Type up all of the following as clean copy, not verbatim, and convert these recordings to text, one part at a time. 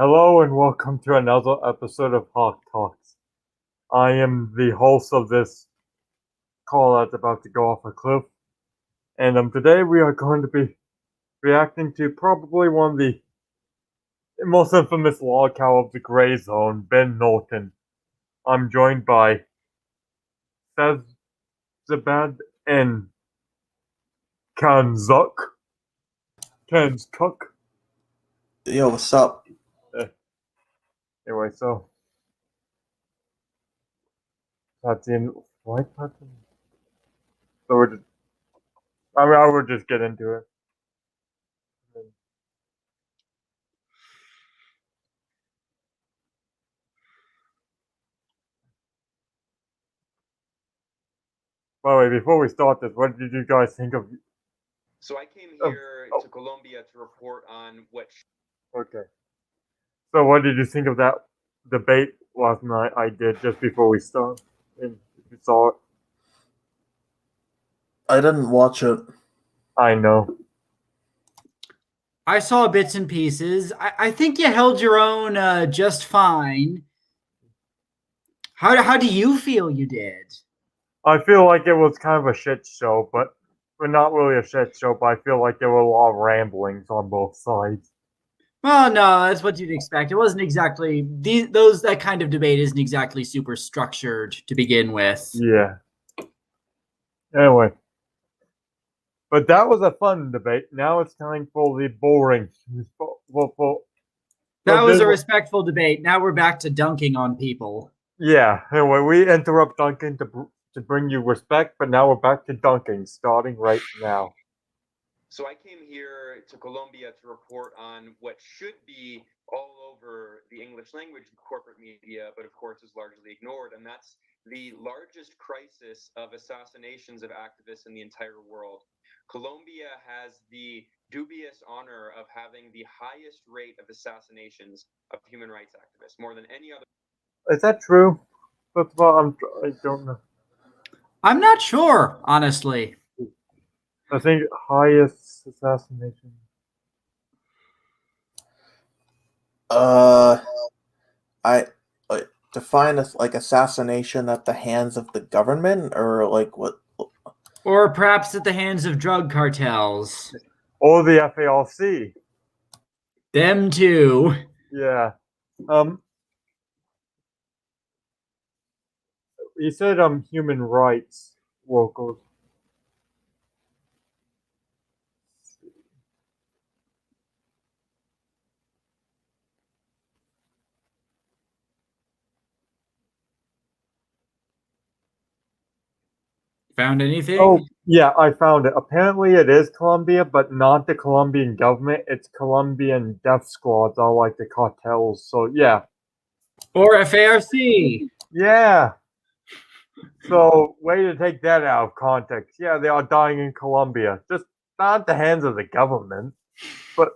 Hello and welcome to another episode of Hawk Talks. I am the host of this call that's about to go off a cliff, and today we are going to be reacting to probably one of the most infamous log cow of the Grey Zone, Ben Norton. I'm joined by Fezabad and Kanzuk. Kanzkuk. Yo, what's up? Anyway, so that's in what button? So I would just get into it. By the way, before we start this, what did you guys think of? So I came here to Colombia to report on what. Okay. So what did you think of that debate last night I did just before we started? And you saw it? I didn't watch it. I know. I saw bits and pieces. I think you held your own just fine. How do you feel you did? I feel like it was kind of a shit show, but not really a shit show, but I feel like there were a lot of ramblings on both sides. Well, no, that's what you'd expect. It wasn't exactly that kind of debate isn't exactly super structured to begin with. Yeah. Anyway. But that was a fun debate. Now it's time for the boring. That was a respectful debate. Now we're back to dunking on people. Yeah. Anyway, we interrupt dunking to bring you respect, but now we're back to dunking, starting right now. So I came here to Colombia to report on what should be all over the English language corporate media, but of course is largely ignored, and that's the largest crisis of assassinations of activists in the entire world. Colombia has the dubious honor of having the highest rate of assassinations of human rights activists, more than any other. Is that true? First of all, I don't know. I'm not sure, honestly. I think highest assassination. I define as like assassination at the hands of the government, or like what? Or perhaps at the hands of drug cartels. Or the FARC. Them too. Yeah. You said human rights workers. Found anything? Oh, yeah, I found it. Apparently it is Colombia, but not the Colombian government. It's Colombian death squads, all like the cartels. So, yeah. Or FARC. Yeah. So, way to take that out of context. Yeah, they are dying in Colombia. Just not at the hands of the government, but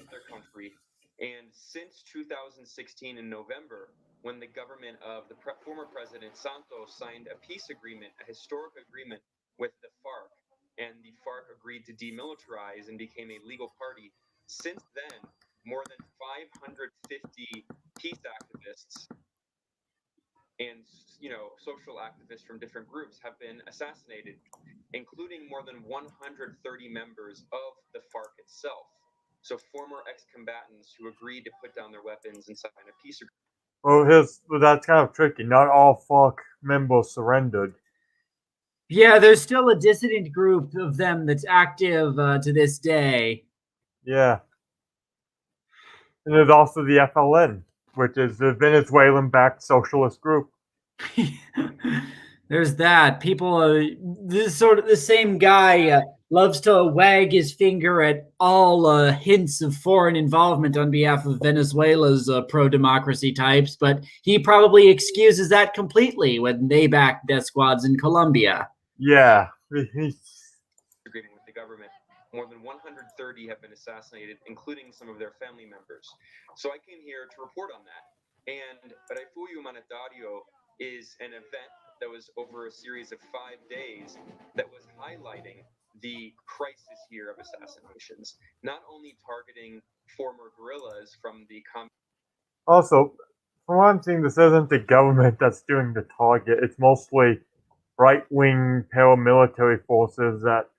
their country. And since 2016 in November, when the government of the former president Santos signed a peace agreement, a historic agreement with the FARC, and the FARC agreed to demilitarize and became a legal party. Since then, more than 550 peace activists and social activists from different groups have been assassinated, including more than 130 members of the FARC itself. So former ex-combatants who agreed to put down their weapons and sign a peace agreement. well, that's kind of tricky. Not all FARC members surrendered. Yeah, there's still a dissident group of them that's active to this day. Yeah. And there's also the FLN, which is the Venezuelan-backed socialist group. There's that. People, the same guy loves to wag his finger at all hints of foreign involvement on behalf of Venezuela's pro-democracy types, but he probably excuses that completely when they back death squads in Colombia. Yeah. Agreement with the government. More than 130 have been assassinated, including some of their family members. So I came here to report on that. And Refugio Humanitario is an event that was over a series of 5 days that was highlighting the crisis here of assassinations, not only targeting former guerrillas from the Also, from what I'm seeing, this isn't the government that's doing the target. It's mostly right-wing paramilitary forces that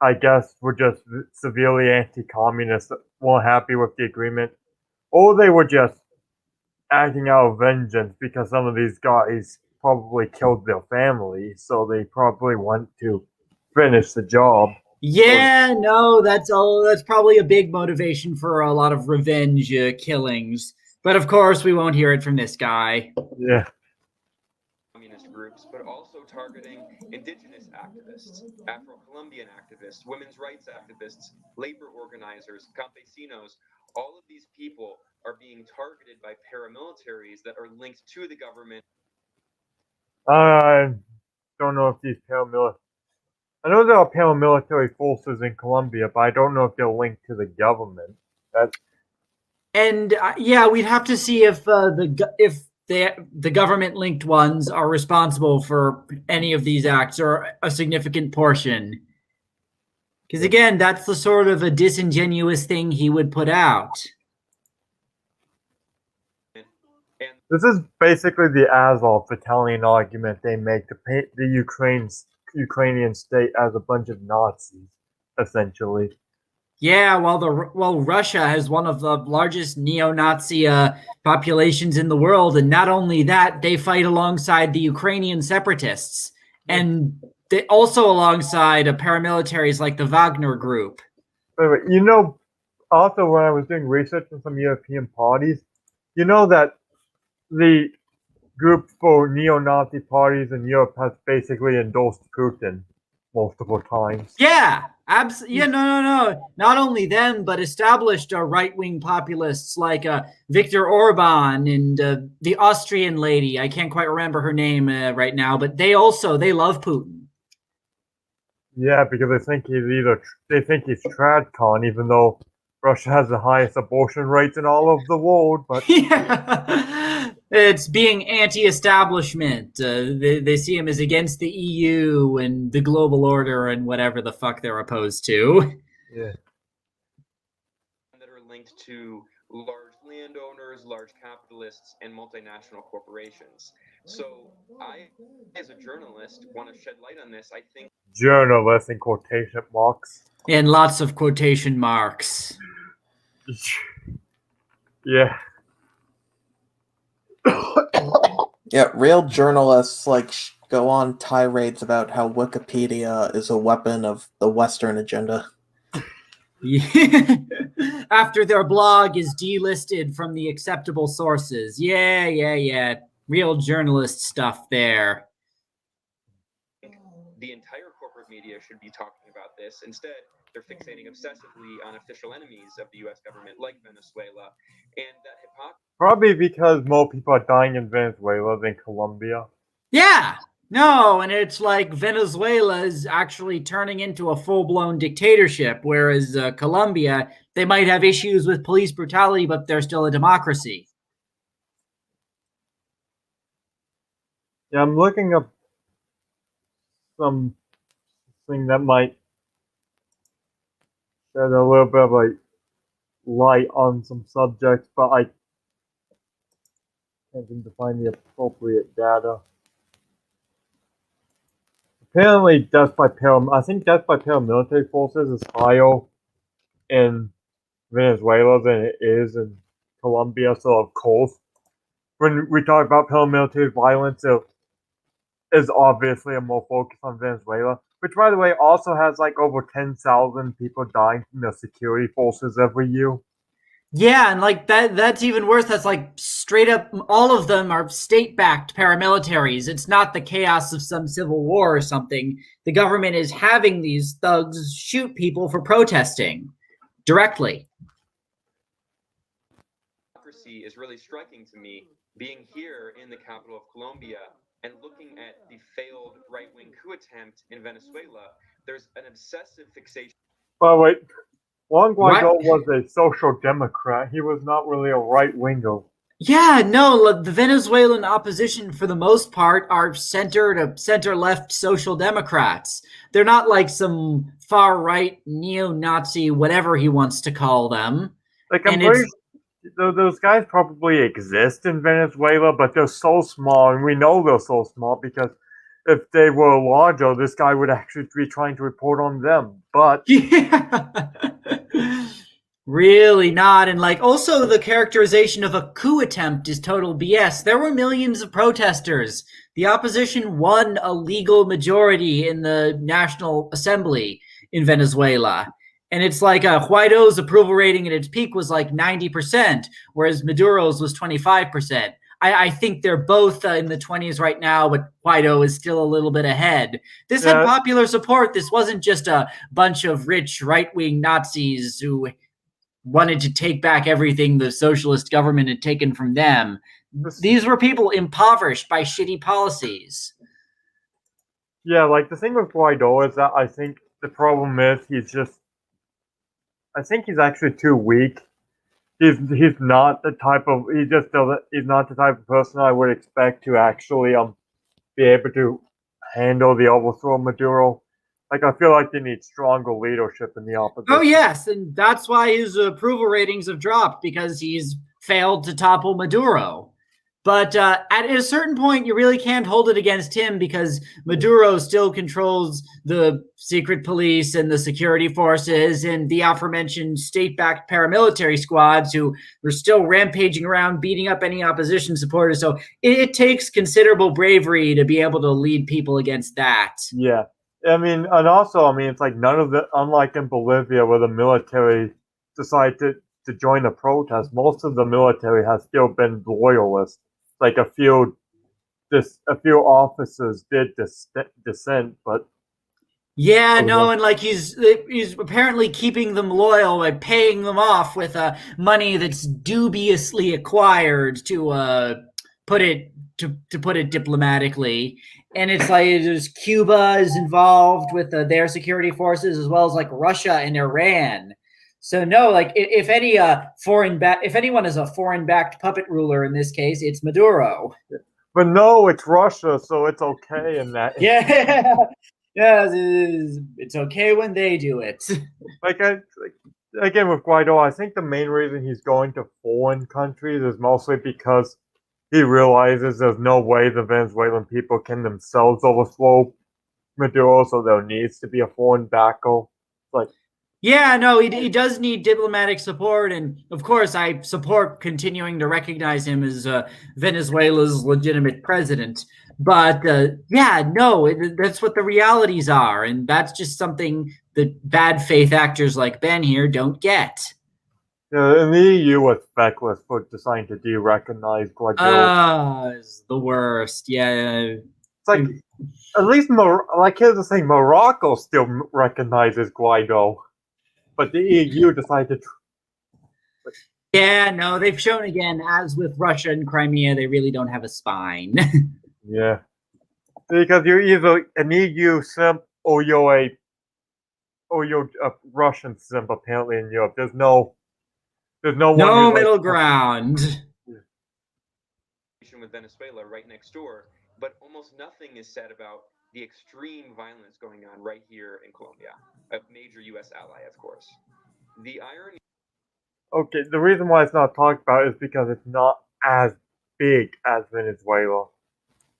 I guess were just severely anti-communist, weren't happy with the agreement, or they were just acting out of vengeance because some of these guys probably killed their family, so they probably want to finish the job. Yeah, no, that's probably a big motivation for a lot of revenge killings. But of course, we won't hear it from this guy. Yeah. Communist groups, but also targeting indigenous activists, Afro-Colombian activists, women's rights activists, labor organizers, campesinos. All of these people are being targeted by paramilitaries that are linked to the government. I don't know if these paramilitary. I know there are paramilitary forces in Colombia, but I don't know if they're linked to the government. And yeah, we'd have to see if the government linked ones are responsible for any of these acts or a significant portion. Because again, that's the sort of a disingenuous thing he would put out. This is basically the Azov Italian argument they make to paint the Ukrainian state as a bunch of Nazis, essentially. Yeah, while Russia has one of the largest neo-Nazi populations in the world, and not only that, they fight alongside the Ukrainian separatists, and they also alongside paramilitaries like the Wagner Group. Wait, you know, also when I was doing research on some European parties, you know that the group for neo-Nazi parties in Europe has basically endorsed Putin multiple times. Yeah, absolutely. Yeah, no. Not only them, but established right-wing populists like Viktor Orban and the Austrian lady. I can't quite remember her name right now, but they love Putin. Yeah, because they think he's TradCon, even though Russia has the highest abortion rates in all of the world. But yeah, it's being anti-establishment. They see him as against the EU and the global order and whatever the fuck they're opposed to. Yeah. That are linked to large landowners, large capitalists, and multinational corporations. So I, as a journalist, want to shed light on this. I think Journalist in quotation marks. And lots of quotation marks. Yeah. Yeah, real journalists go on tirades about how Wikipedia is a weapon of the Western agenda. After their blog is delisted from the acceptable sources. Yeah. Real journalist stuff there. The entire corporate media should be talking about this. Instead, they're fixating obsessively on official enemies of the U.S. government, like Venezuela, and that hypocrisy. Probably because more people are dying in Venezuela than Colombia. Yeah. No, and it's like Venezuela is actually turning into a full-blown dictatorship, whereas Colombia, they might have issues with police brutality, but they're still a democracy. Yeah, I'm looking up something that might shed a little bit of light on some subjects, but I can't seem to find the appropriate data. Apparently, death by paramilitary forces is higher in Venezuela than it is in Colombia. So, of course, when we talk about paramilitary violence, there is obviously a more focus on Venezuela, which, by the way, also has over 10,000 people dying from their security forces every year. Yeah, and that's even worse. That's straight up, all of them are state-backed paramilitaries. It's not the chaos of some civil war or something. The government is having these thugs shoot people for protesting directly. Democracy is really striking to me, being here in the capital of Colombia and looking at the failed right-wing coup attempt in Venezuela. There's an obsessive fixation. But wait. Juan Guaido was a social democrat. He was not really a right-winger. Yeah, no, the Venezuelan opposition, for the most part, are center-left social democrats. They're not like some far-right neo-Nazi, whatever he wants to call them. those guys probably exist in Venezuela, but they're so small, and we know they're so small because if they were larger, this guy would actually be trying to report on them. But Yeah. Really not. And like also the characterization of a coup attempt is total BS. There were millions of protesters. The opposition won a legal majority in the National Assembly in Venezuela. And it's like Guaido's approval rating at its peak was like 90%, whereas Maduro's was 25%. I think they're both in the 20s right now, but Guaido is still a little bit ahead. This had popular support. This wasn't just a bunch of rich right-wing Nazis who wanted to take back everything the socialist government had taken from them. These were people impoverished by shitty policies. Yeah, like the thing with Guaido is that I think the problem is I think he's actually too weak. He's not the type of he's not the type of person I would expect to actually be able to handle the overthrow of Maduro. Like I feel like they need stronger leadership in the opposition. Oh yes, and that's why his approval ratings have dropped, because he's failed to topple Maduro. But at a certain point, you really can't hold it against him, because Maduro still controls the secret police and the security forces and the aforementioned state-backed paramilitary squads who are still rampaging around, beating up any opposition supporters. So it takes considerable bravery to be able to lead people against that. Yeah. I mean, and also, I mean, it's like none of the, unlike in Bolivia where the military decided to join the protest, most of the military has still been loyalists. Like a few officers did dissent, but yeah, no, and like he's apparently keeping them loyal by paying them off with money that's dubiously acquired, to put it diplomatically. And it's like there's Cuba is involved with their security forces, as well as like Russia and Iran. So no, like if anyone is a foreign-backed puppet ruler in this case, it's Maduro. But no, it's Russia, so it's okay in that. Yeah, yeah, it's okay when they do it. Again with Guaido, I think the main reason he's going to foreign countries is mostly because he realizes there's no way the Venezuelan people can themselves overthrow Maduro, so there needs to be a foreign backer. Like. Yeah, no, he does need diplomatic support, and of course I support continuing to recognize him as Venezuela's legitimate president. But yeah, no, that's what the realities are, and that's just something that bad faith actors like Ben here don't get. Yeah, and the EU was feckless for deciding to de-recognize Guaido. It's the worst. Yeah. It's like, at least, here's the thing, Morocco still recognizes Guaido. But the EU decided to. Yeah, no, they've shown again, as with Russia and Crimea, they really don't have a spine. Yeah. Because you're either an EU simp or you're a Russian simp, apparently, in Europe. There's no middle ground. With Venezuela right next door, but almost nothing is said about the extreme violence going on right here in Colombia, a major U.S. ally, of course. The irony. Okay, the reason why it's not talked about is because it's not as big as Venezuela.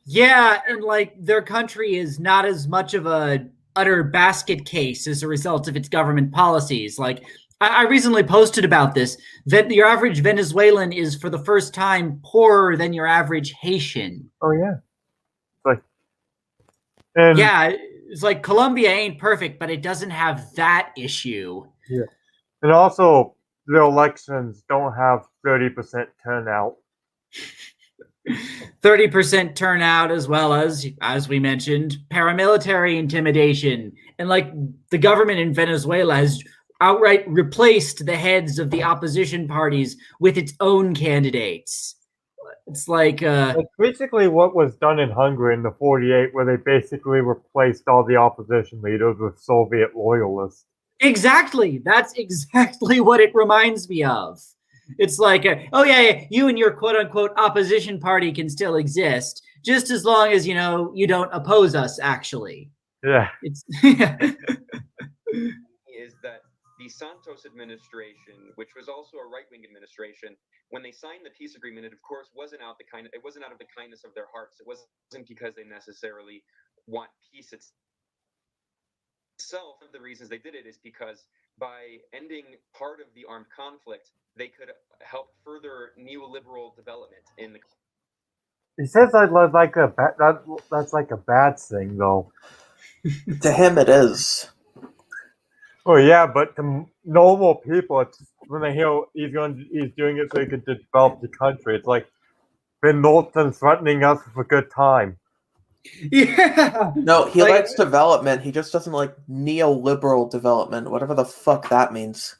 Yeah, and like their country is not as much of a utter basket case as a result of its government policies. Like I recently posted about this, that your average Venezuelan is for the first time poorer than your average Haitian. Oh yeah. Yeah, it's like Colombia ain't perfect, but it doesn't have that issue. Yeah. And also, the elections don't have 30% turnout. 30% turnout, as well as we mentioned, paramilitary intimidation. And like the government in Venezuela has outright replaced the heads of the opposition parties with its own candidates. It's like it's basically what was done in Hungary in the 48, where they basically replaced all the opposition leaders with Soviet loyalists. Exactly. That's exactly what it reminds me of. It's like, oh yeah, you and your quote-unquote opposition party can still exist, just as long as, you know, you don't oppose us, actually. Yeah. It's is that the Santos administration, which was also a right-wing administration, when they signed the peace agreement, it of course wasn't out of the kindness of their hearts. It wasn't because they necessarily want peace itself. One of the reasons they did it is because by ending part of the armed conflict, they could help further neoliberal development in the. He says that's like a bad thing, though. To him, it is. Oh yeah, but to normal people, it's when they hear he's doing it so he could develop the country. It's like Norton threatening us with a good time. Yeah. No, he Like- likes development. He just doesn't like neoliberal development, whatever the fuck that means.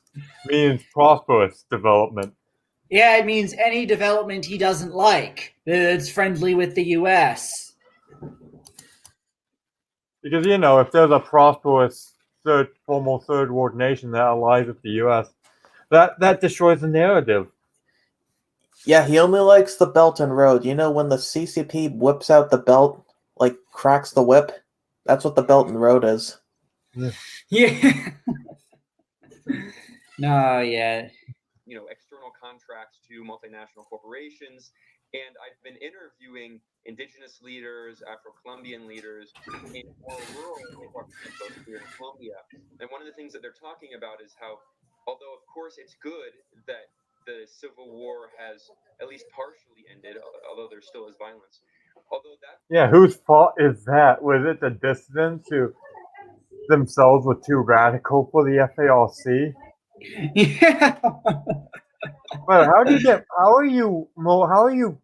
Means prosperous development. Yeah, it means any development he doesn't like that's friendly with the U.S. Because, if there's a prosperous formal third world nation that allies with the U.S., that destroys the narrative. Yeah, he only likes the Belt and Road. You know when the CCP whips out the belt, like cracks the whip? That's what the Belt and Road is. Yeah. No, yeah. External contracts to multinational corporations. And I've been interviewing indigenous leaders, Afro-Colombian leaders, and more rural folks here in Colombia. And one of the things that they're talking about is how, although of course it's good that the civil war has at least partially ended, although there still is violence. Yeah, whose fault is that? Was it the dissidents who themselves were too radical for the FARC? Yeah. But how are you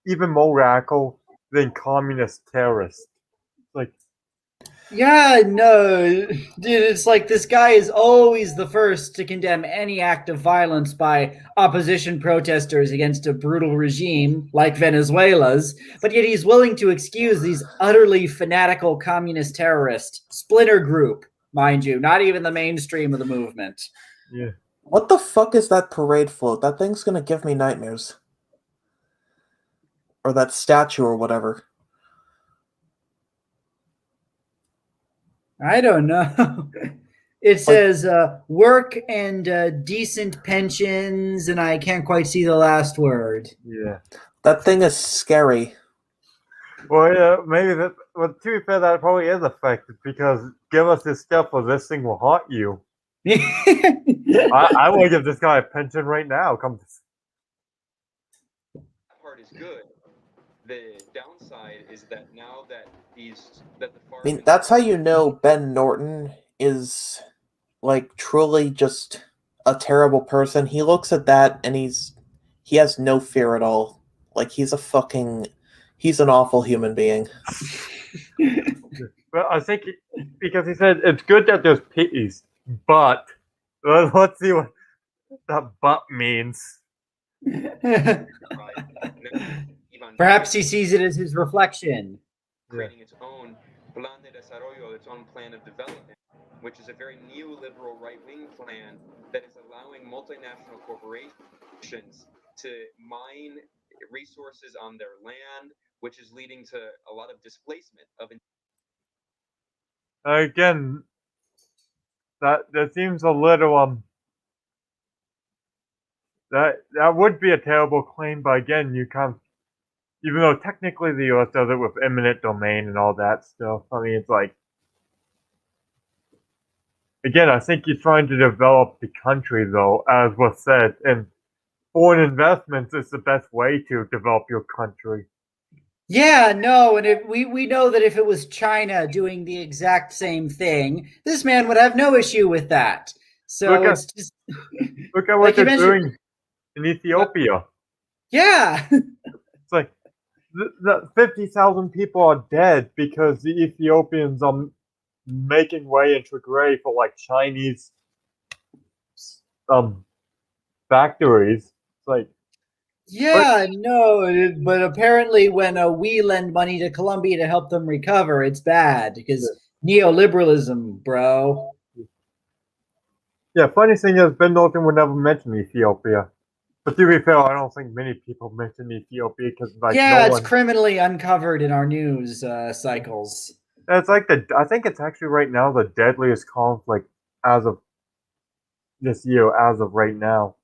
even more radical than communist terrorists? Like, Yeah, no. Dude, it's like this guy is always the first to condemn any act of violence by opposition protesters against a brutal regime like Venezuela's, but yet he's willing to excuse these utterly fanatical communist terrorists. Splinter group, mind you, not even the mainstream of the movement. yeah. What the fuck is that parade float? That thing's gonna give me nightmares. Or that statue or whatever. I don't know. It says work and decent pensions, and I can't quite see the last word. Yeah. That thing is scary. Well, yeah, maybe that. Well, to be fair, that probably is effective because give us this stuff or this thing will haunt you. I want to give this guy a pension right now. Come. That part is good. The downside is that now that the FARC. I mean, that's how you know Ben Norton is like truly just a terrible person. He looks at that and he has no fear at all. Like he's an awful human being. Well, I think because he said it's good that there's peace, but let's see what that "but" means. Perhaps he sees it as his reflection. Creating its own plan de desarrollo, its own plan of development, which is a very neoliberal right-wing plan that is allowing multinational corporations to mine resources on their land, which is leading to a lot of displacement of. Again, that seems a little that would be a terrible claim, but again, you can't. Even though technically the U.S. does it with eminent domain and all that stuff, I mean, it's like, again, I think he's trying to develop the country, though, as was said, and foreign investments is the best way to develop your country. Yeah, no, and we know that if it was China doing the exact same thing, this man would have no issue with that. So Look at what like you they're doing in Ethiopia. Yeah. It's like, the 50,000 people are dead because the Ethiopians are making way into Tigray for like Chinese factories. It's like, Yeah, no, but apparently when we lend money to Colombia to help them recover, it's bad because neoliberalism, bro. Yeah, funny thing is, Ben Norton would never mention Ethiopia. But to be fair, I don't think many people mention Ethiopia because, like, it's criminally uncovered in our news cycles. It's like I think it's actually right now the deadliest conflict as of this year as of right now.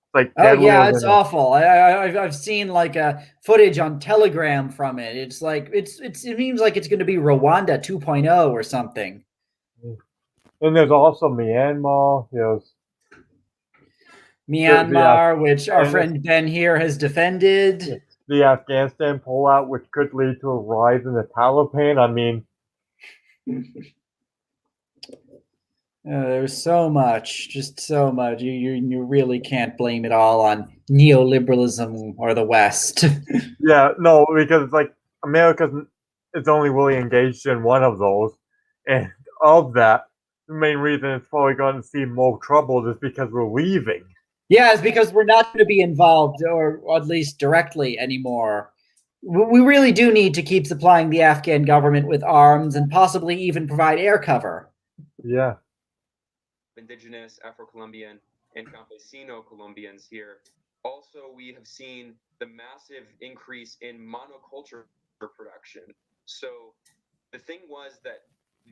It's like Oh yeah, deadlier it's than awful. I've seen like footage on Telegram from it. It's like it seems like it's going to be Rwanda 2.0 or something. and there's also Myanmar. There's Myanmar, which our and friend Ben here has defended. the Afghanistan pullout, which could lead to a rise in the Taliban. I mean, There's so much, just so much. You really can't blame it all on neoliberalism or the West. yeah, no, because it's like America is only really engaged in one of those, and of that, the main reason it's probably going to see more trouble is because we're leaving. Yeah, it's because we're not going to be involved, or at least directly anymore. We really do need to keep supplying the Afghan government with arms and possibly even provide air cover. Yeah. Indigenous, Afro-Colombian, and Campesino Colombians here. Also, we have seen the massive increase in monoculture production. So the thing was that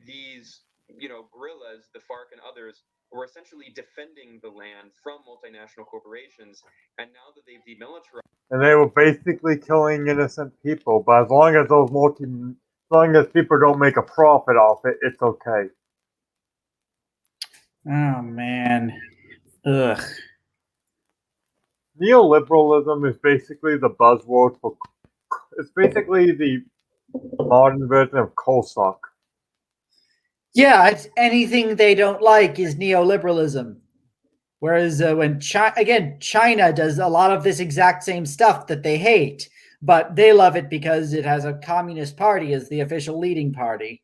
these, guerrillas, the FARC and others, were essentially defending the land from multinational corporations. And now that they've demilitarized, And they were basically killing innocent people, but as long as people don't make a profit off it, it's okay. Oh man, ugh. Neoliberalism is basically the buzzword for. It's basically the modern version of Cossack. Yeah, it's anything they don't like is neoliberalism. Whereas when China does a lot of this exact same stuff that they hate, but they love it because it has a communist party as the official leading party.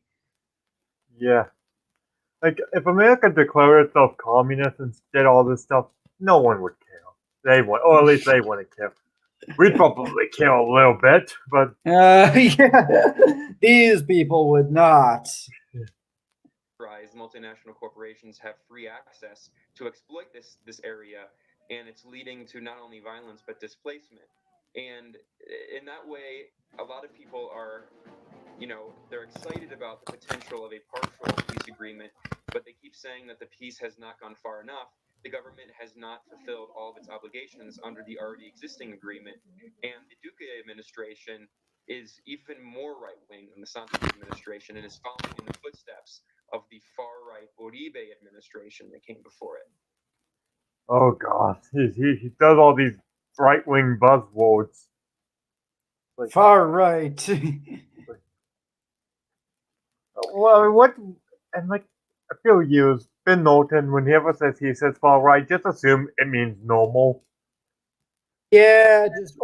Yeah. Like, if America declared itself communist and did all this stuff, no one would care. They would, or at least they wouldn't care. We'd probably care a little bit, but Yeah, these people would not. multinational corporations have free access to exploit this area, and it's leading to not only violence but displacement. And in that way, a lot of people are, they're excited about the potential of a partial peace agreement, but they keep saying that the peace has not gone far enough. The government has not fulfilled all of its obligations under the already existing agreement, and the Duque administration is even more right-wing than the Santos administration and is following in the footsteps of the far-right Uribe administration that came before it. oh god, he does all these right-wing buzzwords. Like, far right. Well, what, and like, a few years, Ben Norton, when he says far right, just assume it means normal. Yeah, just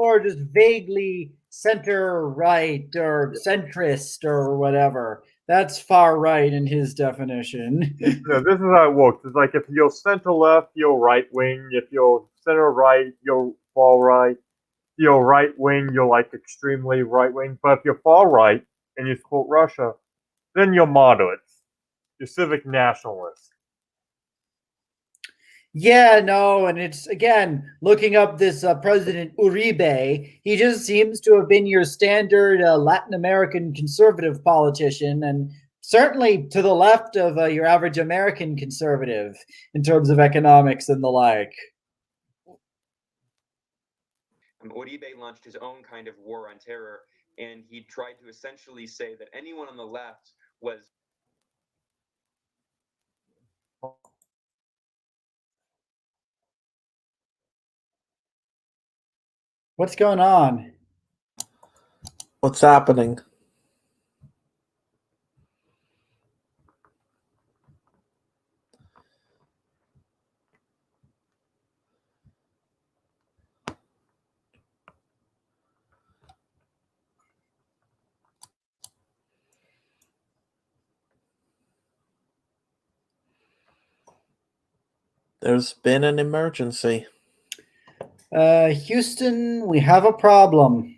vaguely center right or centrist or whatever. That's far right in his definition. No, this is how it works. It's like if you're center left, you're right wing. If you're center right, you're far right. If you're right wing, you're like extremely right wing. But if you're far right and you support Russia, then you're moderates. You're civic nationalists. Yeah, no, and it's again looking up this President Uribe. He just seems to have been your standard Latin American conservative politician, and certainly to the left of your average American conservative in terms of economics and the like. Uribe launched his own kind of war on terror, and he tried to essentially say that anyone on the left was. What's going on? What's happening? There's been an emergency. Houston, we have a problem.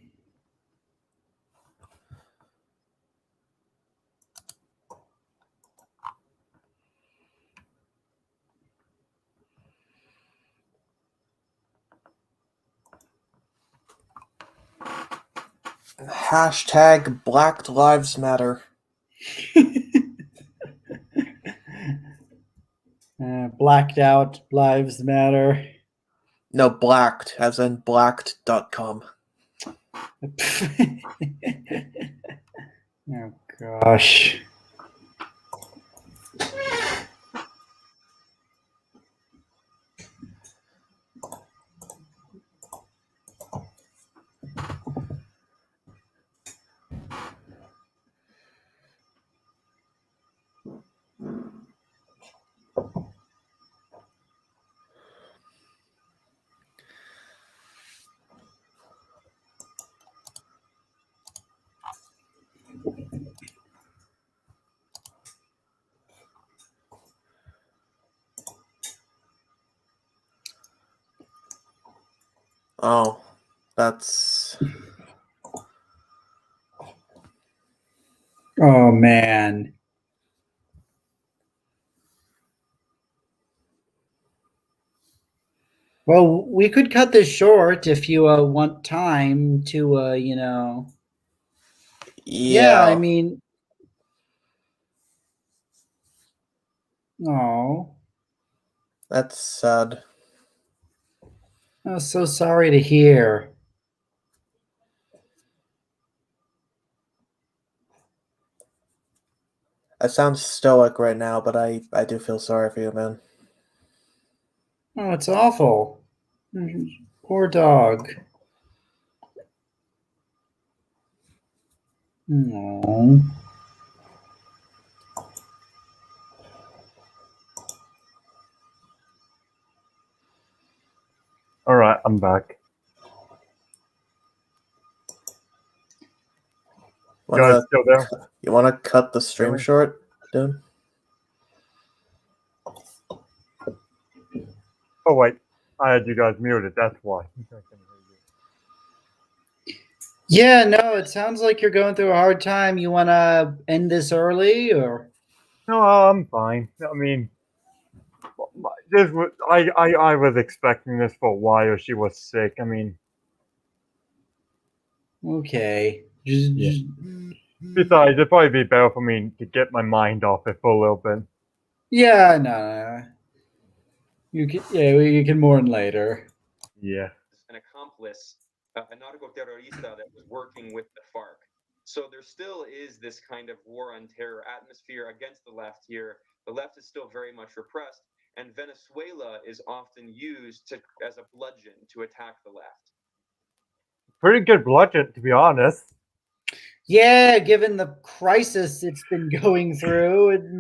Hashtag Black Lives Matter. blacked out lives matter. No, blacked, as in blacked.com. Oh gosh. Oh, that's... Oh man. Well, we could cut this short if you want time to, Yeah, I mean, oh, That's sad. I'm so sorry to hear. I sound stoic right now, but I do feel sorry for you, man. Oh, it's awful. Poor dog. Oh. All right, I'm back. You guys still there? You want to cut the stream Really? short, dude? Oh wait, I had you guys muted. That's why. Yeah, no, it sounds like you're going through a hard time. You want to end this early, or? No, I'm fine. I mean, this was, I was expecting this for a while. She was sick. I mean, Okay. besides, it'd probably be better for me to get my mind off it for a little bit. Yeah, no. You can mourn later. Yeah. An accomplice, a narco-terrorista that was working with the FARC. So there still is this kind of war on terror atmosphere against the left here. The left is still very much repressed, and Venezuela is often used as a bludgeon to attack the left. Pretty good bludgeon, to be honest. Yeah, given the crisis it's been going through.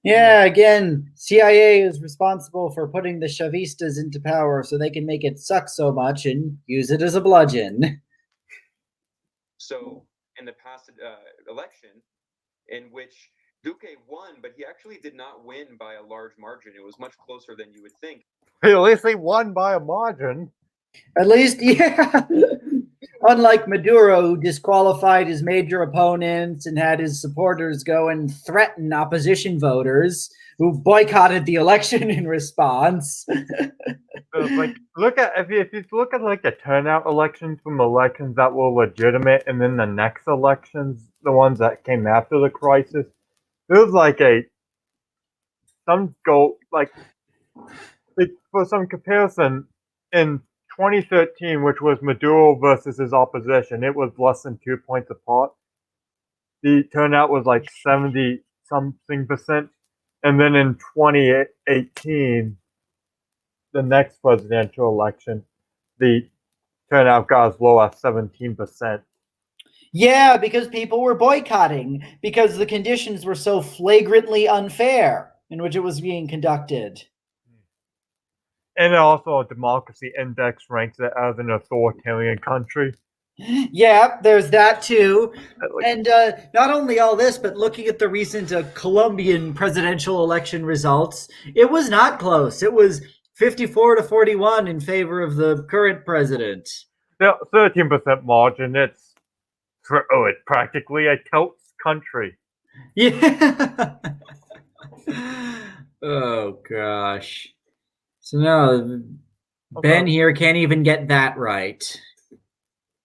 Yeah, again, CIA is responsible for putting the Chavistas into power so they can make it suck so much and use it as a bludgeon. So in the past election, in which Duque won, but he actually did not win by a large margin. It was much closer than you would think. At least they won by a margin. At least, yeah. Unlike Maduro, who disqualified his major opponents and had his supporters go and threaten opposition voters who boycotted the election in response. Like, if you look at like the turnout elections from elections that were legitimate, and then the next elections, the ones that came after the crisis, there was like for some comparison in 2013, which was Maduro versus his opposition, it was less than 2 points apart. The turnout was like 70 something percent, and then in 2018, the next presidential election, the turnout got as low as 17%. Yeah, because people were boycotting, because the conditions were so flagrantly unfair in which it was being conducted. And also, a democracy index ranks it as an authoritarian country. Yeah, there's that too. And not only all this, but looking at the recent Colombian presidential election results, it was not close. It was 54-41 in favor of the current president. Yeah, 13% margin. It's practically a totes country. Yeah. Oh gosh. So no, Ben here can't even get that right.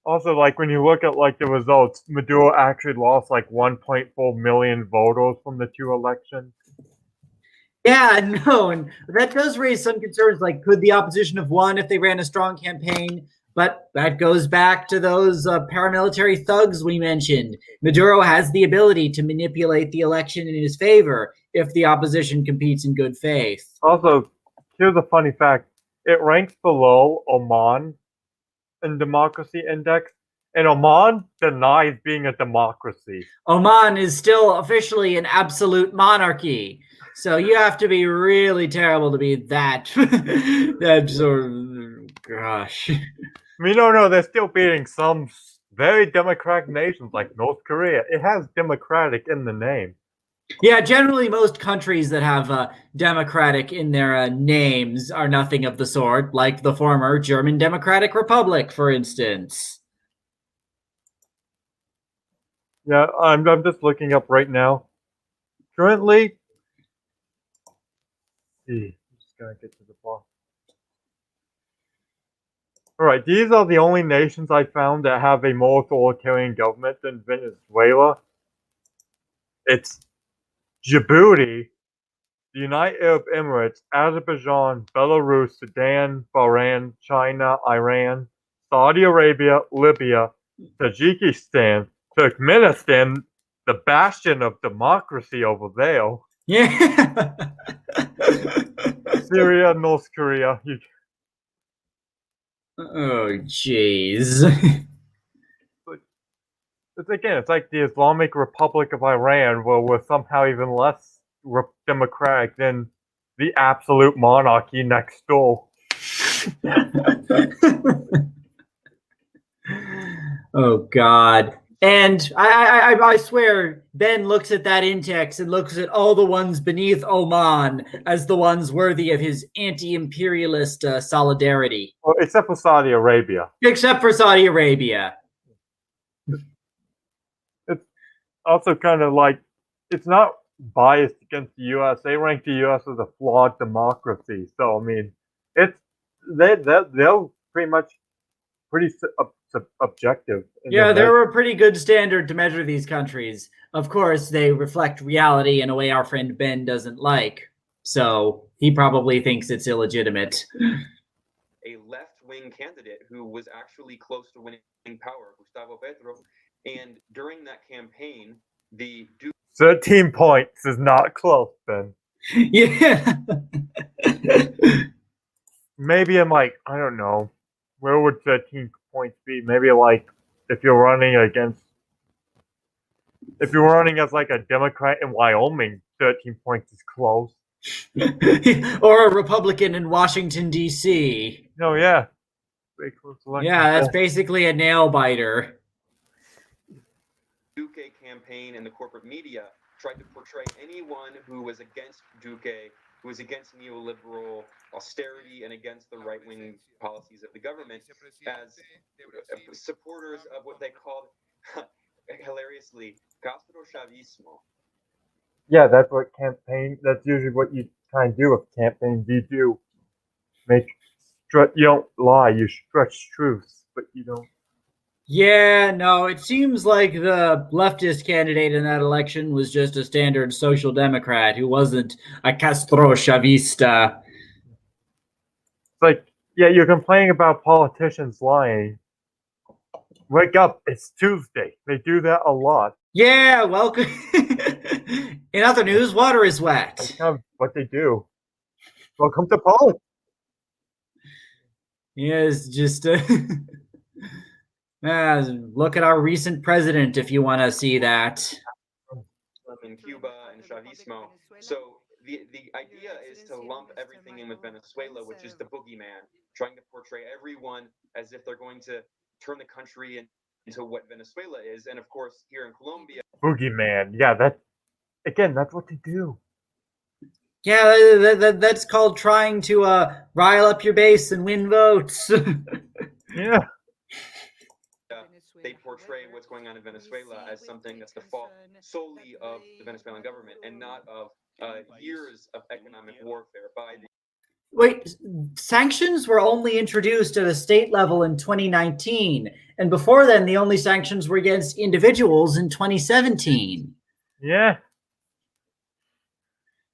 Also, like when you look at like the results, Maduro actually lost like 1.4 million voters from the two elections. Yeah, no, and that does raise some concerns. Like, could the opposition have won if they ran a strong campaign? But that goes back to those paramilitary thugs we mentioned. Maduro has the ability to manipulate the election in his favor if the opposition competes in good faith. Also, here's a funny fact. It ranks below Oman in Democracy Index, and Oman denies being a democracy. Oman is still officially an absolute monarchy. So you have to be really terrible to be that that sort of gosh. I mean, no, they're still beating some very democratic nations like North Korea. It has democratic in the name. Yeah, generally most countries that have democratic in their names are nothing of the sort, like the former German Democratic Republic, for instance. Yeah, I'm just looking up right now. Currently, I'm just gonna get to the bottom. Alright, these are the only nations I found that have a more authoritarian government than Venezuela. It's Djibouti, the United Arab Emirates, Azerbaijan, Belarus, Sudan, Bahrain, China, Iran, Saudi Arabia, Libya, Tajikistan, Turkmenistan, the bastion of democracy over there, Yeah. Syria, North Korea. Oh, jeez. It's like the Islamic Republic of Iran, where we're somehow even less democratic than the absolute monarchy next door. Oh, God. And I swear, Ben looks at that index and looks at all the ones beneath Oman as the ones worthy of his anti-imperialist solidarity. Well, except for Saudi Arabia. Except for Saudi Arabia. It's also kind of like, it's not biased against the U.S. They rank the U.S. as a flawed democracy. So, I mean, they're pretty much pretty objective. Yeah, they're a pretty good standard to measure these countries. Of course, they reflect reality in a way our friend Ben doesn't like. So he probably thinks it's illegitimate. A left-wing candidate who was actually close to winning power, Gustavo Petro, and during that campaign, the Duke 13 points is not close, Ben. Yeah. Maybe I'm like, I don't know, where would 13 points be? Maybe like if you're running as like a Democrat in Wyoming, 13 points is close. Or a Republican in Washington, D.C. Oh, yeah. Very close election. Yeah, that's basically a nail biter. Duque campaign and the corporate media tried to portray anyone who was against Duque, who was against neoliberal austerity and against the right-wing policies of the government, as supporters of what they called, hilariously, Castro Chavismo. Yeah, that's usually what you try and do with campaigns. You do you don't lie, you stretch truths, but you don't. Yeah, no, it seems like the leftist candidate in that election was just a standard social democrat who wasn't a Castro Chavista. It's like, yeah, you're complaining about politicians lying. Wake up, it's Tuesday. They do that a lot. Yeah, welcome. In other news, water is wet. That's kind of what they do. Welcome to politics. Yes, just look at our recent president if you want to see that. In Cuba and Chavismo. So the idea is to lump everything in with Venezuela, which is the boogeyman, trying to portray everyone as if they're going to turn the country into what Venezuela is. And of course, here in Colombia, boogeyman. Yeah, that's what they do. Yeah, that's called trying to rile up your base and win votes. Yeah. They portray what's going on in Venezuela as something that's the fault solely of the Venezuelan government and not of years of economic warfare by the. Wait, sanctions were only introduced at a state level in 2019, and before then, the only sanctions were against individuals in 2017. Yeah.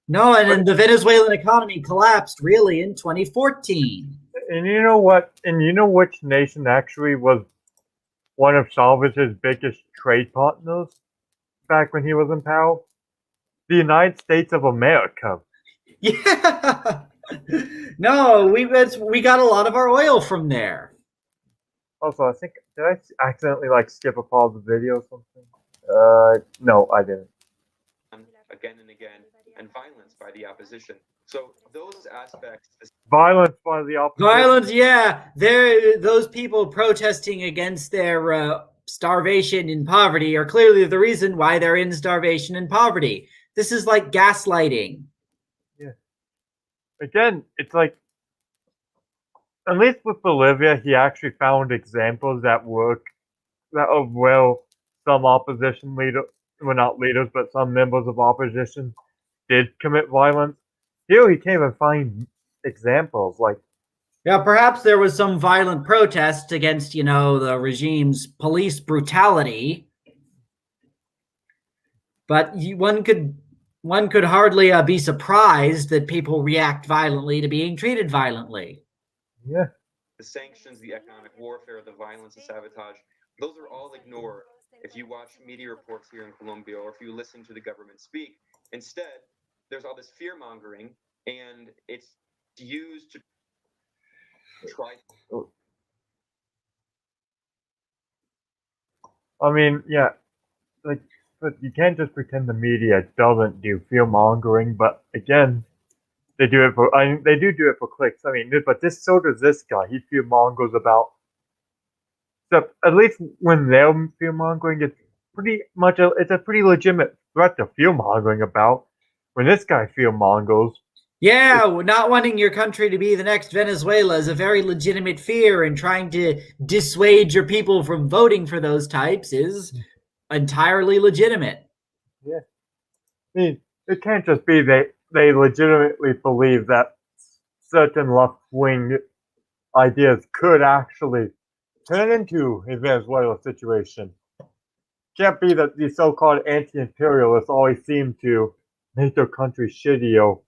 No, and then the Venezuelan economy collapsed really in 2014. And you know what? And you know which nation actually was one of Chavez's biggest trade partners back when he was in power? The United States of America. Yeah. No, we got a lot of our oil from there. Also, I think did I accidentally skip a part of the video or something? No, I didn't. Again and again, and violence by the opposition. So those aspects. Violence by the opposition. Violence, yeah. Those people protesting against their starvation and poverty are clearly the reason why they're in starvation and poverty. This is like gaslighting. Yeah. Again, it's like, at least with Bolivia, he actually found examples that work, that of well, some opposition leader, well, not leaders, but some members of opposition did commit violence. Here, he can't even find examples. Like, Yeah, perhaps there was some violent protest against, the regime's police brutality, but one could hardly be surprised that people react violently to being treated violently. yeah. The sanctions, the economic warfare, the violence, the sabotage, those are all ignored if you watch media reports here in Colombia or if you listen to the government speak. Instead, there's all this fear mongering, and it's used to try. I mean, yeah, but you can't just pretend the media doesn't do fear mongering. But again, they do it for. They do it for clicks. I mean, but so does this guy. He fear mongers about. Except at least when they're fear mongering, it's pretty much it's a pretty legitimate threat to fear mongering about. When this guy fear mongers. Yeah, not wanting your country to be the next Venezuela is a very legitimate fear, and trying to dissuade your people from voting for those types is entirely legitimate. Yeah. I mean, it can't just be they legitimately believe that certain left-wing ideas could actually turn into a Venezuela situation. Can't be that these so-called anti-imperialists always seem to make their country shittier.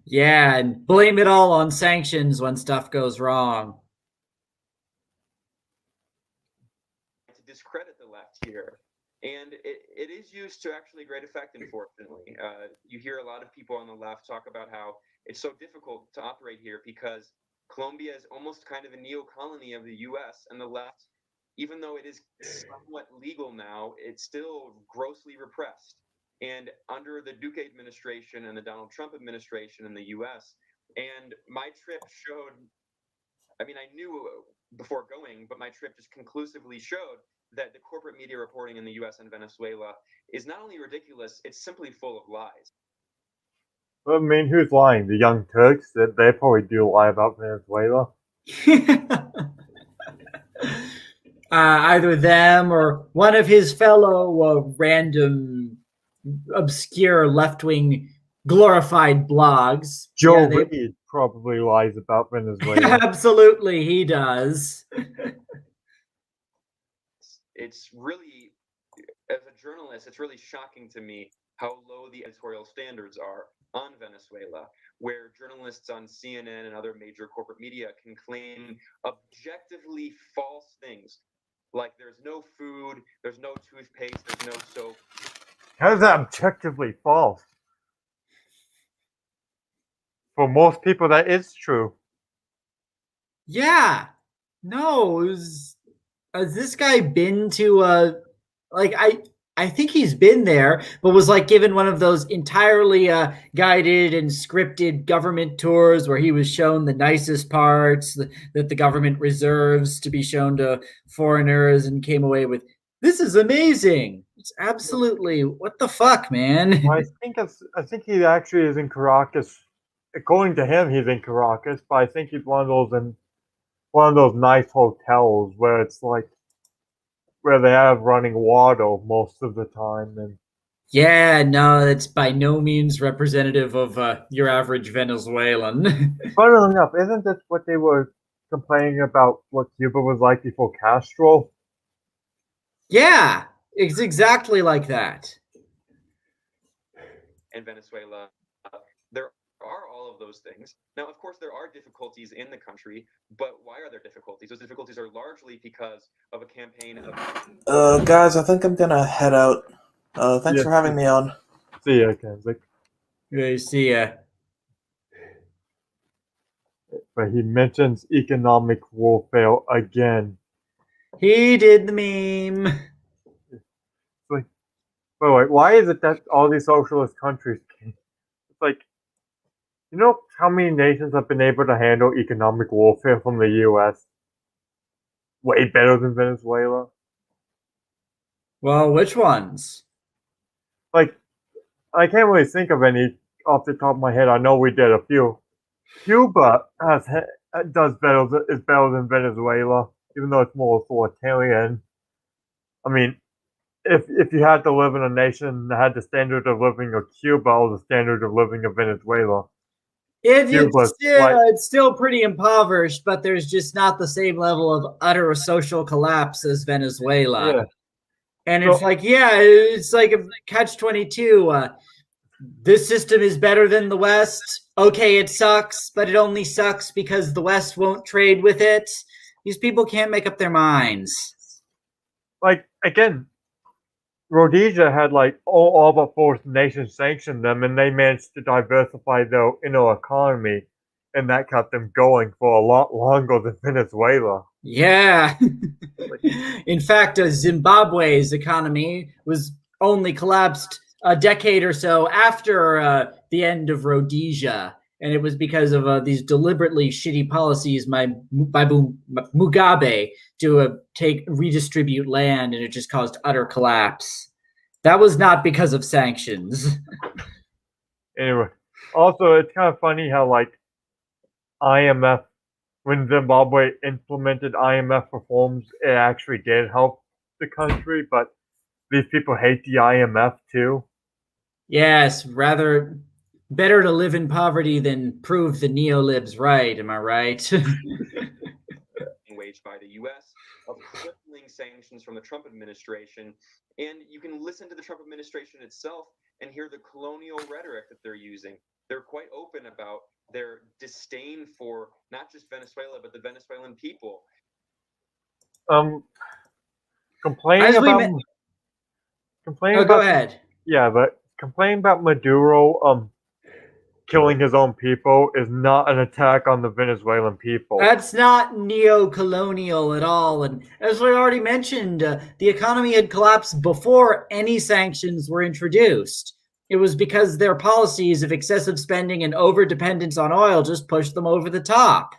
Yeah, and blame it all on sanctions when stuff goes wrong. To discredit the left here. And it is used to actually great effect, unfortunately. You hear a lot of people on the left talk about how it's so difficult to operate here because Colombia is almost kind of a neo-colony of the U.S. and the left, even though it is somewhat legal now, it's still grossly repressed. And under the Duque administration and the Donald Trump administration in the U.S., and my trip showed, I mean, I knew before going, but my trip just conclusively showed that the corporate media reporting in the U.S. and Venezuela is not only ridiculous, it's simply full of lies. I mean, who's lying? The Young Turks? They probably do lie about Venezuela. Either them or one of his fellow random, obscure left-wing glorified blogs. Joe Reed probably lies about Venezuela. Absolutely, he does. It's really, as a journalist, it's really shocking to me how low the editorial standards are on Venezuela, where journalists on CNN and other major corporate media can claim objectively false things, like there's no food, there's no toothpaste, there's no soap. How is that objectively false? For most people, that is true. Yeah. No, has this guy been to I think he's been there, but was given one of those entirely guided and scripted government tours where he was shown the nicest parts that the government reserves to be shown to foreigners, and came away with, this is amazing. It's absolutely, what the fuck, man? I think he actually is in Caracas. According to him, he's in Caracas, but I think he's one of those nice hotels where it's where they have running water most of the time. And yeah, no, that's by no means representative of your average Venezuelan. funnily enough, isn't this what they were complaining about what Cuba was like before Castro? Yeah, it's exactly like that. and Venezuela. There are all of those things. Now, of course, there are difficulties in the country, but why are there difficulties? Those difficulties are largely because of a campaign of. Guys, I think I'm gonna head out. Thanks for having me on. See ya, Kenzik. Okay, see ya. But he mentions economic warfare again. He did the meme. It's like, wait, why is it that all these socialist countries? It's like, you know how many nations have been able to handle economic warfare from the U.S. way better than Venezuela? Well, which ones? Like, I can't really think of any off the top of my head. I know we did a few. Cuba is better than Venezuela, even though it's more authoritarian. I mean, if you had to live in a nation that had the standard of living of Cuba or the standard of living of Venezuela, it's still pretty impoverished, but there's just not the same level of utter social collapse as Venezuela. Yeah. And it's like a catch-22. This system is better than the West. Okay, it sucks, but it only sucks because the West won't trade with it. These people can't make up their minds. Like, again, Rhodesia had all but four nations sanction them, and they managed to diversify their inner economy, and that kept them going for a lot longer than Venezuela. Yeah. In fact, Zimbabwe's economy was only collapsed a decade or so after the end of Rhodesia. And it was because of these deliberately shitty policies by Mugabe to redistribute land, and it just caused utter collapse. That was not because of sanctions. Anyway, also, it's kind of funny how, IMF, when Zimbabwe implemented IMF reforms, it actually did help the country, but these people hate the IMF too. Yes, rather better to live in poverty than prove the neolibs right. Am I right? Waged by the U.S. of crippling sanctions from the Trump administration, and you can listen to the Trump administration itself and hear the colonial rhetoric that they're using. They're quite open about their disdain for not just Venezuela but the Venezuelan people. Complaining about. Go ahead. Yeah, but complaining about Maduro killing his own people is not an attack on the Venezuelan people. That's not neo-colonial at all. And as we already mentioned, the economy had collapsed before any sanctions were introduced. It was because their policies of excessive spending and over-dependence on oil just pushed them over the top.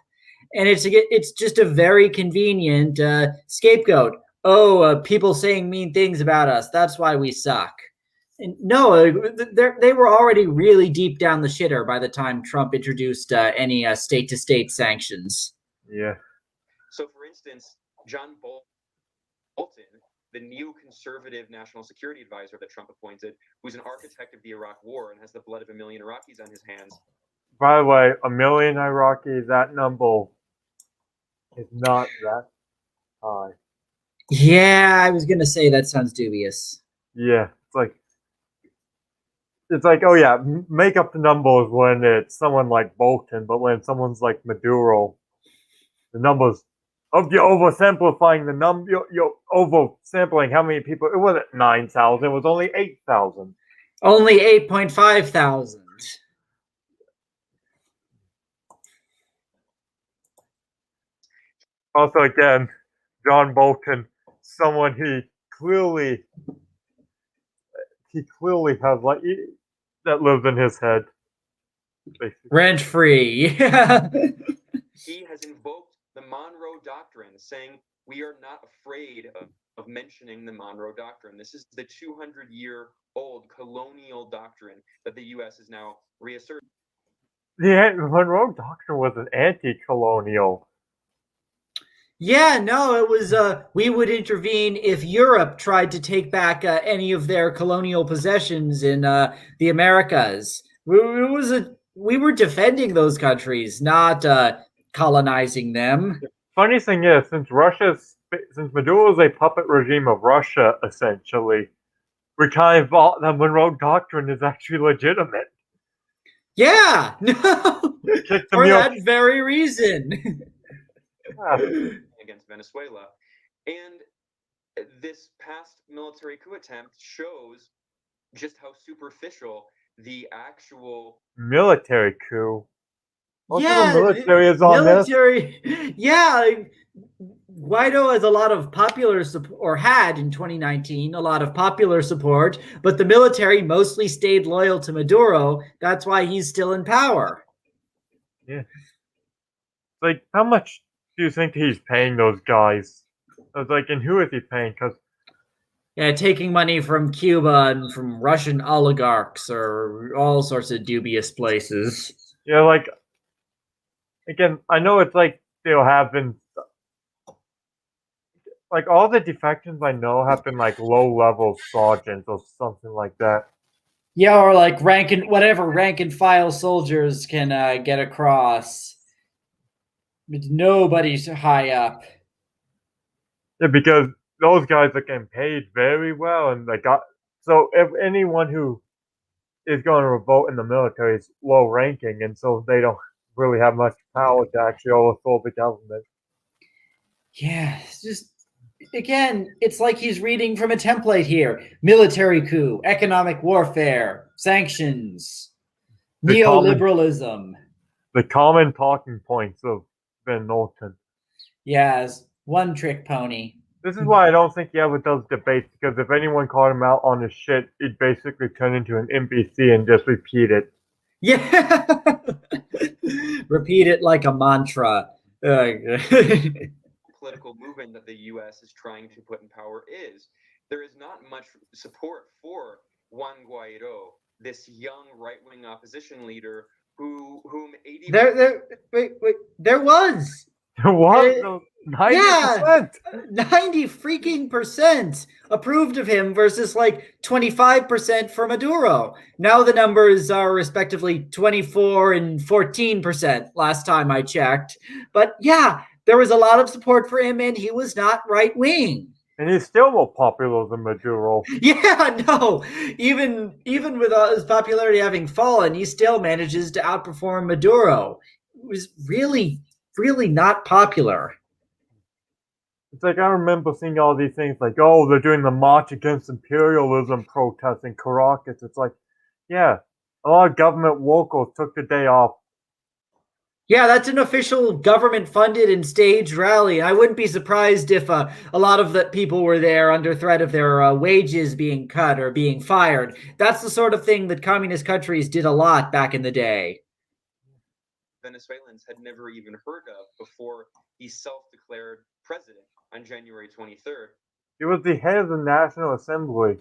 And it's just a very convenient scapegoat. Oh, people saying mean things about us. That's why we suck. And no, they were already really deep down the shitter by the time Trump introduced any state-to-state sanctions. Yeah. So, for instance, John Bolton, the neoconservative national security advisor that Trump appointed, who's an architect of the Iraq War and has the blood of 1 million Iraqis on his hands. By the way, 1 million Iraqis, that number is not that high. Yeah, I was going to say that sounds dubious. Yeah, it's like, oh yeah, make up the numbers when it's someone like Bolton, but when someone's like Maduro, the numbers, you're oversimplifying the number, you're oversampling how many people, it wasn't 9,000, it was only 8,000. Only 8.5 thousand. Also, again, John Bolton, someone he clearly has that lives in his head. Rent free. He has invoked the Monroe Doctrine, saying we are not afraid of mentioning the Monroe Doctrine. This is the 200-year-old colonial doctrine that the U.S. is now reasserting. The Monroe Doctrine was an anti-colonial. Yeah, no, it was we would intervene if Europe tried to take back any of their colonial possessions in the Americas. We were defending those countries, not colonizing them. Funny thing is, since Maduro is a puppet regime of Russia, essentially, we kind of thought the Monroe Doctrine is actually legitimate. Yeah, no, Kick the for mule. that very reason. Against Venezuela. And this past military coup attempt shows just how superficial the actual Military coup. Most of Yeah, the military is on this. military. Yeah, Guaido has a lot of popular support, or had in 2019 a lot of popular support, but the military mostly stayed loyal to Maduro. That's why he's still in power. Yeah. Like, how much do you think he's paying those guys? I was like, and who is he paying? Because Yeah, taking money from Cuba and from Russian oligarchs or all sorts of dubious places. yeah, like again, I know it's like there have been like all the defections I know have been like low level sergeants or something like that. Yeah, or like rank and file soldiers can get across. But nobody's high up. Yeah, because those guys are getting paid very well, and they got so if anyone who is going to revolt in the military is low ranking, and so they don't really have much power to actually overthrow the government. Yeah, it's just again, it's like he's reading from a template here. Military coup, economic warfare, sanctions, neoliberalism. The common talking points of Ben Norton. Yes, one trick pony. This is why I don't think he ever does debates, because if anyone called him out on his shit, he'd basically turn into an NPC and just repeat it. Yeah. Repeat it like a mantra. Political movement that the U.S. is trying to put in power is. There is not much support for Juan Guaido, this young right-wing opposition leader whom 80 there was. What? 90%? 90 freaking percent approved of him versus like 25% for Maduro. Now the numbers are respectively 24 and 14% last time I checked. But yeah, there was a lot of support for him and he was not right wing. And he's still more popular than Maduro. Yeah, no. Even with his popularity having fallen, he still manages to outperform Maduro. It was really not popular. It's like I remember seeing all these things like, oh, they're doing the March Against Imperialism protest in Caracas. It's like, yeah, a lot of government workers took the day off. Yeah, that's an official government-funded and staged rally. I wouldn't be surprised if a lot of the people were there under threat of their wages being cut or being fired. That's the sort of thing that communist countries did a lot back in the day. Venezuelans had never even heard of before he self-declared president on January 23rd. He was the head of the National Assembly.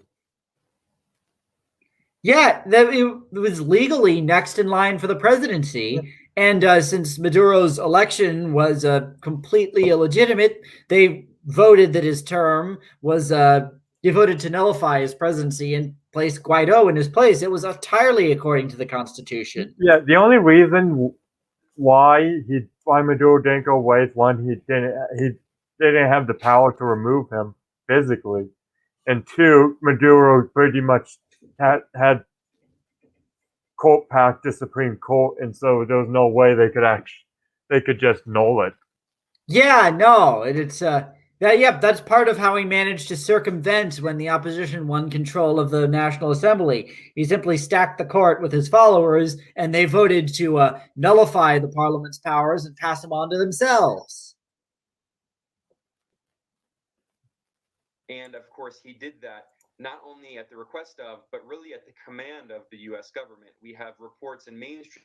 Yeah, it was legally next in line for the presidency. Yeah. And since Maduro's election was completely illegitimate, they voted that his term was, they voted to nullify his presidency and place Guaido in his place. It was entirely according to the Constitution. Yeah, the only reason why Maduro didn't go away is one, he didn't have the power to remove him physically, and two, Maduro pretty much had court packed the Supreme Court, and so there was no way they could just null it. Yeah, no, it's that's part of how he managed to circumvent when the opposition won control of the National Assembly. He simply stacked the court with his followers, and they voted to nullify the parliament's powers and pass them on to themselves. And of course, he did that not only at the request of, but really at the command of the U.S. government. We have reports in mainstream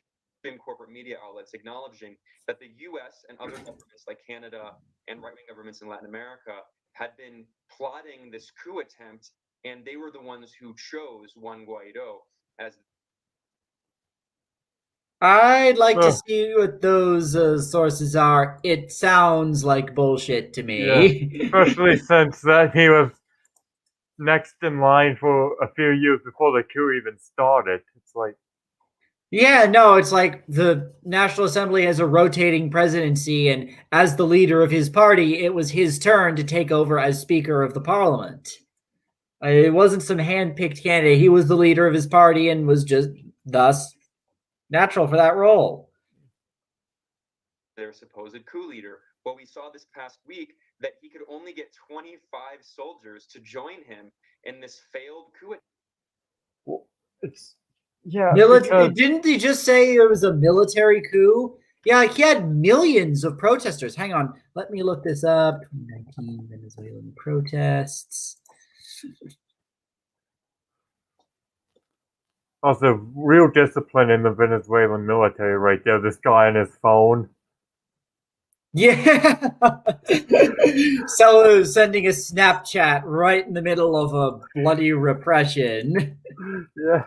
corporate media outlets acknowledging that the U.S. and other governments like Canada and right-wing governments in Latin America had been plotting this coup attempt, and they were the ones who chose Juan Guaido as. I'd like to see what those sources are. It sounds like bullshit to me. Yeah, especially since that he was next in line for a few years before the coup even started. It's like, yeah, no, it's like the National Assembly has a rotating presidency, and as the leader of his party, it was his turn to take over as Speaker of the Parliament. It wasn't some hand-picked candidate. He was the leader of his party and was just thus natural for that role. Their supposed coup leader. Well, we saw this past week that he could only get 25 soldiers to join him in this failed coup. Well, it's yeah. Didn't he just say it was a military coup? Yeah, he had millions of protesters. Hang on, let me look this up. 2019 Venezuelan protests. Also, real discipline in the Venezuelan military right there. This guy on his phone. Yeah. So sending a Snapchat right in the middle of a bloody repression. Yeah.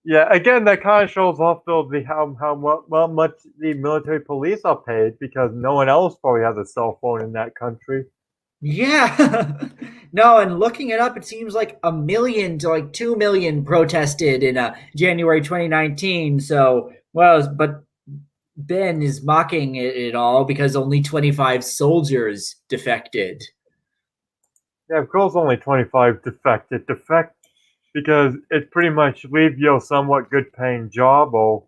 Yeah, again, that kind of shows off though how much the military police are paid because no one else probably has a cell phone in that country. Yeah. No, and looking it up, it seems like 1 million to like 2 million protested in January 2019. So, well, but Ben is mocking it all because only 25 soldiers defected. Yeah, of course, only 25 defected. Defect because it pretty much leave you a somewhat good paying job or.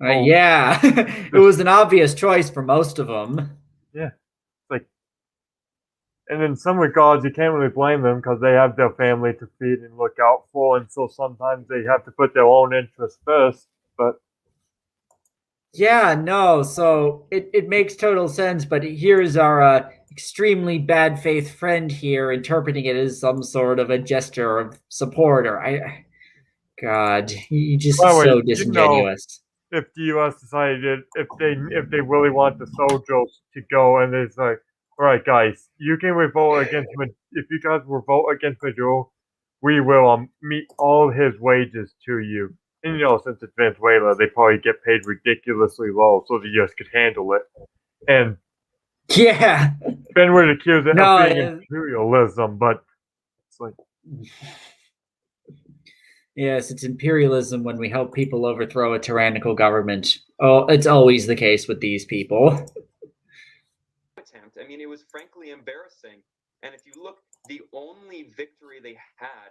Yeah, it was an obvious choice for most of them. Yeah. And in some regards, you can't really blame them because they have their family to feed and look out for, and so sometimes they have to put their own interests first. But yeah, no, so it makes total sense. But here's our extremely bad faith friend here interpreting it as some sort of a gesture of support. Or God, he just so disingenuous. If the U.S. decided if they really want the soldiers to go, and it's like, all right, guys, you can revolt against if you guys revolt against Maduro, we will meet all his wages to you. And since it's Venezuela, they probably get paid ridiculously low, so the U.S. could handle it. And yeah, Ben would accuse it of being imperialism, but it's like. Yes, it's imperialism when we help people overthrow a tyrannical government. Oh, it's always the case with these people. Attempt. I mean, it was frankly embarrassing. And if you look, the only victory they had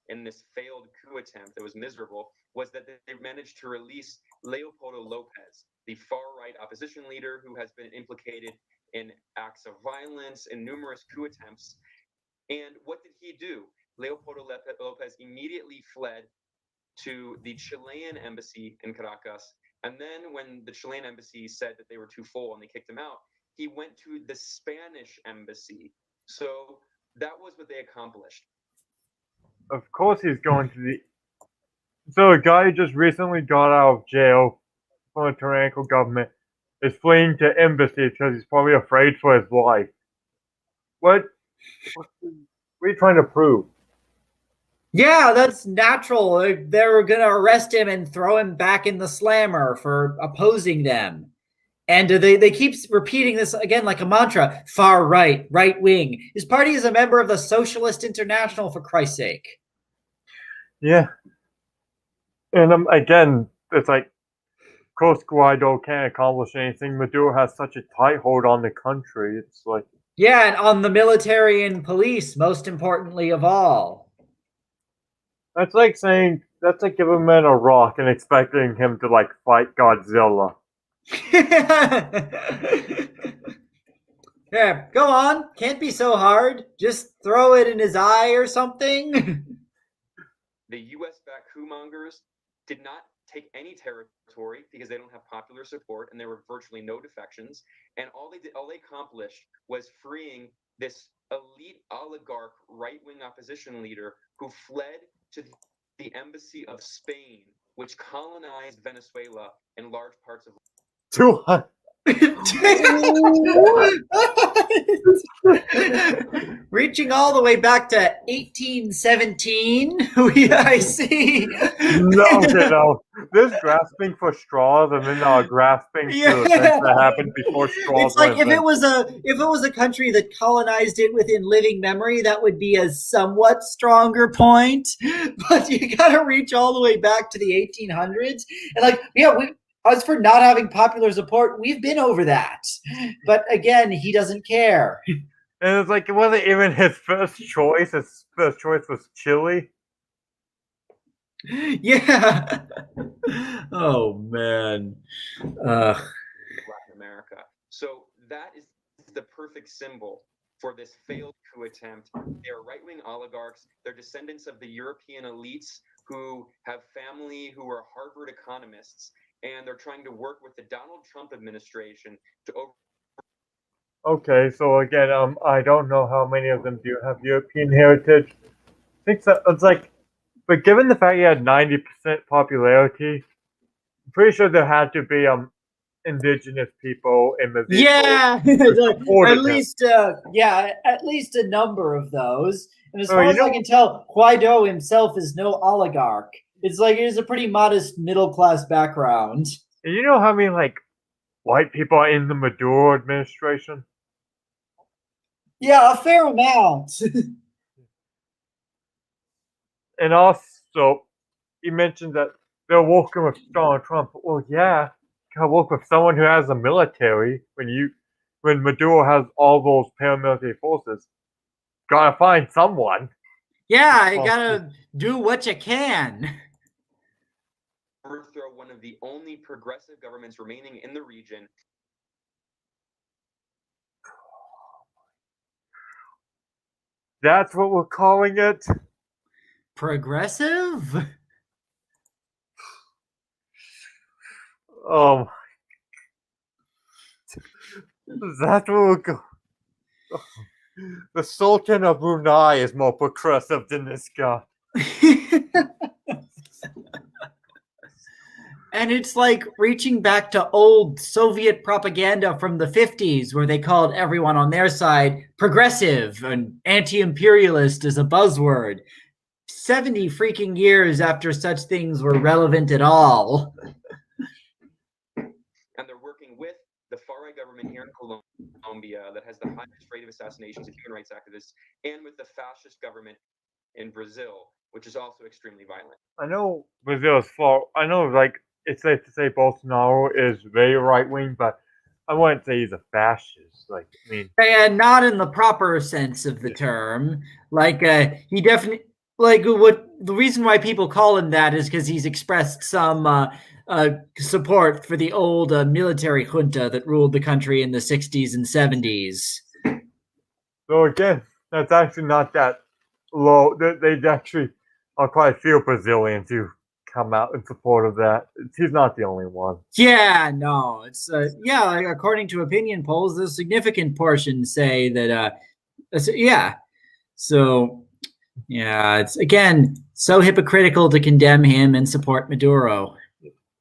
in this failed coup attempt that was miserable was that they managed to release Leopoldo Lopez, the far-right opposition leader who has been implicated in acts of violence and numerous coup attempts. And what did he do? Leopoldo Lopez immediately fled to the Chilean embassy in Caracas. And then when the Chilean embassy said that they were too full and they kicked him out, he went to the Spanish embassy. So that was what they accomplished. Of course he's going to the... So a guy who just recently got out of jail from a tyrannical government is fleeing to embassy because he's probably afraid for his life. What are you trying to prove? Yeah, that's natural. They were going to arrest him and throw him back in the slammer for opposing them. And they keep repeating this again like a mantra. Far right, right wing. His party is a member of the Socialist International, for Christ's sake. Yeah. And again, it's like, of course, Guaido can't accomplish anything. Maduro has such a tight hold on the country. It's like... Yeah, and on the military and police, most importantly of all. That's like giving him a rock and expecting him to, like, fight Godzilla. Yeah, go on. Can't be so hard. Just throw it in his eye or something. The U.S.-backed coup mongers did not take any territory because they don't have popular support, and there were virtually no defections. And all they accomplished was freeing this elite oligarch right-wing opposition leader who fled to the embassy of Spain, which colonized Venezuela and large parts of 200. Reaching all the way back to 1817, I see. No. This grasping for straws and then grasping to events that happened before straws. It's like if it was a country that colonized it within living memory, that would be a somewhat stronger point. But you got to reach all the way back to the 1800s, and as for not having popular support, we've been over that. But again, he doesn't care. And it's like it wasn't even his first choice. His first choice was Chile. Yeah. Oh man. Ugh. Latin America. So that is the perfect symbol for this failed coup attempt. They are right-wing oligarchs. They're descendants of the European elites who have family who are Harvard economists, and they're trying to work with the Donald Trump administration to Okay, so again, I don't know how many of them do have European heritage. I think so. It's like, but given the fact he had 90% popularity, I'm pretty sure there had to be indigenous people in Mexico Yeah, who supported him. at least a number of those. And as Oh, far you as I know, can tell, Guaido himself is no oligarch. It's like he has a pretty modest middle class background. you know how many like white people are in the Maduro administration? Yeah, a fair amount. And also, you mentioned that they're working with Donald Trump. Well, yeah, you gotta work with someone who has a military. When Maduro has all those paramilitary forces, gotta find someone. Yeah, you gotta do what you can. overthrow one of the only progressive governments remaining in the region. That's what we're calling it. Progressive? Um, that's what we're go. The Sultan of Brunei is more progressive than this guy. And it's like reaching back to old Soviet propaganda from the 50s where they called everyone on their side progressive and anti-imperialist as a buzzword. 70 freaking years after such things were relevant at all. And they're working with the far-right government here in Colombia that has the highest rate of assassinations of human rights activists, and with the fascist government in Brazil, which is also extremely violent. I know Brazil is far. I know, like, it's safe to say Bolsonaro is very right wing, but I wouldn't say he's a fascist. Like, I mean, And not in the proper sense of the term. Like, he definitely, like, what the reason why people call him that is because he's expressed some support for the old military junta that ruled the country in the 60s and 70s. so again, that's actually not that low. They actually are quite a few Brazilians who come out in support of that. He's not the only one. Yeah, no, it's yeah. Like, according to opinion polls, a significant portion say that. Yeah, so yeah, it's again so hypocritical to condemn him and support Maduro.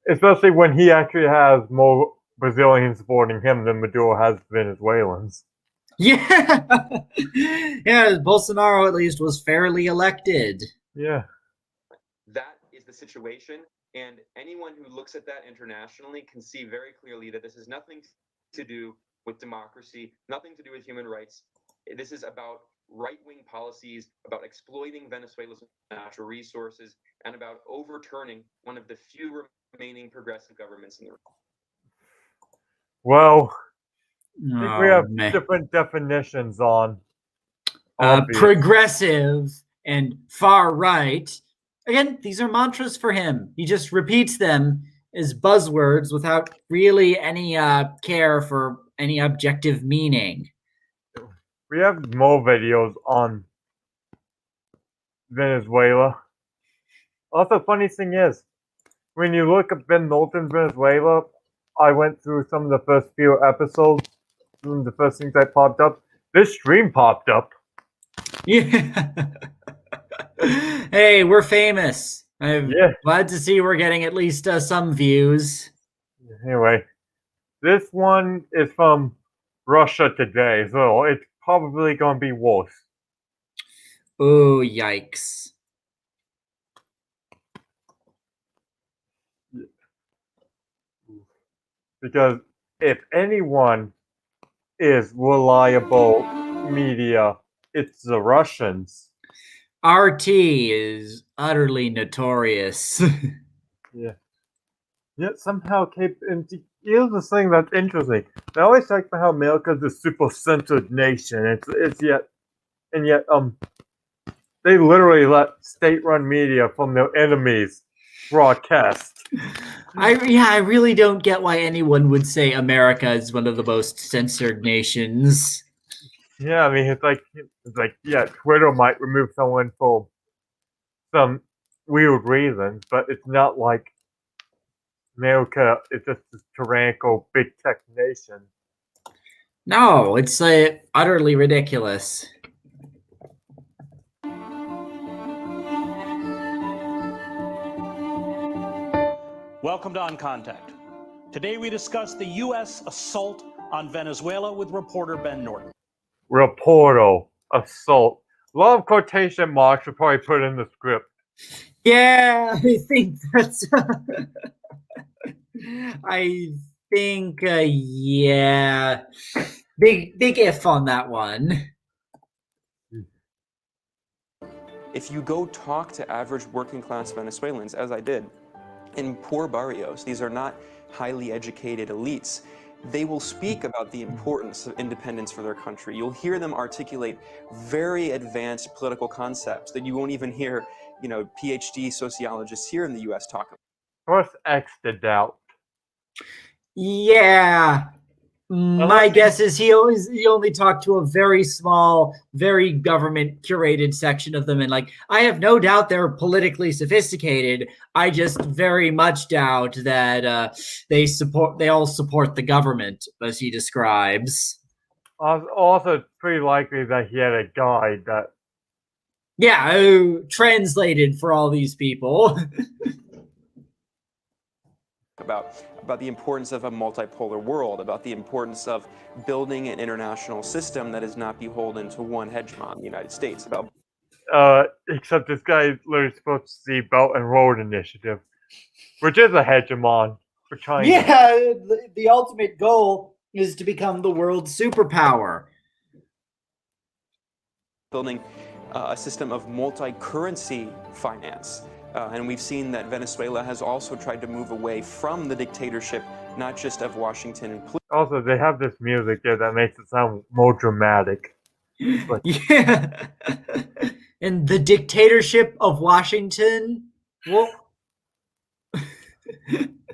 Especially when he actually has more Brazilians supporting him than Maduro has Venezuelans. Yeah, yeah. Bolsonaro at least was fairly elected. Yeah. That is the situation, and anyone who looks at that internationally can see very clearly that this has nothing to do with democracy, nothing to do with human rights. This is about right-wing policies, about exploiting Venezuela's natural resources, and about overturning one of the few remaining progressive governments in the region. Well, I think we have man. different definitions on Progressive and far right. Again, these are mantras for him. He just repeats them as buzzwords without really any care for any objective meaning. We have more videos on Venezuela. Also, funny thing is, when you look at Ben Norton Venezuela, I went through some of the first few episodes, some of the first things that popped up. This stream popped up. Yeah. Hey, we're famous. I'm Yeah. glad to see we're getting at least some views. Anyway, this one is from Russia Today, so it's probably going to be worse. Oh, yikes. Because if anyone is reliable media, it's the Russians. RT is utterly notorious. Yeah. Yet somehow here's the thing that's interesting. They always talk about how America's a super-censored nation. It's yet they literally let state-run media from their enemies broadcast. I really don't get why anyone would say America is one of the most censored nations. Yeah, I mean, it's like, yeah, Twitter might remove someone for some weird reasons, but it's not like America is just this tyrannical big tech nation. No, it's utterly ridiculous. Welcome to On Contact. Today we discuss the U.S. assault on Venezuela with reporter Ben Norton. Reporter assault. A lot of quotation marks should probably put in the script. Yeah, I think that's. I think, yeah, big if on that one. If you go talk to average working class Venezuelans, as I did, in poor barrios, these are not highly educated elites, they will speak about the importance of independence for their country. You'll hear them articulate very advanced political concepts that you won't even hear, PhD sociologists here in the US talk about. First X the doubt. Yeah. My guess is he only talked to a very small, very government curated section of them, and I have no doubt they're politically sophisticated. I just very much doubt that they all support the government, as he describes. Also, it's pretty likely that he had a guide that. Yeah, translated for all these people. About the importance of a multipolar world, about the importance of building an international system that is not beholden to one hegemon, the United States. Except this guy is literally supposed to see Belt and Road Initiative, which is a hegemon for China. Yeah, the ultimate goal is to become the world superpower. Building a system of multi-currency finance. And we've seen that Venezuela has also tried to move away from the dictatorship, not just of Washington and Also, they have this music there that makes it sound more dramatic. Yeah. And the dictatorship of Washington? Well,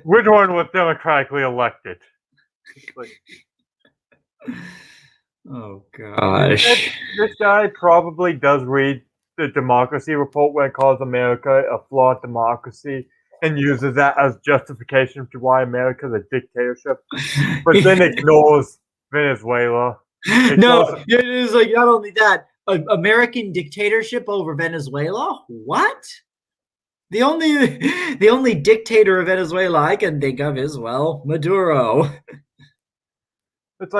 which one was democratically elected? Oh, gosh. This guy probably does read the Democracy Report when it calls America a flawed democracy and uses that as justification to why America is a dictatorship, but then ignores Venezuela. No, it is not only that, American dictatorship over Venezuela? What? The only dictator of Venezuela I can think of is, well, Maduro. It's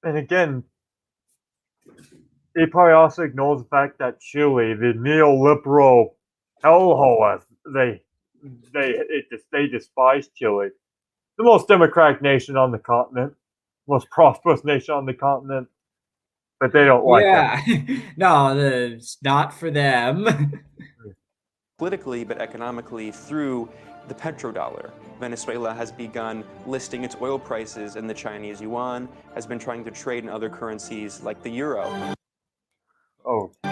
and again, he probably also ignores the fact that Chile, the neoliberal hellhole, as they despise Chile, the most democratic nation on the continent, most prosperous nation on the continent, but they don't like it. No, it's not for them. politically, but economically through the petrodollar. Venezuela has begun listing its oil prices in the Chinese yuan, has been trying to trade in other currencies like the euro. Oh. The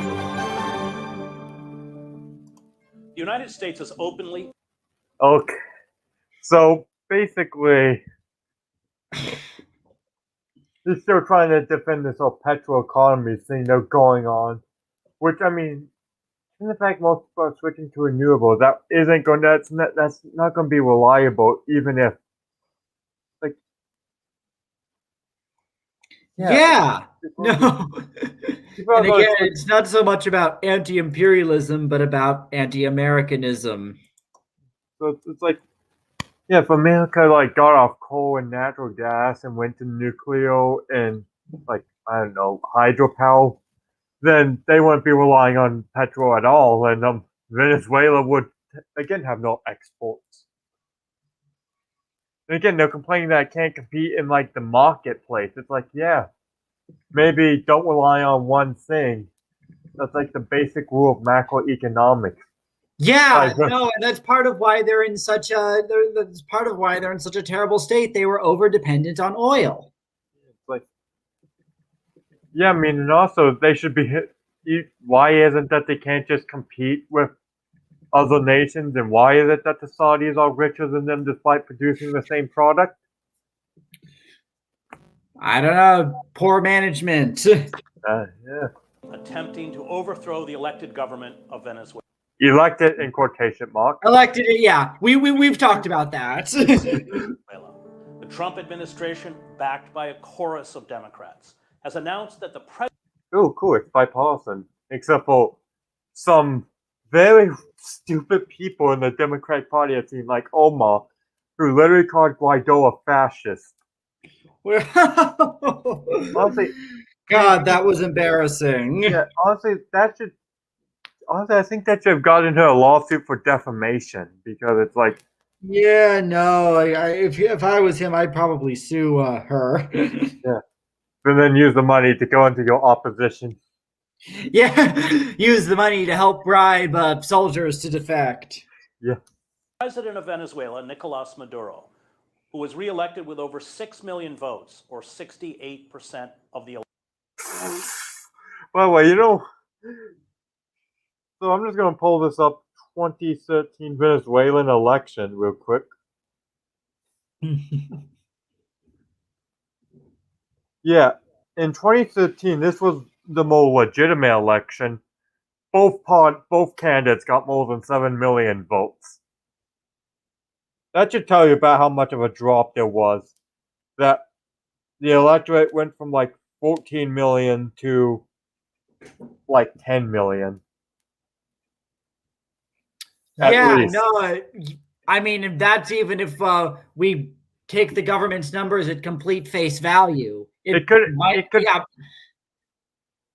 United States has openly. Okay. So basically, he's still trying to defend this whole petro economy thing they're going on, which I mean, in the fact most people are switching to renewables, that isn't going. That's not going to be reliable, even if. Yeah. No. And again, it's not so much about anti-imperialism, but about anti-Americanism. So it's if America got off coal and natural gas and went to nuclear and I don't know, hydropower, then they wouldn't be relying on petrol at all, and Venezuela would again have no exports. And again, they're complaining that it can't compete in the marketplace. It's yeah, maybe don't rely on one thing. That's the basic rule of macroeconomics. Yeah, Like, no, and that's part of why they're in such a that's part of why they're in such a terrible state. They were over dependent on oil. like, yeah, I mean, and also they should be. Why isn't that they can't just compete with other nations, and why is it that the Saudis are richer than them despite producing the same product? I don't know, poor management. Yeah. attempting to overthrow the elected government of Venezuela. Elected in quotation marks. Elected it, yeah. We've talked about that. The Trump administration, backed by a chorus of Democrats, has announced that the president. Oh, cool, it's bipartisan. Except for some very stupid people in the Democratic Party that seem like Omar, who literally called Guaido a fascist. Honestly, God, that was embarrassing. yeah, honestly, I think that should have gotten her a lawsuit for defamation because it's like, Yeah, no. If I was him, I'd probably sue her. yeah, and then use the money to go into your opposition. Yeah, use the money to help bribe soldiers to defect. Yeah. President of Venezuela, Nicolas Maduro, who was reelected with over 6 million votes, or 68% of the election. Well, you know, so I'm just going to pull this up 2013 Venezuelan election real quick. Yeah, in 2013, this was the more legitimate election. Both candidates got more than 7 million votes. That should tell you about how much of a drop there was. That the electorate went from like 14 million to like 10 million. Yeah, least. no. I mean, that's even if we take the government's numbers at complete face value. It could yeah.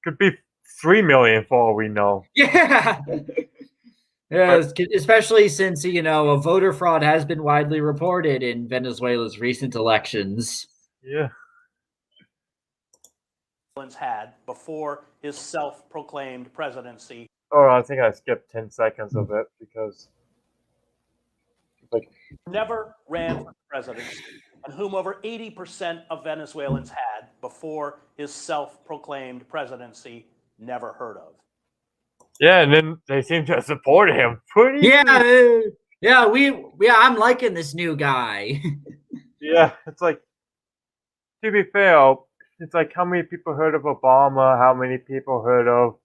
could be 3 million for all we know. Yeah. Yes, especially since, a voter fraud has been widely reported in Venezuela's recent elections. Yeah. Had before his self-proclaimed presidency. Oh, I think I skipped 10 seconds of it because never ran for presidency, and whom over 80% of Venezuelans had before his self-proclaimed presidency never heard of. Yeah, and then they seem to support him. I'm liking this new guy. Yeah, it's like, to be fair, it's like how many people heard of Obama, how many people heard of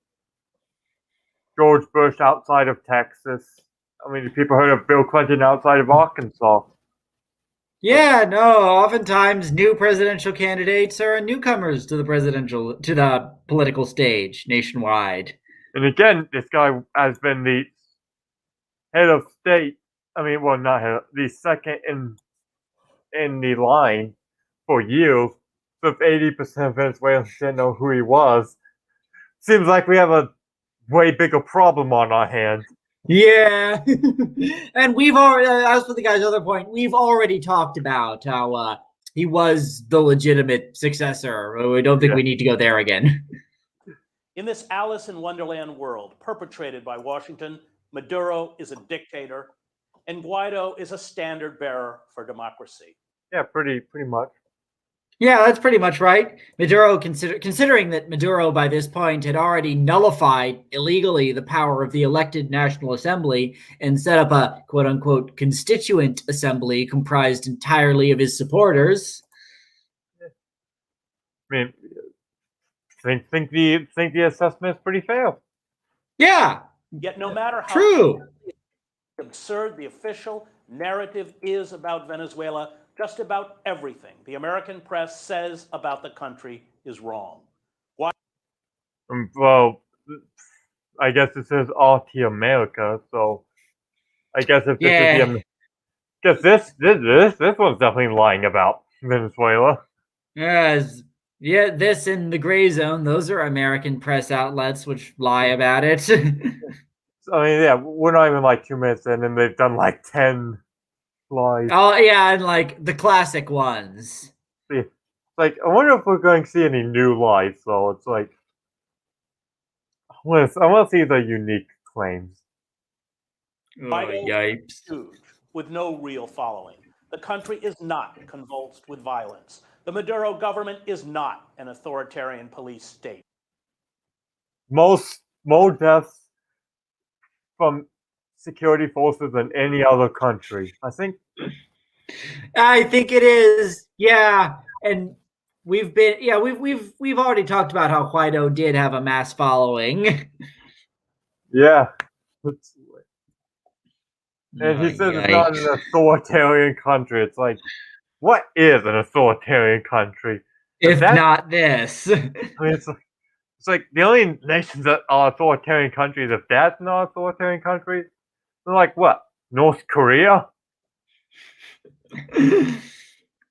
George Bush outside of Texas, how many people heard of Bill Clinton outside of Arkansas. Yeah, no, oftentimes new presidential candidates are newcomers to the political stage nationwide. And again, this guy has been the head of state. I mean, well, not head, the second in the line for years. So if 80% of Venezuelans didn't know who he was, seems like we have a way bigger problem on our hands. Yeah, and we've already, as for the guy's other point, we've already talked about how he was the legitimate successor. We don't think we need to go there again. In this Alice in Wonderland world perpetrated by Washington, Maduro is a dictator, and Guaido is a standard bearer for democracy. Yeah, pretty much. Yeah, that's pretty much right. Maduro, considering that Maduro by this point had already nullified illegally the power of the elected National Assembly and set up a quote-unquote constituent assembly comprised entirely of his supporters. I mean, think the assessment is pretty fair. Yeah. Yet no matter how true absurd the official narrative is about Venezuela, just about everything the American press says about the country is wrong. Why? Well, I guess it says RT America, so I guess if this is the because this one's definitely lying about Venezuela. Yes. Yeah, this and the Gray Zone, those are American press outlets which lie about it. I mean, yeah, we're not even like 2 minutes in, and they've done like 10 lies. Oh, yeah, and like the classic ones. Like, I wonder if we're going to see any new lies, though. It's like, I want to see the unique claims. Guaido yipes. is huge, with no real following. The country is not convulsed with violence. The Maduro government is not an authoritarian police state. More deaths from security forces than any other country. I think it is. Yeah, and we've already talked about how Guaido did have a mass following. yeah. And he says it's not an Yikes. authoritarian country. It's like, what is an authoritarian country? If That's- not this. I mean, it's like the only nations that are authoritarian countries, if that's not an authoritarian country, they're like what? North Korea?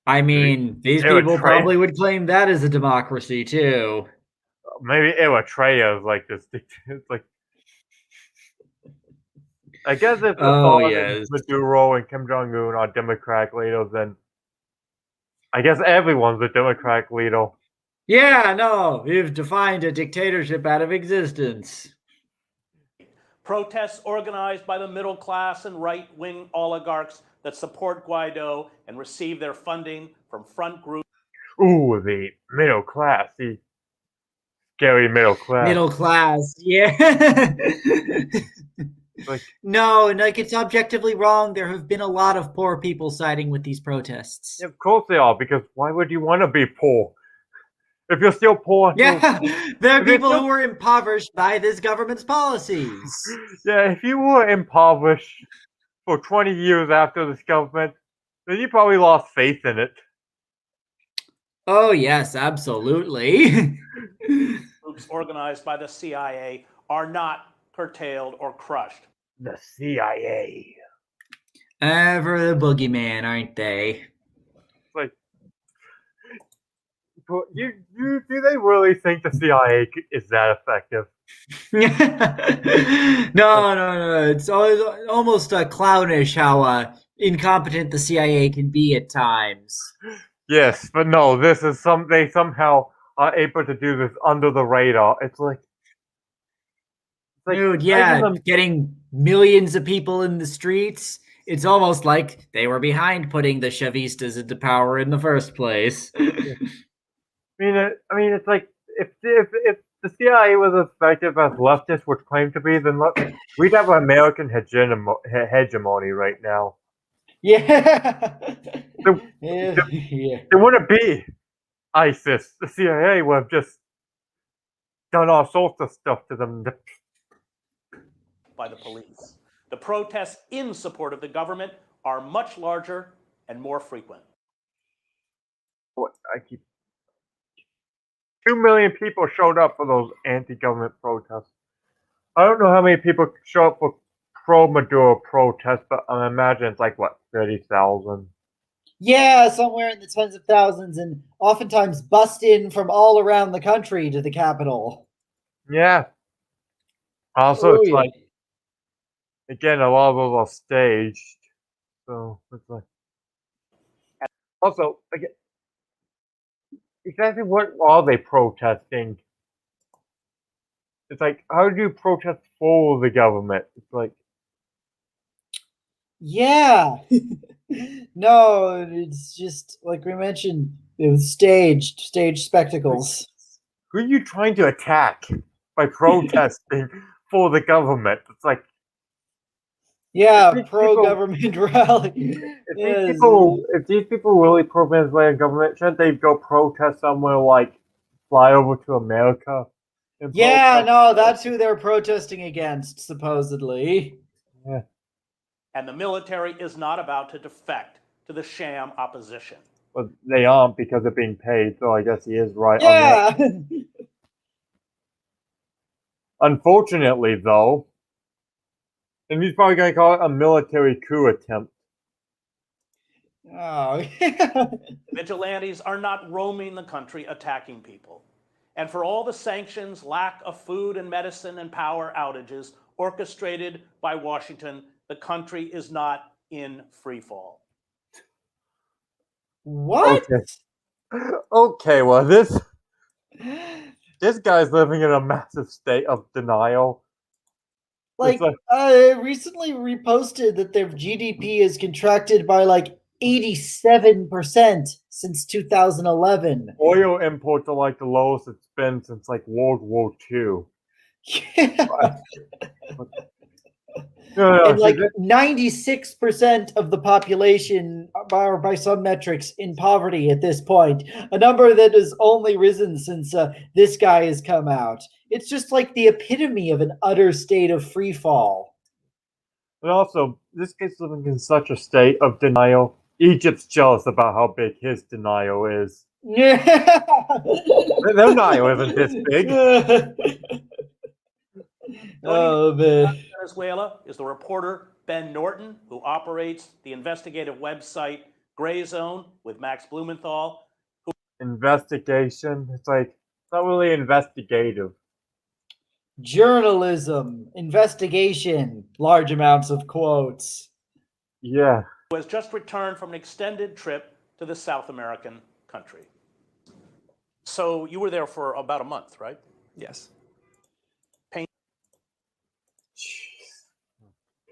I mean, these people Eritrea? probably would claim that as a democracy too. Maybe Eritrea is like this. It's like, I guess if Oh, Assad yes. and Maduro and Kim Jong Un are Democratic leaders, then I guess everyone's a Democratic leader. Yeah, no, we've defined a dictatorship out of existence. Protests organized by the middle class and right-wing oligarchs that support Guaido and receive their funding from front groups. Ooh, the middle class, the scary middle class. Middle class, yeah. Like, No, like it's objectively wrong. There have been a lot of poor people siding with these protests. of course they are, because why would you want to be poor? If you're still poor, Yeah, there are If you're people still- who were impoverished by this government's policies. yeah, if you were impoverished for 20 years after this government, then you probably lost faith in it. Oh, yes, absolutely. Groups organized by the CIA are not curtailed or crushed. The CIA. Ever the boogeyman, aren't they? Like, but do they really think the CIA is that effective? No. It's almost clownish how incompetent the CIA can be at times. Yes, but no, this is they somehow are able to do this under the radar. It's like Dude, imagine yeah, them- getting millions of people in the streets. It's almost like they were behind putting the Chavistas into power in the first place. I mean, it's like if the CIA was as effective as leftists would claim to be, then we'd have an American hegemony right now. Yeah. The- Yeah. It wouldn't be ISIS. The CIA would have just done all sorts of stuff to them. By the police. The protests in support of the government are much larger and more frequent. I keep 2 million people showed up for those anti-government protests. I don't know how many people show up for pro-Maduro protests, but I imagine it's like, what, 30,000? Yeah, somewhere in the tens of thousands, and oftentimes bust in from all around the country to the capital. Yeah. Also, Oh, it's yeah. like, again, a lot of those are staged. So, it's like... Also, again, exactly what are they protesting? It's like, how do you protest for the government? It's like, Yeah. No, it's just like we mentioned, it was staged spectacles. who are you trying to attack by protesting for the government? It's like, Yeah, these pro-government rally. if these people really pro-Venezuelan government, shouldn't they go protest somewhere like fly over to America? And Yeah, protest? no, that's who they're protesting against, supposedly. Yeah. And the military is not about to defect to the sham opposition. But they aren't because they're being paid, so I guess he is right on Yeah. that. Unfortunately, though, and he's probably going to call it a military coup attempt. Oh. Vigilantes are not roaming the country attacking people. And for all the sanctions, lack of food and medicine, and power outages orchestrated by Washington, the country is not in free fall. What? Okay, well, this guy's living in a massive state of denial. Like, like- I recently reposted that their GDP is contracted by like 87% since 2011. Oil imports are like the lowest it's been since like World War II. Yeah. No, And like see, 96% of the population are, by some metrics, in poverty at this point. A number that has only risen since this guy has come out. It's just like the epitome of an utter state of free fall. and also, this kid's living in such a state of denial. Egypt's jealous about how big his denial is. Yeah. Their denial isn't this big. Oh man. Venezuela is the reporter Ben Norton, who operates the investigative website Gray Zone with Max Blumenthal. Investigation. It's like, it's not really investigative. Journalism, investigation, large amounts of quotes. Yeah. Who has just returned from an extended trip to the South American country. So you were there for about a month, right? Yes.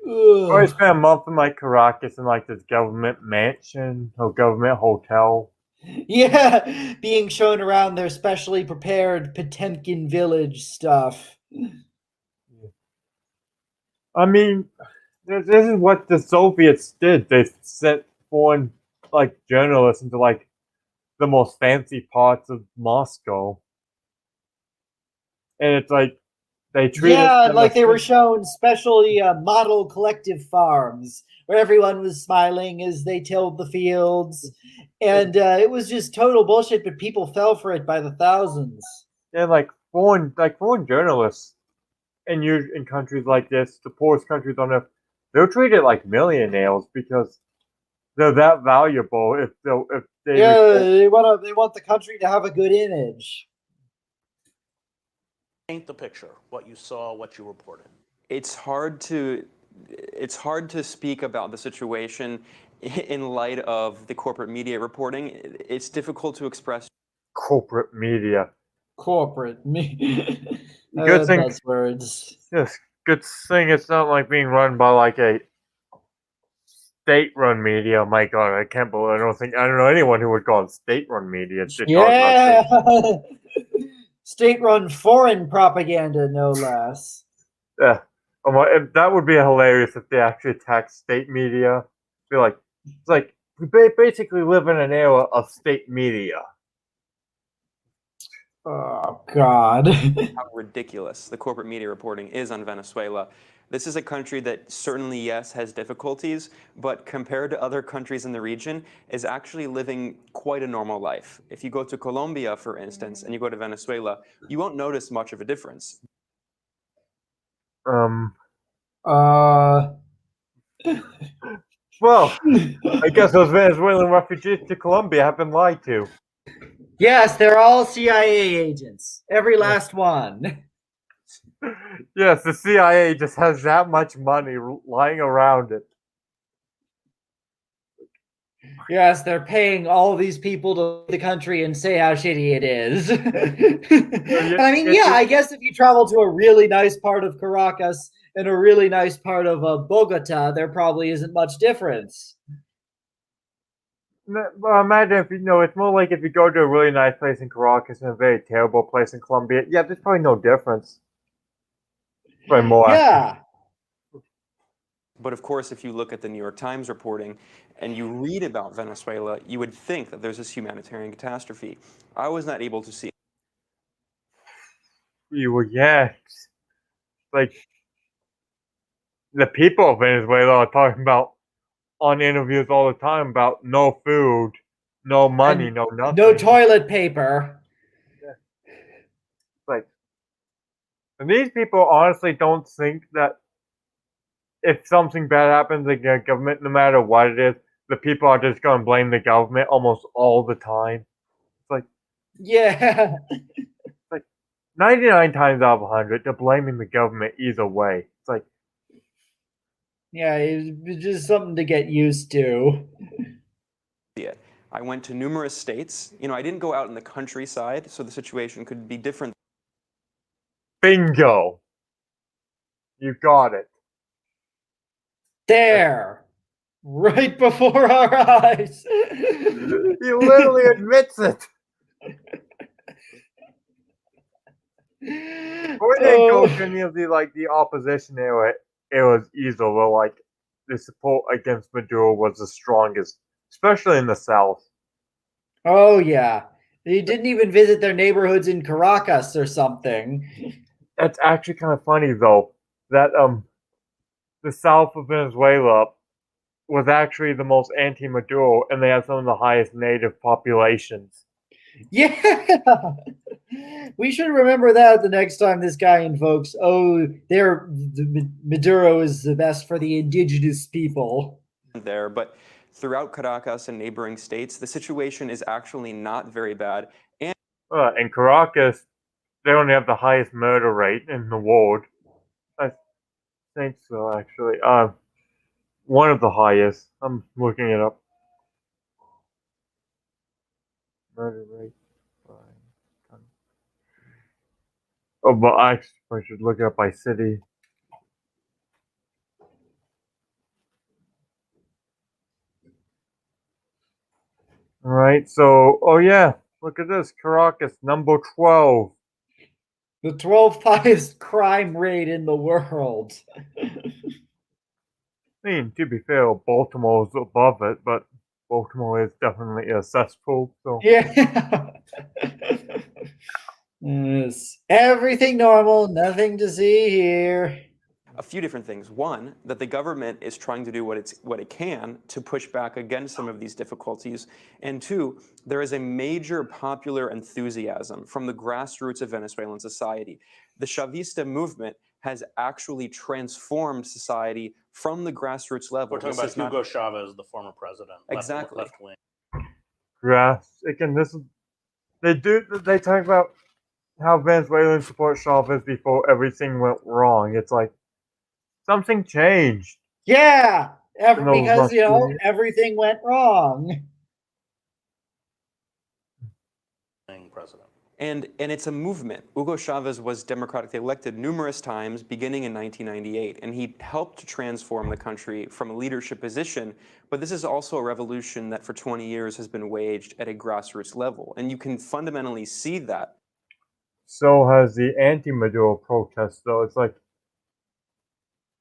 I spent a month in like Caracas in like this government mansion or government hotel. Yeah, being shown around their specially prepared Potemkin village stuff. I mean, this is what the Soviets did. They sent foreign like journalists into like the most fancy parts of Moscow, and it's like they treated Yeah, them like they were as- shown specially model collective farms where everyone was smiling as they tilled the fields. And it was just total bullshit, but people fell for it by the thousands. and foreign journalists in countries like this, the poorest countries on earth, they're treated like millionaires because they're that valuable. If they Yeah, they want the country to have a good image. Paint the picture, what you saw, what you reported. It's hard to speak about the situation in light of the corporate media reporting. It's difficult to express. corporate media. Corporate me. Good thing- Buzzwords. Yes, good thing it's not like being run by like a state-run media. Oh my God, I can't believe I don't know anyone who would call it state-run media. It's just Yeah. State-run foreign propaganda, no less. yeah. That would be hilarious if they actually attacked state media. Be like, it's like we basically live in an era of state media. Oh God. How ridiculous the corporate media reporting is on Venezuela. This is a country that certainly, yes, has difficulties, but compared to other countries in the region, is actually living quite a normal life. If you go to Colombia, for instance, and you go to Venezuela, you won't notice much of a difference. Well, I guess those Venezuelan refugees to Colombia have been lied to. Yes, they're all CIA agents. Every last one. Yes, the CIA just has that much money lying around it. Yes, they're paying all these people to the country and say how shitty it is. And I mean, yeah, I guess if you travel to a really nice part of Caracas and a really nice part of Bogota, there probably isn't much difference. Well, imagine if it's more like if you go to a really nice place in Caracas and a very terrible place in Colombia. Yeah, there's probably no difference. Probably more. Yeah. But of course, if you look at the New York Times reporting and you read about Venezuela, you would think that there's this humanitarian catastrophe. I was not able to see. Yeah. Like, the people of Venezuela are talking about on interviews all the time about no food, no money, And no nothing. no toilet paper. Like, and these people honestly don't think that if something bad happens in the government, no matter what it is, the people are just going to blame the government almost all the time. It's like, Yeah. 99 times out of 100, they're blaming the government either way. It's like, Yeah, it's just something to get used to. it. I went to numerous states. I didn't go out in the countryside, so the situation could be different. bingo. You got it. There, right before our eyes. He literally admits it. Before they go to any of the opposition era, it was easy. Where the support against Maduro was the strongest, especially in the South. Oh yeah, he didn't even visit their neighborhoods in Caracas or something. That's actually kind of funny though, that the South of Venezuela was actually the most anti-Maduro, and they had some of the highest native populations. Yeah, we should remember that the next time this guy invokes. Oh, Maduro is the best for the indigenous people. There, but throughout Caracas and neighboring states, the situation is actually not very bad. And In Caracas, they only have the highest murder rate in the world. I think so, actually. One of the highest. I'm looking it up. Murder rate. Oh, but I should look it up by city. Alright, so, oh yeah, look at this. Caracas, number 12. The 12th highest crime rate in the world. I mean, to be fair, Baltimore's above it, but Baltimore is definitely a cesspool, so. Yeah. Yes. Everything normal, nothing to see here. a few different things. One, that the government is trying to do what it can to push back against some of these difficulties. And two, there is a major popular enthusiasm from the grassroots of Venezuelan society. The Chavista movement has actually transformed society from the grassroots level. We're talking about Hugo Chavez, the former president. Exactly. Left wing. Again, they talk about how Venezuelans support Chavez before everything went wrong. It's like something changed. Yeah, because Russian- everything went wrong. President. And it's a movement. Hugo Chavez was democratically elected numerous times, beginning in 1998, and he helped to transform the country from a leadership position. But this is also a revolution that for 20 years has been waged at a grassroots level, and you can fundamentally see that. So has the anti-Maduro protest, though. It's like,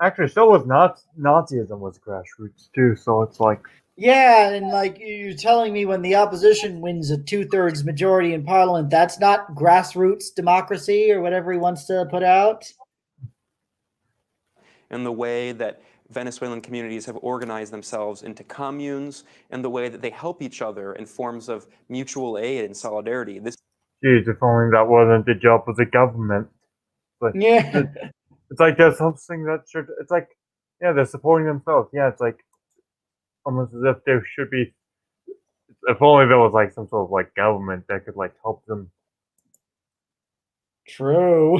actually, so was Nazism was grassroots too. So it's like, Yeah, and like you're telling me when the opposition wins a 2/3 majority in parliament, that's not grassroots democracy or whatever he wants to put out? And the way that Venezuelan communities have organized themselves into communes, and the way that they help each other in forms of mutual aid and solidarity. geez, if only that wasn't the job of the government. But Yeah. it's like there's something that should. It's like, yeah, they're supporting themselves. Yeah, it's like almost as if there should be. If only there was like some sort of like government that could like help them. True.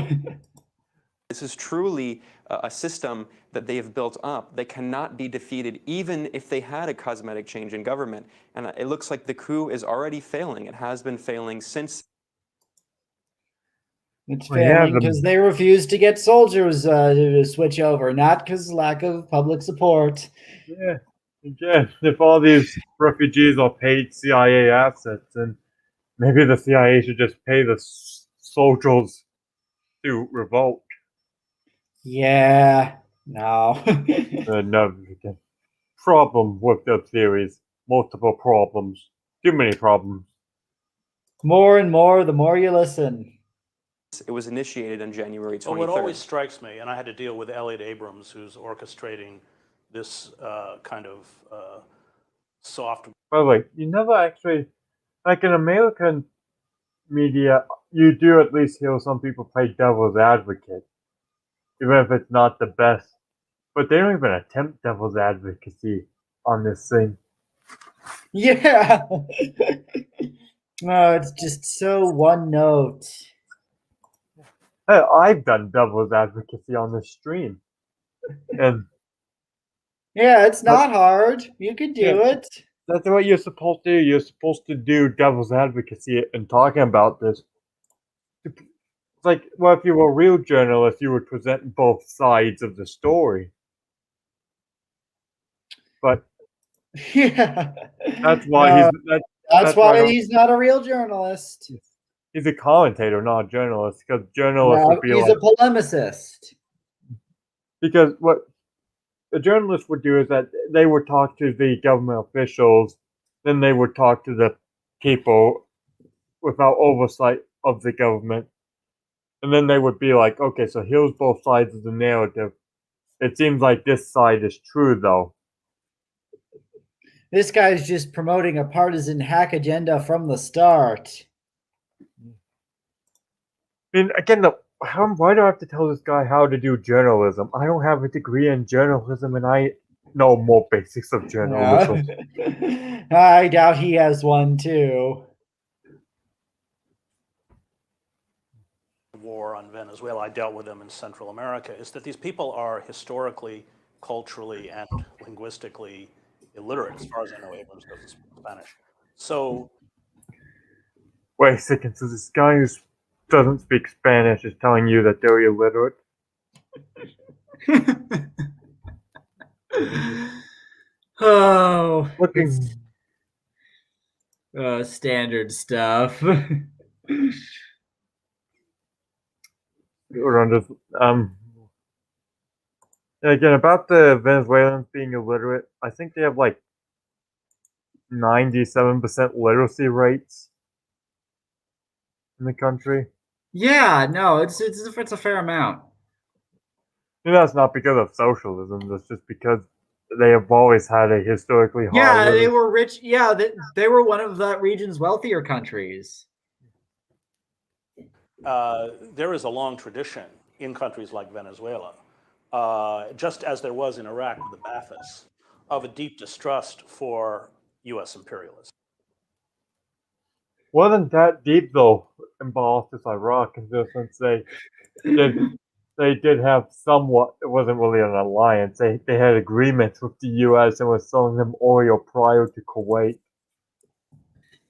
This is truly a system that they have built up that cannot be defeated even if they had a cosmetic change in government. And it looks like the coup is already failing. It has been failing since. It's Well, yeah, failing because they refuse to get soldiers to switch over, not because lack of public support. Yeah, again, if all these refugees are paid CIA assets, then maybe the CIA should just pay the soldiers to revolt. Yeah, no. No, again, problem with their theories. Multiple problems. Too many problems. More and more, the more you listen. It was initiated on January 23rd. Well, what always strikes me, and I had to deal with Elliot Abrams, who's orchestrating this kind of soft. By the way, you never actually, like in American media, you do at least hear some people play devil's advocate, even if it's not the best. But they don't even attempt devil's advocacy on this thing. Yeah. No, it's just so one note. Hey, I've done devil's advocacy on this stream, and Yeah, it's not hard. You can do Yeah. it. that's what you're supposed to do. You're supposed to do devil's advocacy and talking about this It's like, well, if you were a real journalist, you would present both sides of the story. But Yeah. that's why No, that's that's why I why don't- he's not a real journalist. he's a commentator, not a journalist, because journalists No, would be he's like, a polemicist. because what the journalists would do is that they would talk to the government officials, then they would talk to the people without oversight of the government, and then they would be like, okay, so here's both sides of the narrative. It seems like this side is true, though. This guy's just promoting a partisan hack agenda from the start. I mean, again, why do I have to tell this guy how to do journalism? I don't have a degree in journalism, and I know more basics of journalism. Yeah. I doubt he has one too. War on Venezuela, I dealt with them in Central America, is that these people are historically, culturally, and linguistically illiterate. As far as I know, Abrams doesn't speak Spanish. So Wait a second, so this guy who doesn't speak Spanish is telling you that they're illiterate? Oh, Looking, standard stuff. again, about the Venezuelans being illiterate, I think they have like 97% literacy rates in the country. Yeah, no, it's a fair amount. And that's not because of socialism, that's just because they have always had a historically high Yeah, they literacy. were rich. Yeah, they were one of that region's wealthier countries. there is a long tradition in countries like Venezuela, just as there was in Iraq with the Ba'athist, of a deep distrust for U.S. imperialism. Wasn't that deep though in Boston, Iraq, in the sense they did have somewhat. It wasn't really an alliance. They had agreements with the U.S. and was selling them oil prior to Kuwait.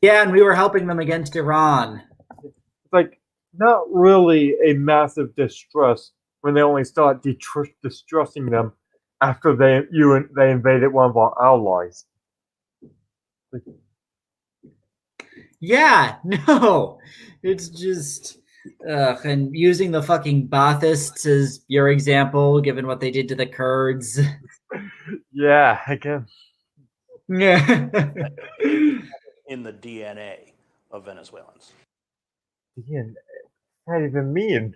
Yeah, and we were helping them against Iran. It's like not really a massive distrust when they only start distrusting them after they invaded one of our allies. Yeah, no, it's just, and using the fucking Baathists as your example, given what they did to the Kurds. Yeah, again. Yeah. In the DNA of Venezuelans. Ian, what does that even mean?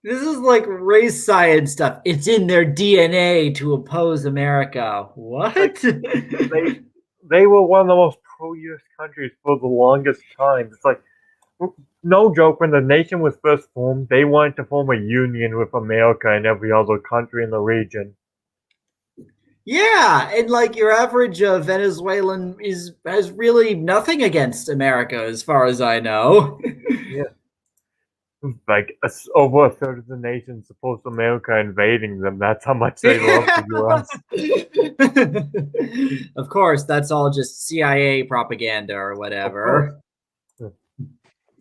This is like race science stuff. It's in their DNA to oppose America. What? Like, they were one of the most pro-US countries for the longest time. It's like, no joke, when the nation was first formed, they wanted to form a union with America and every other country in the region. Yeah, and like your average Venezuelan has really nothing against America, as far as I know. Yeah. Like, over a third of the nation supposed America invading them. That's how much they love the US. Of course, that's all just CIA propaganda or whatever.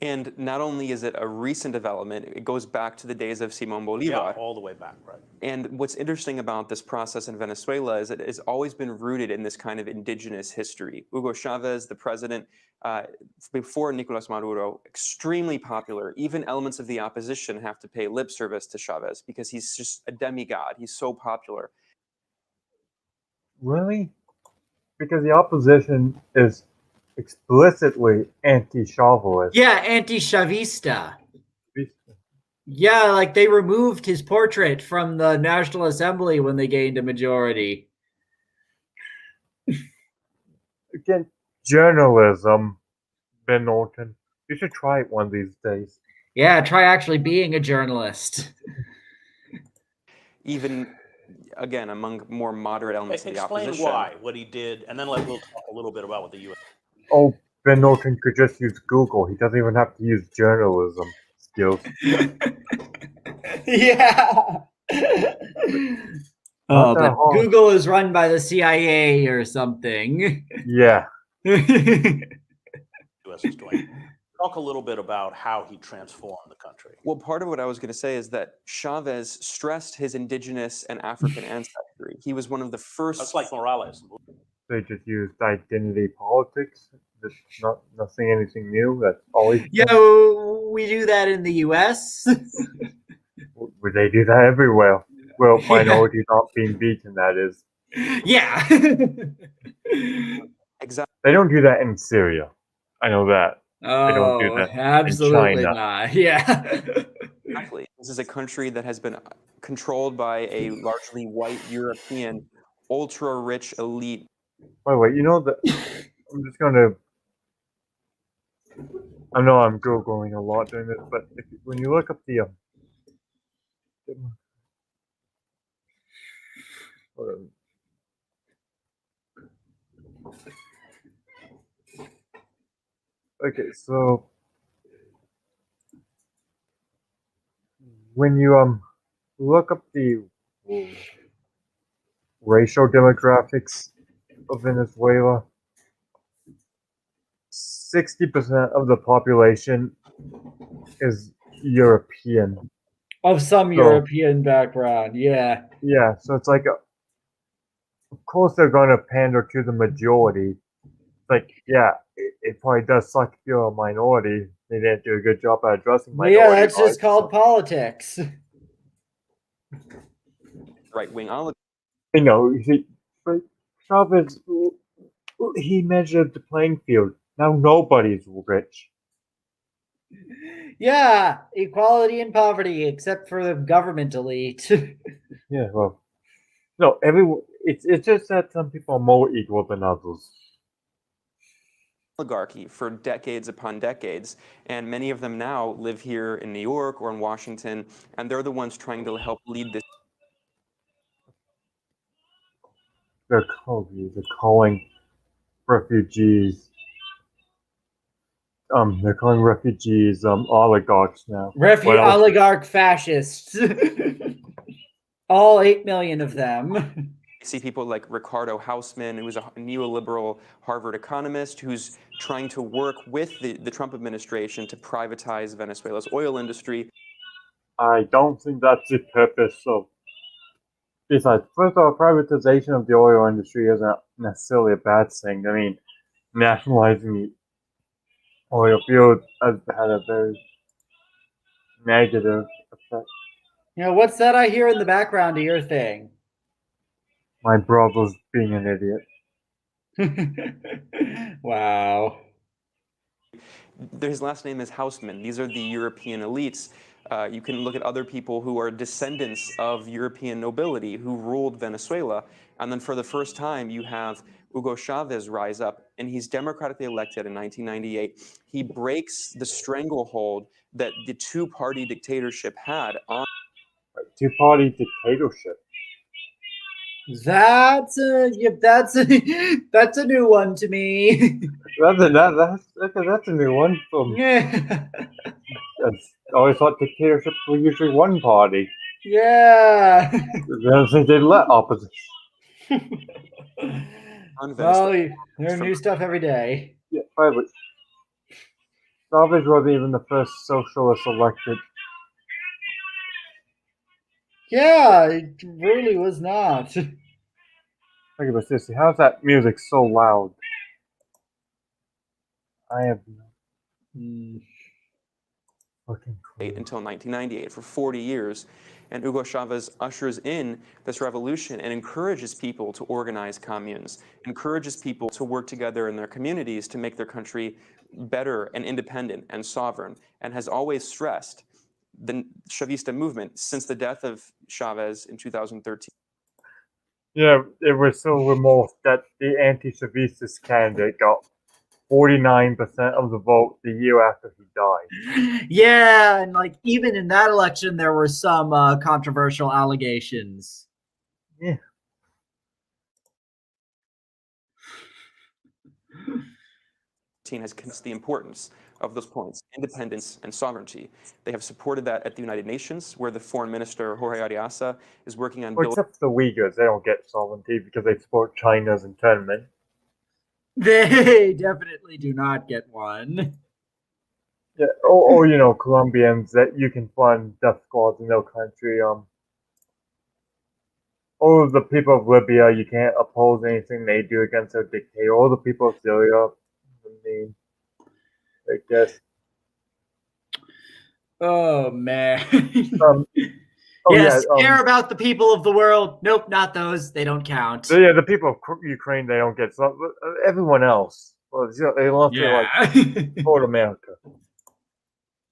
And not only is it a recent development, it goes back to the days of Simón Bolívar. Yeah, all the way back, right. And what's interesting about this process in Venezuela is it has always been rooted in this kind of indigenous history. Hugo Chavez, the president, before Nicolas Maduro, extremely popular. Even elements of the opposition have to pay lip service to Chavez because he's just a demigod. He's so popular. Really? Because the opposition is explicitly anti-Chavez. Yeah, anti-Chavista. Yeah, like they removed his portrait from the National Assembly when they gained a majority. Again, journalism, Ben Norton. You should try it one of these days. Yeah, try actually being a journalist. Even, again, among more moderate elements of the opposition. Explain why, what he did, and then we'll talk a little bit about what the U.S. Oh, Ben Norton could just use Google. He doesn't even have to use journalism skills. Yeah. Oh, but Google is run by the CIA or something. Yeah. U.S. is doing. Talk a little bit about how he transformed the country. Well, part of what I was going to say is that Chavez stressed his indigenous and African ancestry. He was one of the first. That's like Morales. They just used identity politics. That's nothing anything new. That's always Yeah, we do that in the U.S. Would they do that everywhere? Well, minorities aren't being beaten. That is. Yeah. Exactly. They don't do that in Syria. I know that. don't do Oh, that in absolutely China. not. Yeah. Exactly. This is a country that has been controlled by a largely white European, ultra-rich elite. By the way, you know that I'm just gonna. I know I'm googling a lot during this, but when you look up the hold on. Okay, so when you look up the racial demographics of Venezuela, 60% of the population is European. Of some European background, yeah. Yeah, so it's like, of course they're going to pander to the majority. Like, yeah, it probably does suck if you're a minority. They didn't do a good job at addressing minority Yeah, that's just rights. called politics. Right-wing oligarchy. You know, you see, but Chavez, he measured the playing field. Now nobody's rich. Yeah, equality and poverty, except for the government elite. Yeah, well, no, everyone. It's just that some people are more equal than others. Oligarchy for decades upon decades, and many of them now live here in New York or in Washington, and they're the ones trying to help lead this. They're calling refugees. They're calling refugees oligarchs now. Oligarch fascists. All 8 million of them. See people like Ricardo Hausman, who's a neoliberal Harvard economist who's trying to work with the Trump administration to privatize Venezuela's oil industry. I don't think that's the purpose of. Besides, first of all, privatization of the oil industry isn't necessarily a bad thing. I mean, nationalizing the oil field has had a very negative effect. You know, what's that I hear in the background of your thing? My brother's being an idiot. Wow. His last name is Hausman. These are the European elites. You can look at other people who are descendants of European nobility who ruled Venezuela. And then for the first time, you have Hugo Chavez rise up, and he's democratically elected in 1998. He breaks the stranglehold that the two-party dictatorship had on. Two-party dictatorship. That's a new one to me. That's a new one. Yeah. I always thought dictatorships were usually one party. Yeah. They let opposition. Well, there's new stuff every day. Yeah, but Chavez wasn't even the first socialist elected. Yeah, it really was not. Look at this, Sissy. How's that music so loud? I have no fucking clue. Until 1998, for 40 years. And Hugo Chavez ushers in this revolution and encourages people to organize communes, encourages people to work together in their communities to make their country better and independent and sovereign, and has always stressed the Chavista movement since the death of Chavez in 2013. Yeah, it was so remote that the anti-Chavistist candidate got 49% of the vote the year after he died. Yeah, and like even in that election, there were some controversial allegations. Yeah. Has convinced the importance of those points, independence and sovereignty. They have supported that at the United Nations, where the foreign minister, Jorge Ariasa, is working on... Well, except for the Uyghurs, they don't get sovereignty because they support China's internment. They definitely do not get one. Yeah, or you know, Colombians that you can fund death squads in their country. All of the people of Libya, you can't oppose anything they do against their dictator. All the people of Syria, I mean, I guess. Oh man. Um, oh yeah, Yes, care about the people of the world. Nope, not those. They don't count. yeah, the people of Ukraine, they don't get some. Everyone else, well, they lost their like North America.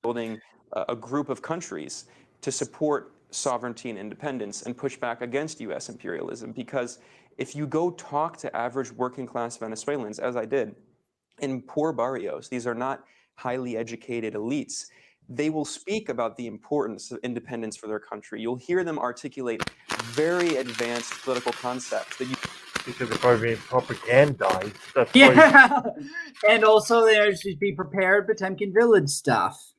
Building a group of countries to support sovereignty and independence and push back against U.S. imperialism. Because if you go talk to average working class Venezuelans, as I did, in poor barrios, these are not highly educated elites, they will speak about the importance of independence for their country. You'll hear them articulate very advanced political concepts that you Because they're probably being propagandized. That's why. Yeah. And also there should be prepared Potemkin village stuff.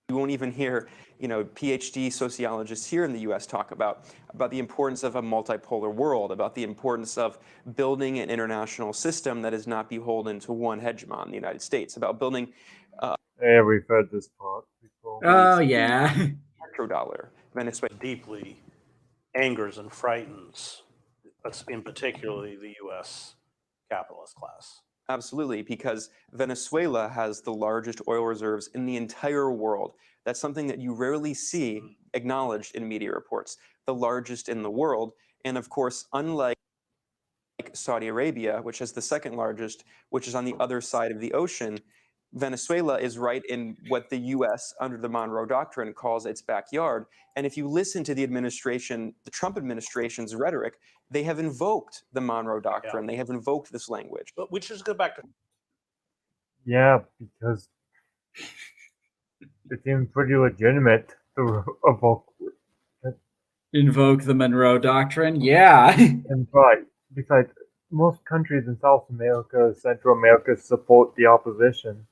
you won't even hear, you know, PhD sociologists here in the U.S. talk about the importance of a multipolar world, about the importance of building an international system that is not beholden to one hegemon, the United States, about building. Yeah, we've heard this part before. Oh yeah. Petrodollar, Venezuela. Deeply angers and frightens, in particularly the U.S. capitalist class. Absolutely, because Venezuela has the largest oil reserves in the entire world. That's something that you rarely see acknowledged in media reports. The largest in the world, and of course, unlike Saudi Arabia, which has the second largest, which is on the other side of the ocean, Venezuela is right in what the US, under the Monroe Doctrine, calls its backyard. And if you listen to the administration, the Trump administration's rhetoric, they have invoked the Monroe Doctrine. They have invoked this language. But we should go back to. Yeah, because it seems pretty legitimate to Invoke the Monroe Doctrine. Yeah. And besides, most countries in South America, Central America support the opposition.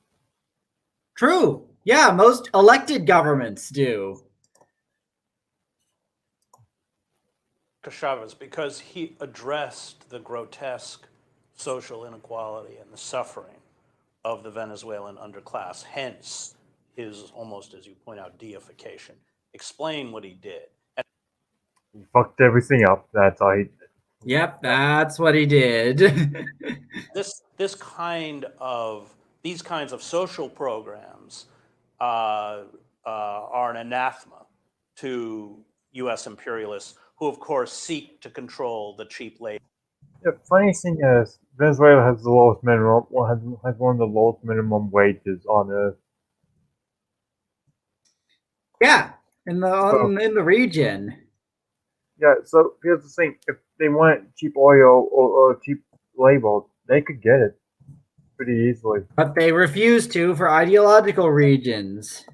True. Yeah, most elected governments do. Chavez, because he addressed the grotesque social inequality and the suffering of the Venezuelan underclass, hence his, almost as you point out, deification. Explain what he did. He fucked everything up. That's all he did. Yep, that's what he did. These kinds of social programs are an anathema to U.S. imperialists, who of course seek to control the cheap labor. The funny thing is, Venezuela has the lowest minimum, has one of the lowest minimum wages on Earth. Yeah, in the region. Yeah, so here's the thing: if they want cheap oil or cheap labor, they could get it pretty easily. But they refuse to for ideological reasons.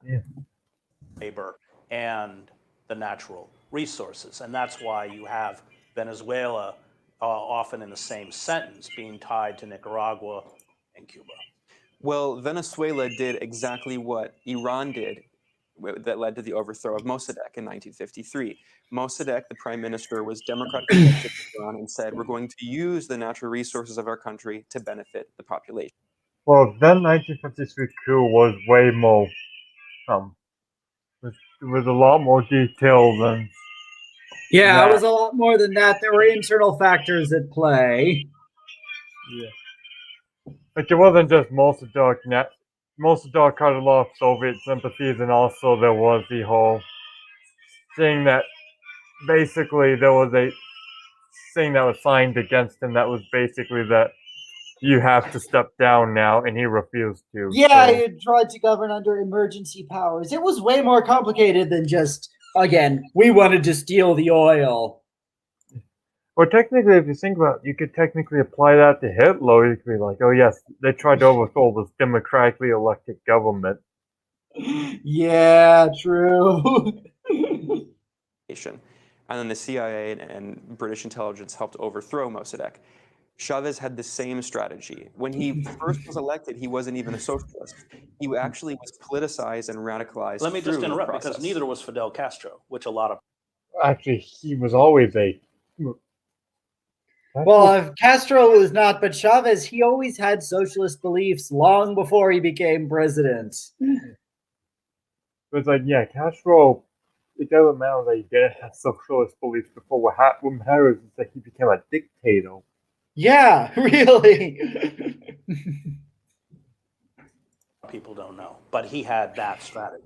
Yeah. Labor and the natural resources, and that's why you have Venezuela often in the same sentence being tied to Nicaragua and Cuba. Well, Venezuela did exactly what Iran did that led to the overthrow of Mossadegh in 1953. Mossadegh, the prime minister, was democratically elected in Iran and said, we're going to use the natural resources of our country to benefit the population. Well, that 1953 coup was way more, it was a lot more detailed than. Yeah, it was a lot more than that. There were internal factors at play. Yeah. Like, it wasn't just Mossadegh. Mossadegh had a lot of Soviet sympathies, and also there was the whole thing that basically there was a thing that was signed against him that was basically that you have to step down now, and he refused to. Yeah, so. He tried to govern under emergency powers. It was way more complicated than just, again, we wanted to steal the oil. Well, technically, if you think about it, you could technically apply that to Hitler. You could be like, oh yes, they tried to overthrow this democratically elected government. Yeah, true. And then the CIA and British intelligence helped overthrow Mossadegh. Chavez had the same strategy. When he first was elected, he wasn't even a socialist. He actually was politicized and radicalized. Let me just interrupt, because neither was Fidel Castro, which a lot of... Actually, he was always a... Well, Castro was not, but Chavez, he always had socialist beliefs long before he became president. It's like, yeah, Castro, it doesn't matter that he didn't have socialist beliefs before. What matters is that he became a dictator. Yeah, really. People don't know, but he had that strategy.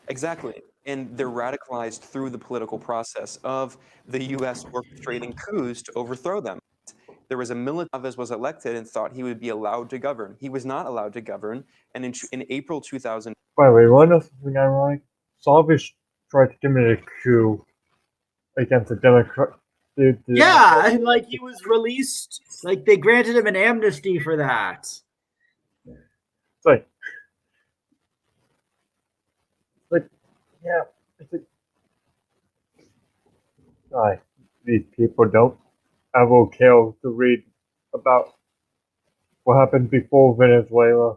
Exactly. And they're radicalized through the political process of the U.S. orchestrating coups to overthrow them. There was a military. Chavez was elected and thought he would be allowed to govern. He was not allowed to govern. And in April 2000. By the way, one of something ironic? Chavez tried to commit a coup against the Democrat. Yeah, and like he was released, like they granted him an amnesty for that. It's like, yeah, it's like, these people don't ever care to read about what happened before Venezuela.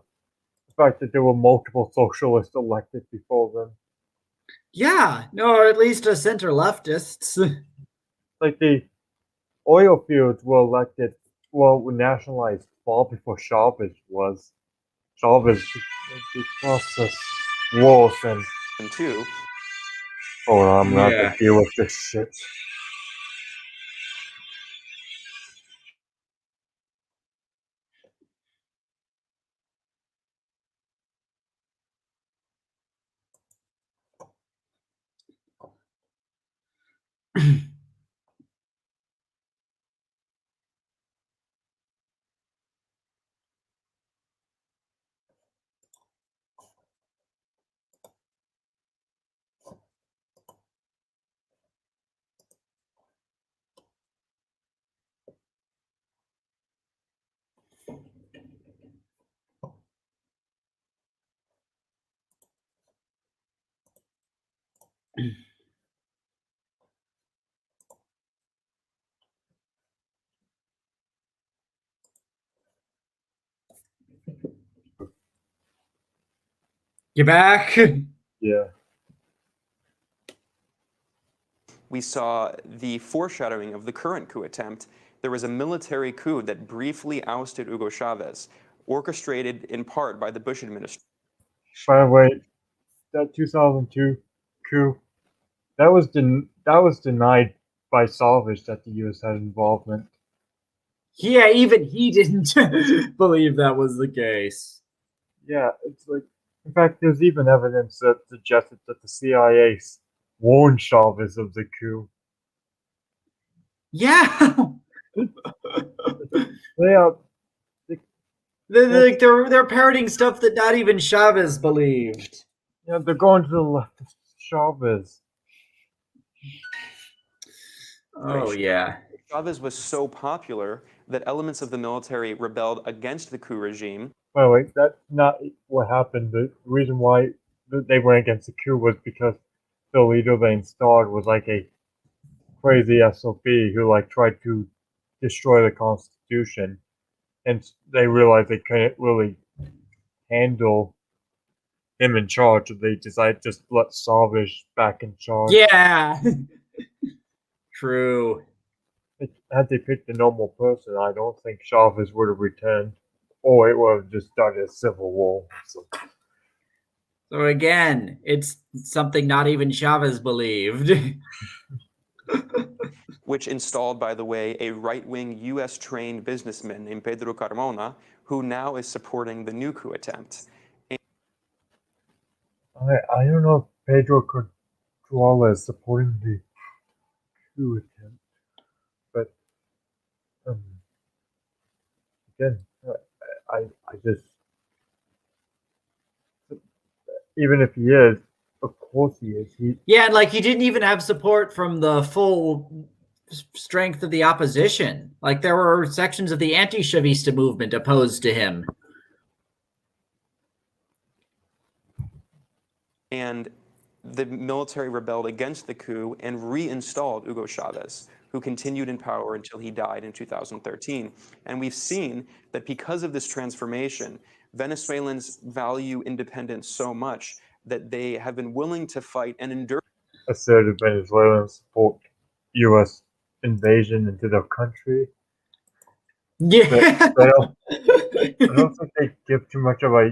The fact that there were multiple socialists elected before them. Yeah, no, or at least a center leftists. Like the oil fields were nationalized far before Chavez was. Chavez, the process worse and. Two. Hold on, I'm gonna have to deal with this shit. You back? Yeah. We saw the foreshadowing of the current coup attempt. There was a military coup that briefly ousted Hugo Chavez, orchestrated in part by the Bush administration. By the way, that 2002 coup, that was denied by Salvage that the U.S. had involvement. Yeah, even he didn't believe that was the case. Yeah, it's like, in fact, there's even evidence that suggested that the CIA warned Chavez of the coup. Yeah. They're parroting stuff that not even Chavez believed. Yeah, they're going to the left of Chavez. Oh yeah. Chavez was so popular that elements of the military rebelled against the coup regime. By the way, that's not what happened. The reason why they went against the coup was because the leader they installed was like a crazy SOB who like tried to destroy the Constitution, and they realized they couldn't really handle him in charge, so they decided to just let Salvage back in charge. Yeah. True. Had they picked a normal person, I don't think Chavez would have returned, or it would have just started a civil war. So again, it's something not even Chavez believed. Which installed, by the way, a right-wing U.S.-trained businessman named Pedro Carmona, who now is supporting the new coup attempt. I don't know if Pedro Carmona is supporting the coup attempt, but again, I just, even if he is, of course he is. Yeah, and like he didn't even have support from the full strength of the opposition. Like there were sections of the anti-Chavista movement opposed to him. And the military rebelled against the coup and reinstalled Hugo Chavez, who continued in power until he died in 2013. And we've seen that because of this transformation, Venezuelans value independence so much that they have been willing to fight and endure. Asserted Venezuelans support U.S. invasion into their country. Yeah. I don't think they give too much of a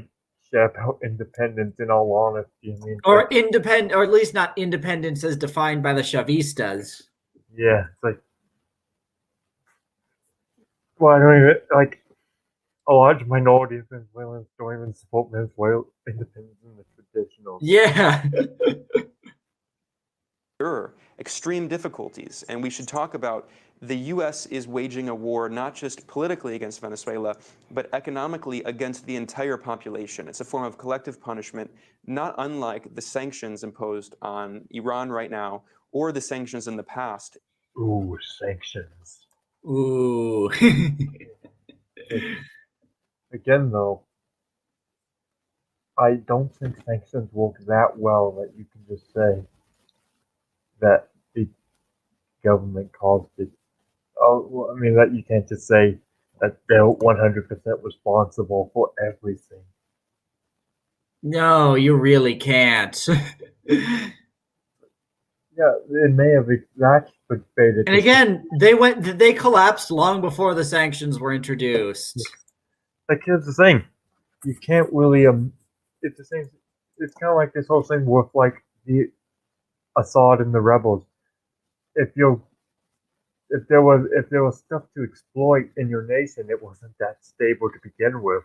shit about independence. In all honesty, I mean, Or independent, or at least not independence as defined by the Chavistas. yeah, it's like, well, I don't even like a large minority of Venezuelans don't even support Venezuela independence in the traditional. Yeah. Sure, extreme difficulties. And we should talk about the U.S. is waging a war not just politically against Venezuela, but economically against the entire population. It's a form of collective punishment, not unlike the sanctions imposed on Iran right now or the sanctions in the past. Ooh, sanctions. Ooh. Again, though, I don't think sanctions work that well that you can just say that the government caused it. Oh, well, I mean, that you can't just say that they're 100% responsible for everything. No, you really can't. Yeah, it may have exacerbated And the again, they collapsed long before the sanctions were introduced. like here's the thing, you can't really it's the same. It's kind of like this whole thing with like the Assad and the rebels. If you if there was stuff to exploit in your nation, it wasn't that stable to begin with.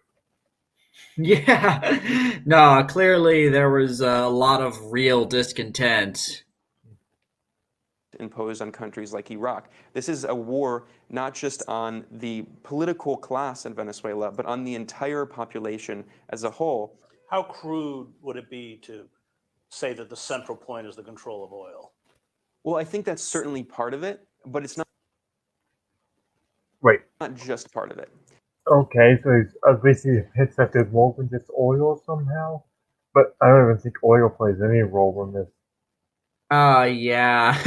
Yeah. No, clearly there was a lot of real discontent. Imposed on countries like Iraq. This is a war not just on the political class in Venezuela, but on the entire population as a whole. How crude would it be to say that the central point is the control of oil? Well, I think that's certainly part of it, but it's Wait, not just part of it. okay, so it's obviously hints that there's more than just oil somehow, but I don't even think oil plays any role in this. Yeah.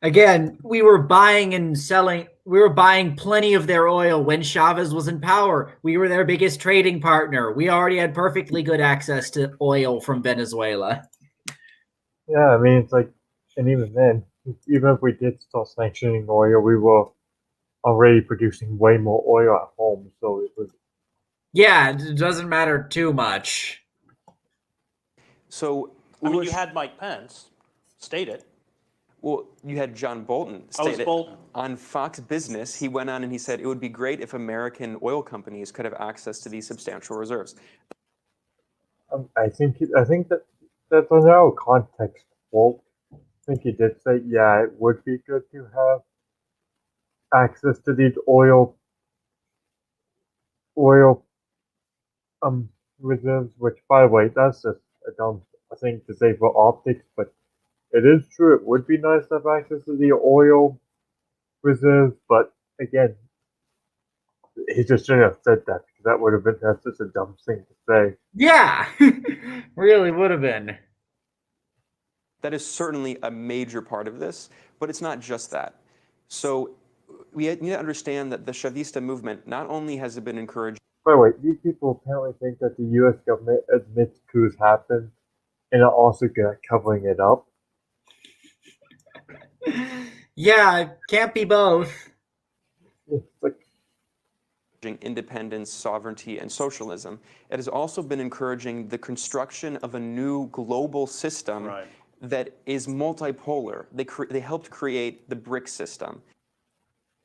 Again, we were buying and selling, we were buying plenty of their oil when Chavez was in power. We were their biggest trading partner. We already had perfectly good access to oil from Venezuela. Yeah, I mean, it's like, and even then, even if we did start sanctioning oil, we were already producing way more oil at home, so it was. Yeah, it doesn't matter too much. So, I mean, you had Mike Pence state it. well, you had John Bolton state it Bolton. on Fox Business. He went on and he said it would be great if American oil companies could have access to these substantial reserves. I think that that's a narrow context. Well, I think he did say, yeah, it would be good to have access to these oil reserves. Which, by the way, that's just a dumb thing to say for optics, but it is true. It would be nice to have access to the oil reserves, but again, he just shouldn't have said that because that's just a dumb thing to say. Yeah, really would have been. That is certainly a major part of this, but it's not just that. So we need to understand that the Chavista movement not only has it been encouraged. By the way, these people apparently think that the U.S. government admits coups happen and are also good at covering it up. Yeah, can't be both. It's like, independence, sovereignty, and socialism. It has also been encouraging the construction of a new global system that is multipolar. They helped create the BRIC system.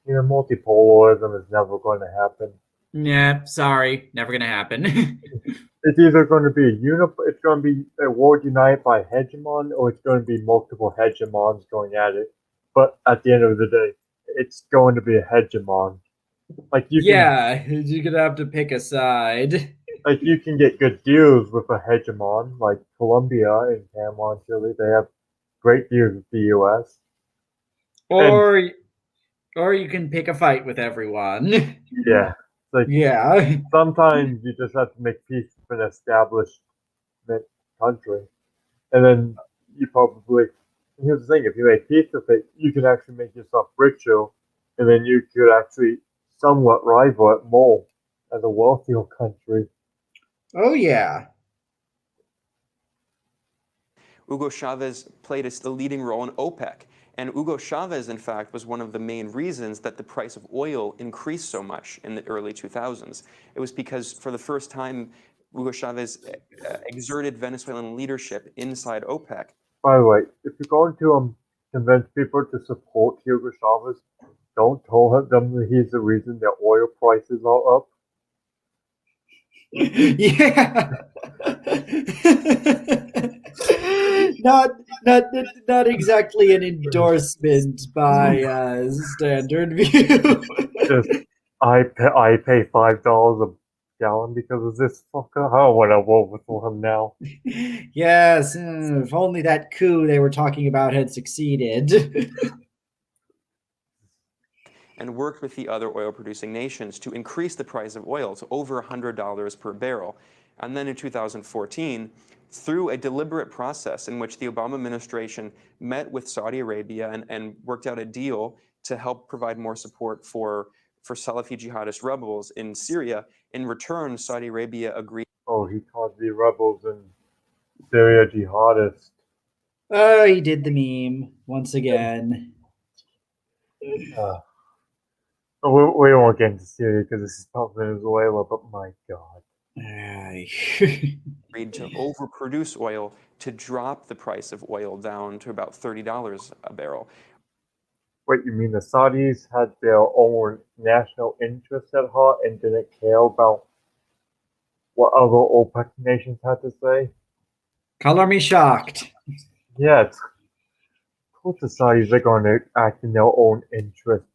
multipolarism is never going to happen. Yeah, sorry, never gonna happen. It's either going to be it's going to be a world united by hegemon, or it's going to be multiple hegemons going at it. But at the end of the day, it's going to be a hegemon. Like you're gonna have to pick a side. Like you can get good deals with a hegemon, like Colombia and Panama and Chile. They have great deals with the U.S. Or you can pick a fight with everyone. Yeah, like yeah. Sometimes you just have to make peace with an established country, and then you probably. Here's the thing: if you make peace with it, you can actually make yourself richer, and then you could actually somewhat rival it more as a wealthier country. Oh yeah. Hugo Chavez played a leading role in OPEC, And Hugo Chavez, in fact, was one of the main reasons that the price of oil increased so much in the early 2000s. It was because for the first time, Hugo Chavez exerted Venezuelan leadership inside OPEC. By the way, if you're going to convince people to support Hugo Chavez, don't tell them that he's the reason that oil prices are up. Yeah. not exactly an endorsement by standard view. Just I pay $5 a gallon because of this fucker. I don't want to vote for him now. Yes, if only that coup they were talking about had succeeded. And worked with the other oil-producing nations to increase the price of oil to over $100 per barrel. And then in 2014, through a deliberate process in which the Obama administration met with Saudi Arabia and worked out a deal to help provide more support for Salafi jihadist rebels in Syria. In return, Saudi Arabia agreed. Oh, he called the rebels in Syria jihadists. Oh, he did the meme once again. We won't get into Syria because this is about Venezuela, but my God. Agreed to overproduce oil to drop the price of oil down to about $30 a barrel. Wait, you mean the Saudis had their own national interests at heart and didn't care about what other OPEC nations had to say? Color me shocked. Yeah, of course the Saudis are going to act in their own interest.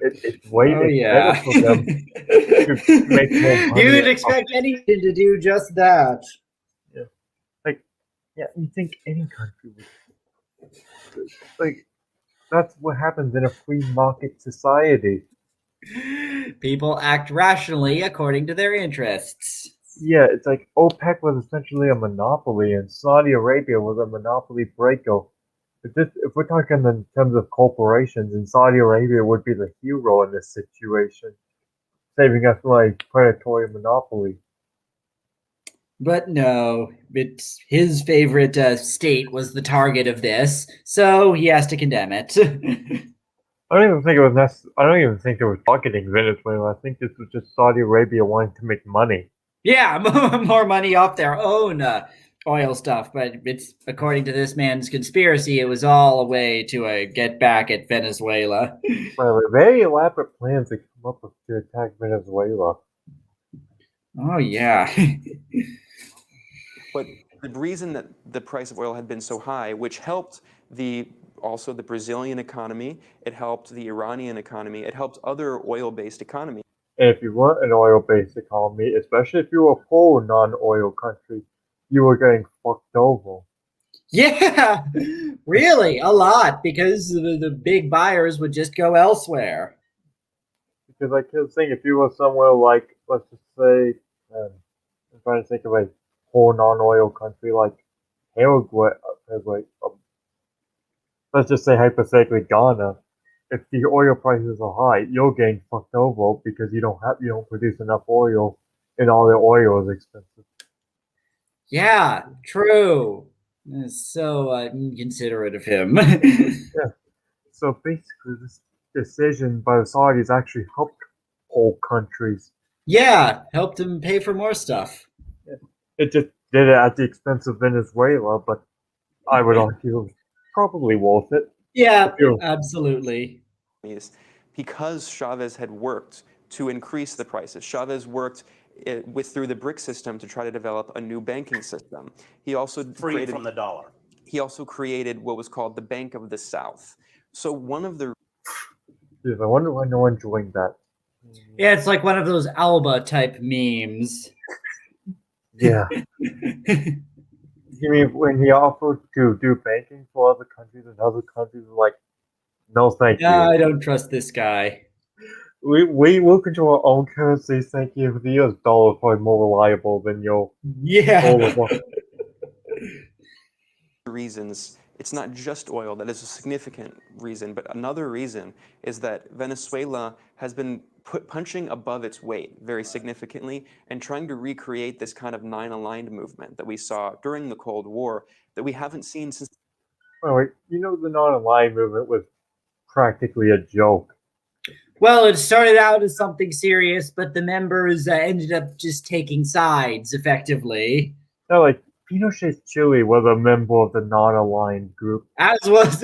It's way better for them to make more money. You would expect anything to do just that. Yeah, you think any country would. That's what happens in a free market society. People act rationally according to their interests. Yeah, it's like OPEC was essentially a monopoly, and Saudi Arabia was a monopoly breaker. If we're talking in terms of corporations, and Saudi Arabia would be the hero in this situation, saving us from a predatory monopoly. But no, it's his favorite state was the target of this, so he has to condemn it. I don't even think it was I don't even think they were targeting Venezuela. I think this was just Saudi Arabia wanting to make money. Yeah, more money off their own oil stuff, but it's according to this man's conspiracy, it was all a way to get back at Venezuela. Well, very elaborate plans to come up with to attack Venezuela. Oh yeah. But the reason that the price of oil had been so high, which helped also the Brazilian economy, it helped the Iranian economy, it helped other oil-based economies. And if you weren't an oil-based economy, especially if you were a poor non-oil country, you were getting fucked over. Yeah, really, a lot, because the big buyers would just go elsewhere. Because I can think if you were somewhere like, let's just say, I'm trying to think of a poor non-oil country like Paraguay, let's just say hypothetically Ghana. If the oil prices are high, you're getting fucked over because you don't produce enough oil, and all the oil is expensive. Yeah, true. So inconsiderate of him. Yeah. So basically, this decision by the Saudis actually helped whole countries. Yeah, helped him pay for more stuff. Yeah. It just did it at the expense of Venezuela, but I would argue it was probably worth it. Yeah, absolutely. Because Chavez had worked to increase the prices. Chavez worked through the BRIC system to try to develop a new banking system. He also Freed from the dollar. He also created what was called the Bank of the South. So one of the... I wonder why no one joined that. Yeah, it's like one of those Alba type memes. Yeah. You mean when he offered to do banking for other countries and other countries were like, no thank you. I don't trust this guy. We will control our own currencies, thank you. The US dollar is probably more reliable than your reasons. It's not just oil that is a significant reason, but another reason is that Venezuela has been punching above its weight very significantly and trying to recreate this kind of nine-aligned movement that we saw during the Cold War that we haven't seen since. Well, wait, you know the non-aligned movement was practically a joke. Well, it started out as something serious, but the members ended up just taking sides effectively. No, like Pinochet's Chile was a member of the non-aligned group. As was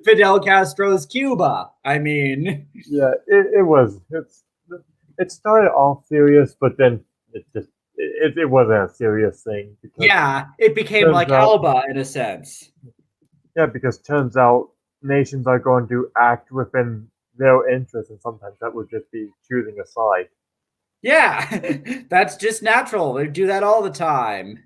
Fidel Castro's Cuba. I mean, Yeah, it was. It started off serious, but then it wasn't a serious thing. Because yeah, it became turns like out, Alba in a sense. yeah, because turns out nations are going to act within their interests, and sometimes that would just be choosing a side. Yeah, that's just natural. They do that all the time.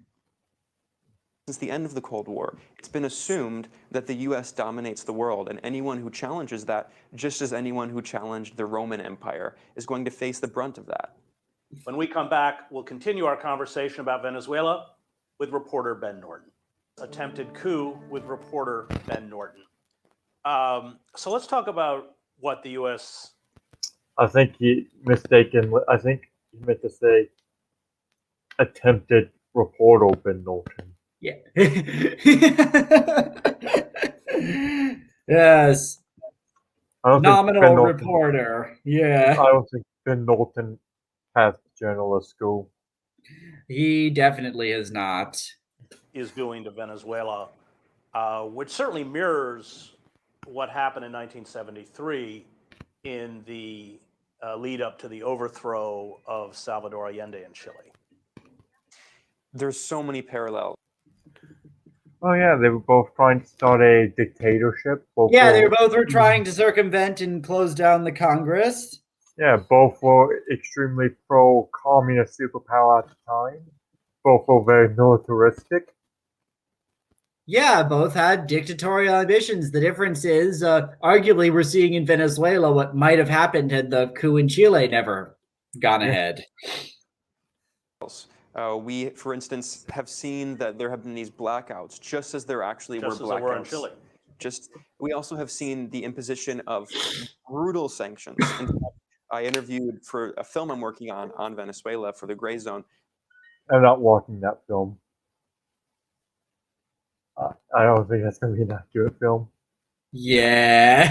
Since the end of the Cold War, it's been assumed that the US dominates the world, and anyone who challenges that, just as anyone who challenged the Roman Empire, is going to face the brunt of that. When we come back, we'll continue our conversation about Venezuela with reporter Ben Norton. Attempted coup with reporter Ben Norton. So let's talk about what the U.S. I think he mistaken. I think he meant to say attempted reporter Ben Norton. Yeah. Yes. I don't think Ben Nominal Norton. reporter. Yeah. I don't think Ben Norton passed journalist school. He definitely is not. is doing to Venezuela, which certainly mirrors what happened in 1973 in the lead up to the overthrow of Salvador Allende in Chile. There's so many parallels. Oh yeah, they were both trying to start a dictatorship. Yeah, they both were trying to circumvent and close down the Congress. Yeah, both were extremely pro-communist superpower at the time. Both were very militaristic. Yeah, both had dictatorial ambitions. The difference is, arguably, we're seeing in Venezuela what might have happened had the coup in Chile never gone ahead. We, for instance, have seen that there have been these blackouts, just as there actually Just were as there were in blackouts. Chile. We also have seen the imposition of brutal sanctions. In fact, I interviewed for a film I'm working on Venezuela for the Gray Zone. I'm not watching that film. I don't think that's going to be an accurate film. Yeah.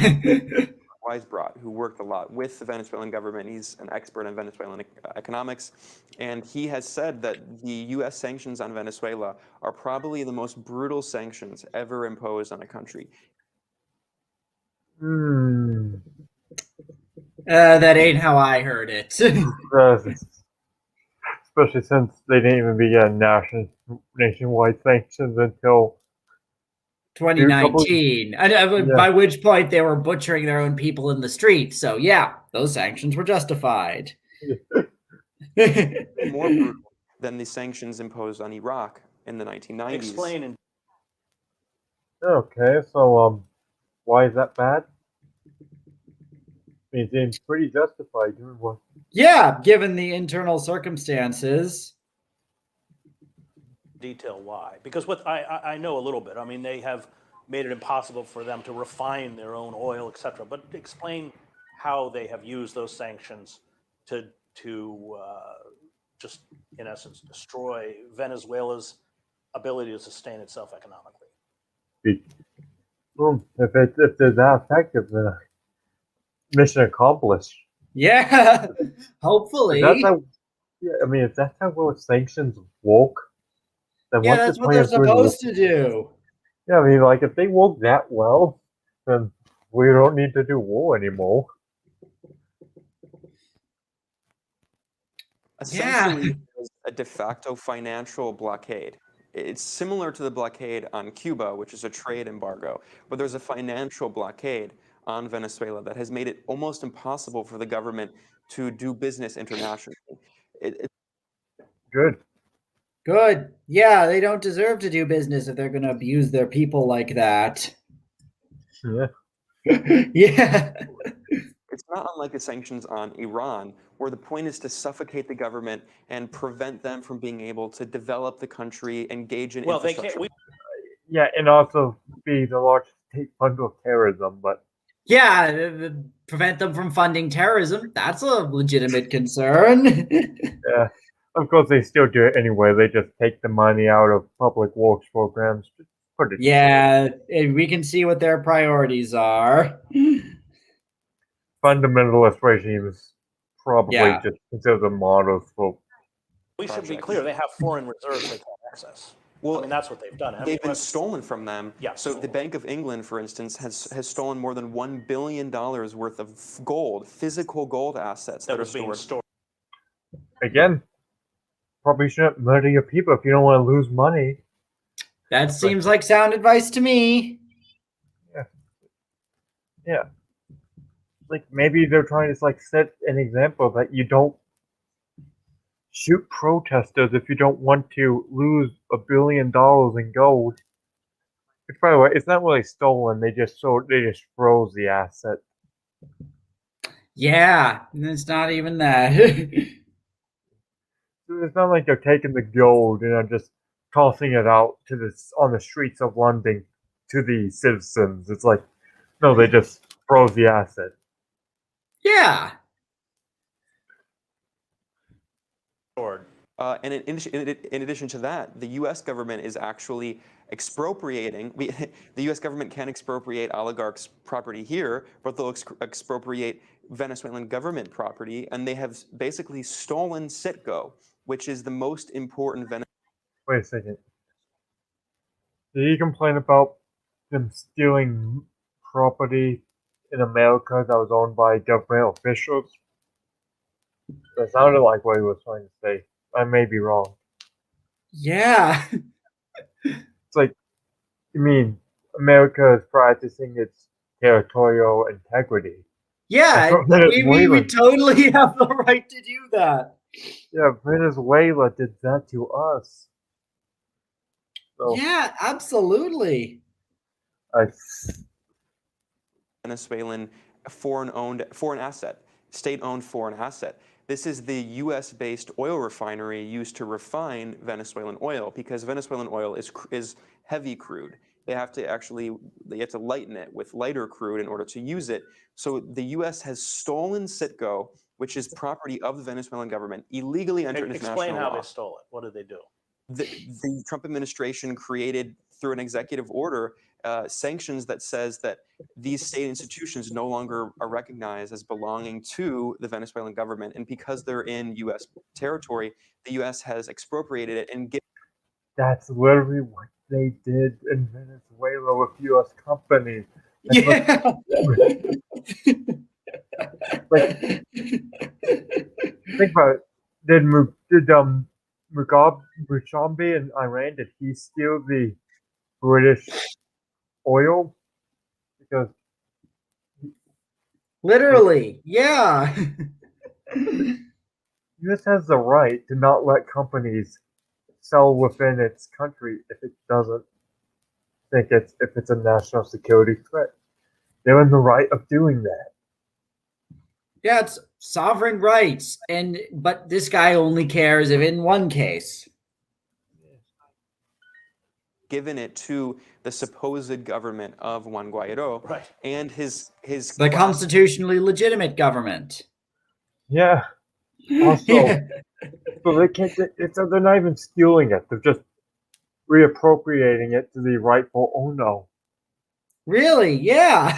Weisbrot, who worked a lot with the Venezuelan government. He's an expert in Venezuelan economics. And he has said that the US sanctions on Venezuela are probably the most brutal sanctions ever imposed on a country. That ain't how I heard it. Especially since they didn't even begin nationwide sanctions until 2019. By which point they were butchering their own people in the streets. So yeah, those sanctions were justified. More brutal than the sanctions imposed on Iraq in the 1990s. Explain. Okay, so why is that bad? It seems pretty justified. Yeah, given the internal circumstances. Detail why, because what I know a little bit. I mean, they have made it impossible for them to refine their own oil, etc. But explain how they have used those sanctions to just, in essence, destroy Venezuela's ability to sustain itself economically. Well, if they're that effective, then mission accomplished. Yeah, hopefully. If that's how well sanctions work, then yeah, that's what they're supposed to do. Yeah, I mean, like, if they work that well, then we don't need to do war anymore. Essentially, it's a de facto financial blockade. It's similar to the blockade on Cuba, which is a trade embargo, but there's a financial blockade on Venezuela that has made it almost impossible for the government to do business internationally. Good. Yeah, they don't deserve to do business if they're going to abuse their people like that. Yeah. Yeah. It's not unlike the sanctions on Iran, where the point is to suffocate the government and prevent them from being able to develop the country, engage in infrastructure. Yeah, and also be the largest state funder of terrorism, but... Yeah, prevent them from funding terrorism. That's a legitimate concern. Yeah. Of course, they still do it anyway. They just take the money out of public works programs, Pretty Yeah, and we can see what their priorities are. fundamentalist regimes probably Yeah. just consider them models for. We should be Projects. clear, they have foreign reserves they can't access. Well, I mean, that's what they've done. I mean, they've been what- stolen from them. Yeah. So the Bank of England, for instance, has stolen more than $1 billion worth of gold, physical gold assets that that are was being stored. stored. Again, probably shouldn't murder your people if you don't want to lose money. That seems like sound advice to me. Yeah. Like maybe they're trying to like set an example that you don't shoot protesters if you don't want to lose $1 billion in gold. Which, by the way, it's not really stolen. They just froze the asset. Yeah, it's not even that. It's not like they're taking the gold and just tossing it out to on the streets of London to the citizens. It's like, no, they just froze the asset. Yeah. And in addition to that, the U.S. government is actually expropriating. The U.S. government can expropriate oligarchs' property here, but they'll expropriate Venezuelan government property, and they have basically stolen Citgo, which is the most important Wait a second. Did you complain about them stealing property in America that was owned by government officials? That sounded like what he was trying to say. I may be wrong. Yeah. It's like, you mean America is practicing its territorial integrity? Yeah, we totally have the right to do that. Yeah, Venezuela did that to us. So, Yeah, absolutely. Venezuelan foreign asset, state-owned foreign asset. This is the U.S.-based oil refinery used to refine Venezuelan oil, because Venezuelan oil is heavy crude. They have to lighten it with lighter crude in order to use it. So the U.S. has stolen Citgo, which is property of the Venezuelan government, illegally entered into international law. Explain how they stole it. What did they do? The Trump administration created, through an executive order, sanctions that says that these state institutions no longer are recognized as belonging to the Venezuelan government, and because they're in U.S. territory, the U.S. has expropriated it and given. That's literally what they did in Venezuela with U.S. companies. Yeah. Like, think about it. Did Mugabe in Iran, did he steal the British oil? Because Literally, yeah. U.S. has the right to not let companies sell within its country if it doesn't think if it's a national security threat. They're in the right of doing that. Yeah, it's sovereign rights, but this guy only cares if in one case. Given it to the supposed government of Juan Guaido, Right. and his The constitutionally legitimate government. Yeah. Also, Yeah. so they can't. So they're not even stealing it. They're just reappropriating it to the rightful owner. Really? Yeah.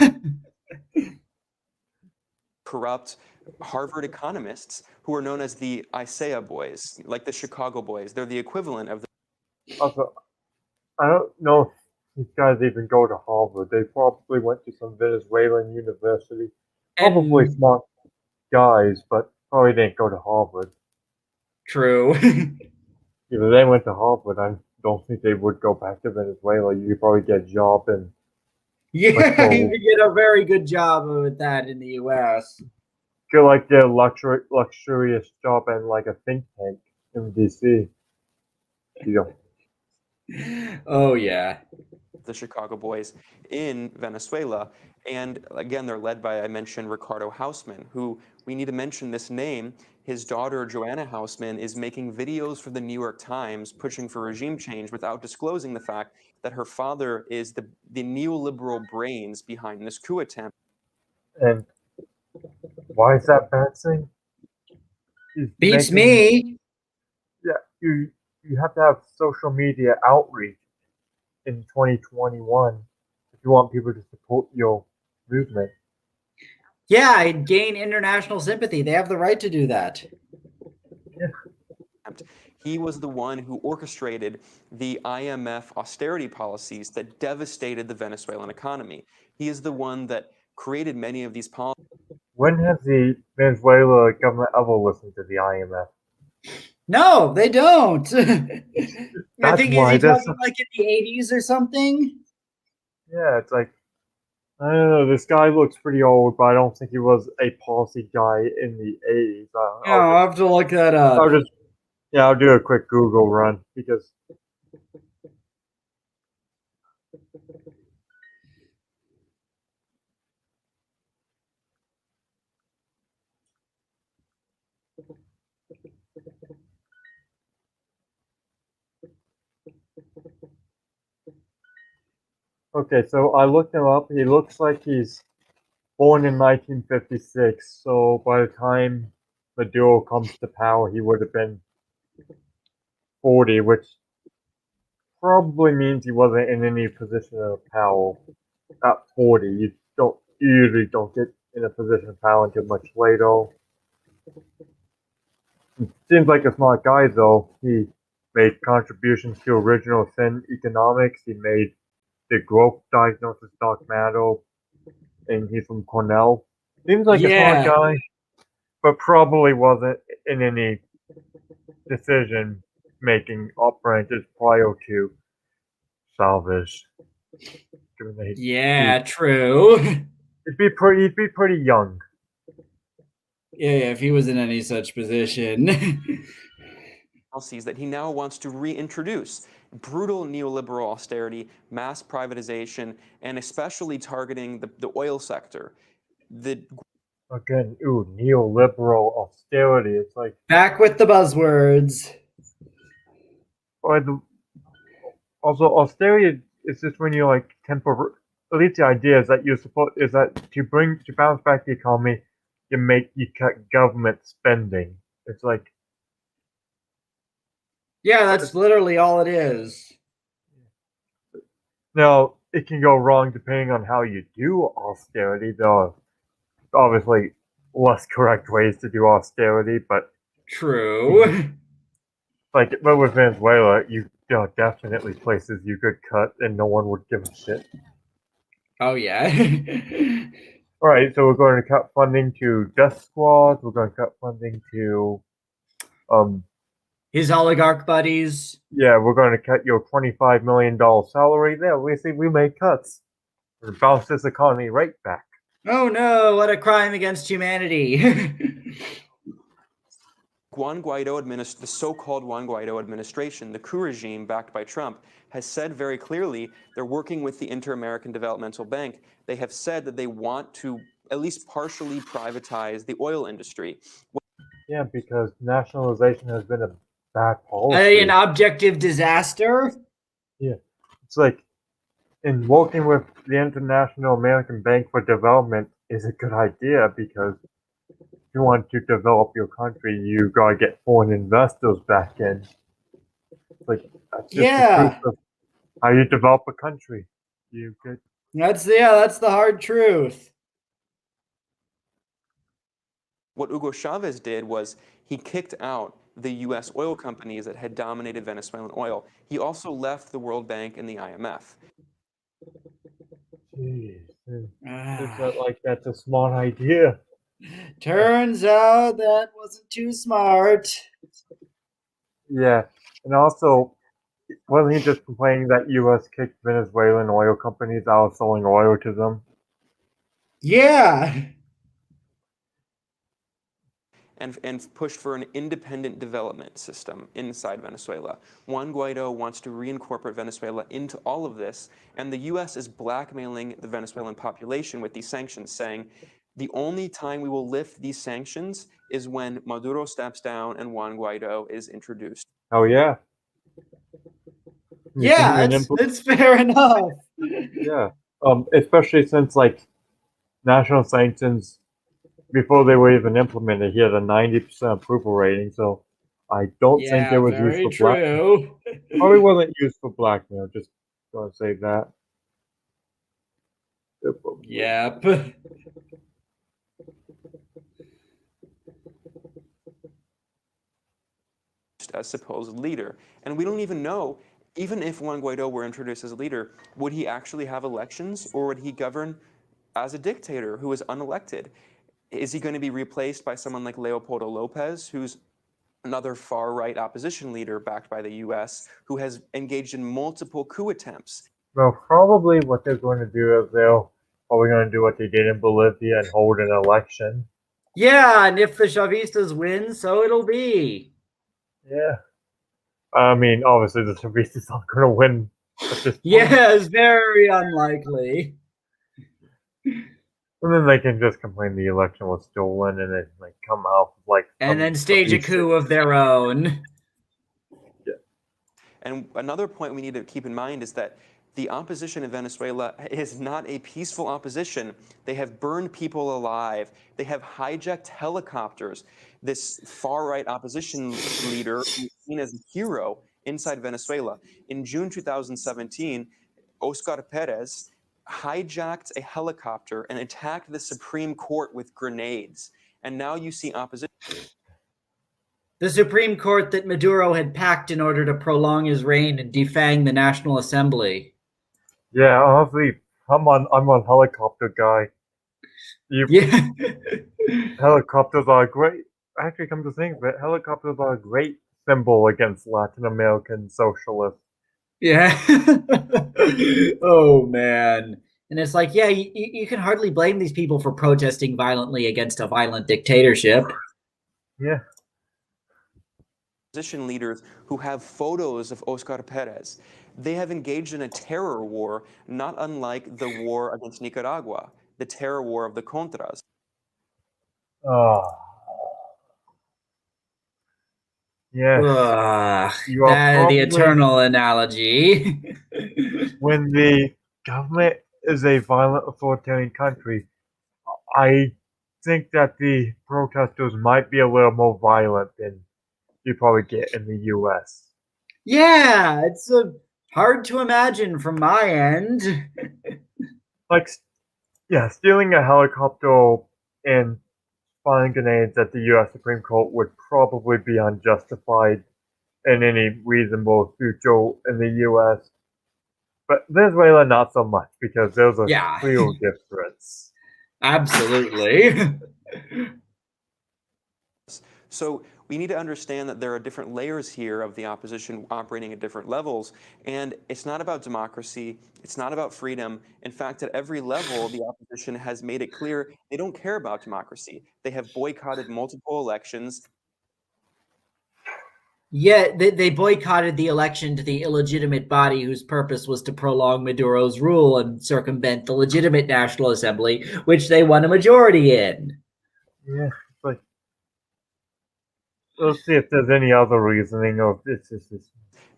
corrupt Harvard economists who are known as the Isaiah boys, like the Chicago boys. They're the equivalent of the. Also, I don't know if these guys even go to Harvard. They probably went to some Venezuelan university. Probably smart guys, but probably didn't go to Harvard. True. If they went to Harvard, I don't think they would go back to Venezuela. You could probably get a job in. Yeah, you could get a very good job with that in the U.S. Get like their luxurious job in like a think tank in D.C. Oh yeah. The Chicago boys in Venezuela. And again, they're led by, I mentioned, Ricardo Hausman, who we need to mention this name. His daughter, Joanna Hausman, is making videos for the New York Times pushing for regime change without disclosing the fact that her father is the neoliberal brains behind this coup attempt. And why is that bad thing? Beats me. Yeah, you have to have social media outreach. in 2021 if you want people to support your movement. Yeah, I'd gain international sympathy. They have the right to do that. He was the one who orchestrated the IMF austerity policies that devastated the Venezuelan economy. He is the one that created many of these policies. When has the Venezuela government ever listened to the IMF? No, they don't. I That's think, is why he there's talking like in the 80s or something? yeah, it's like I don't know. This guy looks pretty old, but I don't think he was a policy guy in the 80s. Yeah, I'll have to look that up. I'll do a quick Google run because okay, so I looked him up. He looks like he's born in 1956. So by the time Maduro comes to power, he would have been 40, which probably means he wasn't in any position of power at 40. You usually don't get in a position of power until much later. Seems like a smart guy though. He made contributions to original sin economics. He made the growth diagnosis dark matter, and he's from Cornell. Seems like a smart guy, but probably wasn't in any decision making branches prior to Salvage. Yeah, true. He'd be pretty young. Yeah, if he was in any such position. Policies that he now wants to reintroduce. Brutal neoliberal austerity, mass privatization, and especially targeting the oil sector. Again, neoliberal austerity. It's like back with the buzzwords. Also, austerity is just when you like temporary. At least the idea is that to bounce back the economy, you cut government spending. It's like yeah, that's literally all it is. Now it can go wrong depending on how you do austerity. There are obviously less correct ways to do austerity, but true. But with Venezuela, there are definitely places you could cut and no one would give a shit. Oh yeah. All right, so we're going to cut funding to death squads. We're going to cut funding to his oligarch buddies. Yeah, we're going to cut your $25 million salary. There, we see we made cuts. We're bounce this economy right back. Oh no! What a crime against humanity. The so-called Juan Guaido administration, the coup regime backed by Trump, has said very clearly they're working with the Inter-American Developmental Bank. They have said that they want to at least partially privatize the oil industry. Yeah, because nationalization has been a bad policy. An objective disaster? Yeah. It's like, in working with the International American Bank for Development is a good idea because if you want to develop your country, you gotta get foreign investors back in. It's like that's just the truth of how you develop a country. That's the hard truth. What Hugo Chavez did was he kicked out the U.S. oil companies that had dominated Venezuelan oil. He also left the World Bank and the IMF. Jeez, that's a smart idea. Turns out that wasn't too smart. Yeah, and also, wasn't he just complaining that U.S. kicked Venezuelan oil companies out of selling oil to them? Yeah. And pushed for an independent development system inside Venezuela. Juan Guaido wants to reincorporate Venezuela into all of this, and the U.S. is blackmailing the Venezuelan population with these sanctions, saying the only time we will lift these sanctions is when Maduro steps down and Juan Guaido is introduced. Oh yeah. Yeah, it's fair enough. Yeah. Especially since like national sanctions before they were even implemented, he had a 90% approval rating, so I don't think it was used for blackmail. Probably wasn't used for blackmail, just Gonna say that. Yep. As supposed leader. And we don't even know, even if Juan Guaido were introduced as a leader, would he actually have elections, or would he govern as a dictator who is unelected? Is he going to be replaced by someone like Leopoldo Lopez, who's another far-right opposition leader backed by the US, who has engaged in multiple coup attempts? Well, probably what they're going to do is they'll probably going to do what they did in Bolivia and hold an election. Yeah, and if the Chavistas win, so it'll be. Yeah. I mean, obviously the Chavistas aren't going to win at this point. Yes, very unlikely. And then they can just complain the election was stolen and then like come out with like And then stage a coup of their own. Yeah. And another point we need to keep in mind is that the opposition in Venezuela is not a peaceful opposition. They have burned people alive. They have hijacked helicopters. This far-right opposition leader is seen as a hero inside Venezuela. In June 2017, Oscar Perez hijacked a helicopter and attacked the Supreme Court with grenades. And now you see opposition. The Supreme Court that Maduro had packed in order to prolong his reign and defang the National Assembly. Yeah, honestly, I'm a helicopter guy. Yeah. Helicopters are great. Actually, come to think of it, helicopters are a great symbol against Latin American socialists. Yeah. Oh, man. And it's like, yeah, you can hardly blame these people for protesting violently against a violent dictatorship. Yeah. Opposition leaders who have photos of Oscar Perez. They have engaged in a terror war, not unlike the war against Nicaragua, the terror war of the Contras. Yes. You are The probably, eternal analogy. when the government is a violent authoritarian country, I think that the protesters might be a little more violent than you probably get in the US. Yeah, it's hard to imagine from my end. Like, yeah, stealing a helicopter and firing grenades at the US Supreme Court would probably be unjustified in any reasonable future in the US. But Venezuela, not so much, because there's a clear difference. Absolutely. So we need to understand that there are different layers here of the opposition operating at different levels. And it's not about democracy. It's not about freedom. In fact, at every level, the opposition has made it clear they don't care about democracy. They have boycotted multiple elections. Yeah, they boycotted the election to the illegitimate body whose purpose was to prolong Maduro's rule and circumvent the legitimate National Assembly, which they won a majority in. Yeah, but let's see if there's any other reasoning of this.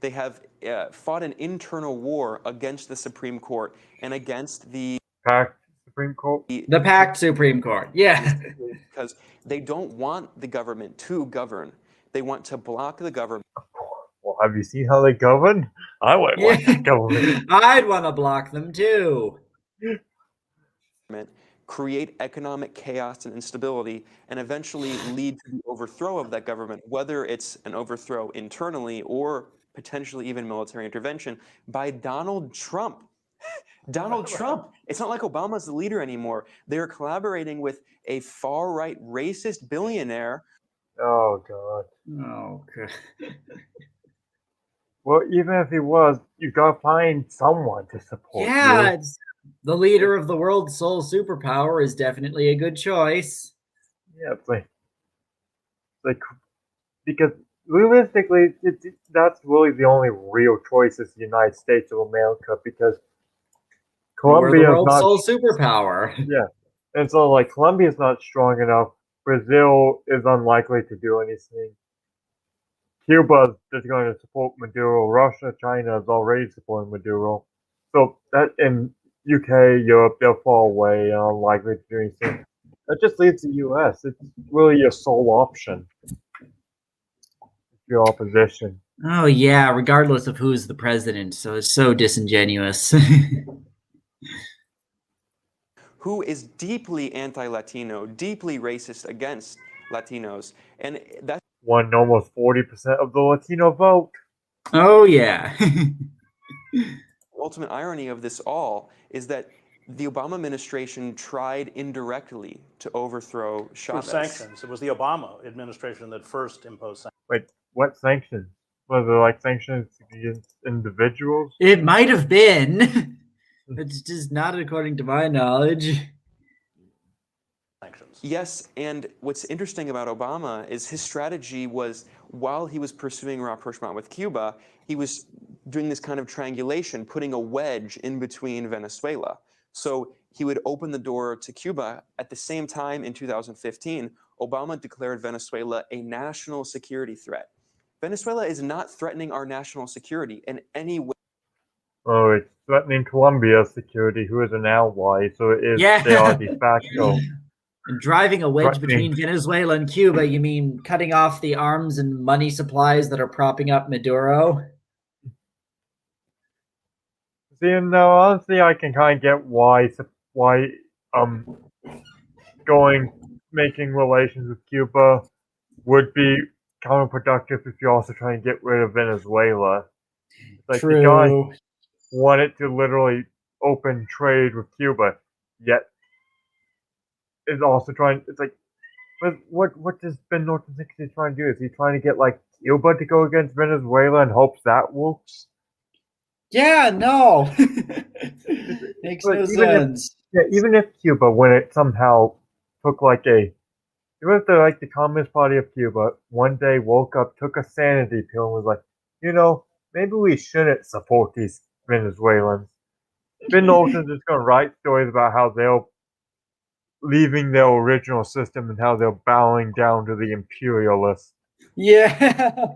They have fought an internal war against the Supreme Court and against the packed Supreme Court? The packed Supreme Court, yeah. Because they don't want the government to govern. They want to block the government. Well, have you seen how they govern? I wouldn't want that government. I'd want to block them too. Create economic chaos and instability, and eventually lead to the overthrow of that government, whether it's an overthrow internally or potentially even military intervention by Donald Trump. Donald Trump. It's not like Obama's the leader anymore. They're collaborating with a far-right racist billionaire. Oh, God. Oh, God. Well, even if he was, you gotta find someone to support you. Yeah, the leader of the world's sole superpower is definitely a good choice. Yeah, it's like because realistically, that's really the only real choice is the United States of America, because Colombia We're the is world's not sole superpower. Yeah, and so like Colombia is not strong enough. Brazil is unlikely to do anything. Cuba is going to support Maduro. Russia, China is already supporting Maduro. So that in UK, Europe, they're far away and unlikely to do anything. That just leaves the US. It's really your sole option. Your opposition. Oh yeah, regardless of who's the president, so it's so disingenuous. who is deeply anti-Latino, deeply racist against Latinos, and that's Won almost 40% of the Latino vote. Oh yeah. the ultimate irony of this all is that the Obama administration tried indirectly to overthrow Through Chavez. sanctions. It was the Obama administration that first imposed sanctions. Wait, what sanctions? Was there like sanctions against individuals? It might have been. It's just not according to my knowledge. Sanctions. Yes, and what's interesting about Obama is his strategy was, while he was pursuing rapprochement with Cuba, he was doing this kind of triangulation, putting a wedge in between Venezuela. So he would open the door to Cuba. At the same time, in 2015, Obama declared Venezuela a national security threat. Venezuela is not threatening our national security in any way. Oh, it's threatening Colombia's security, who is an ally, so it is Yeah. they are de facto And driving a wedge threatening. between Venezuela and Cuba, you mean cutting off the arms and money supplies that are propping up Maduro? See, no, honestly, I can kind of get why making relations with Cuba would be counterproductive if you're also trying to get rid of Venezuela. It's like the guy True. wanted to literally open trade with Cuba, yet is also trying. It's like, but what does Ben Norton think he's trying to do? Is he trying to get like Cuba to go against Venezuela and hopes that works? Yeah, no. Makes But no even if sense. even if Cuba, when it somehow took like a even if the Communist Party of Cuba one day woke up, took a sanity pill, and was like, maybe we shouldn't support these Venezuelans. Ben Norton's just gonna write stories about how they're leaving their original system and how they're bowing down to the imperialists. Yeah.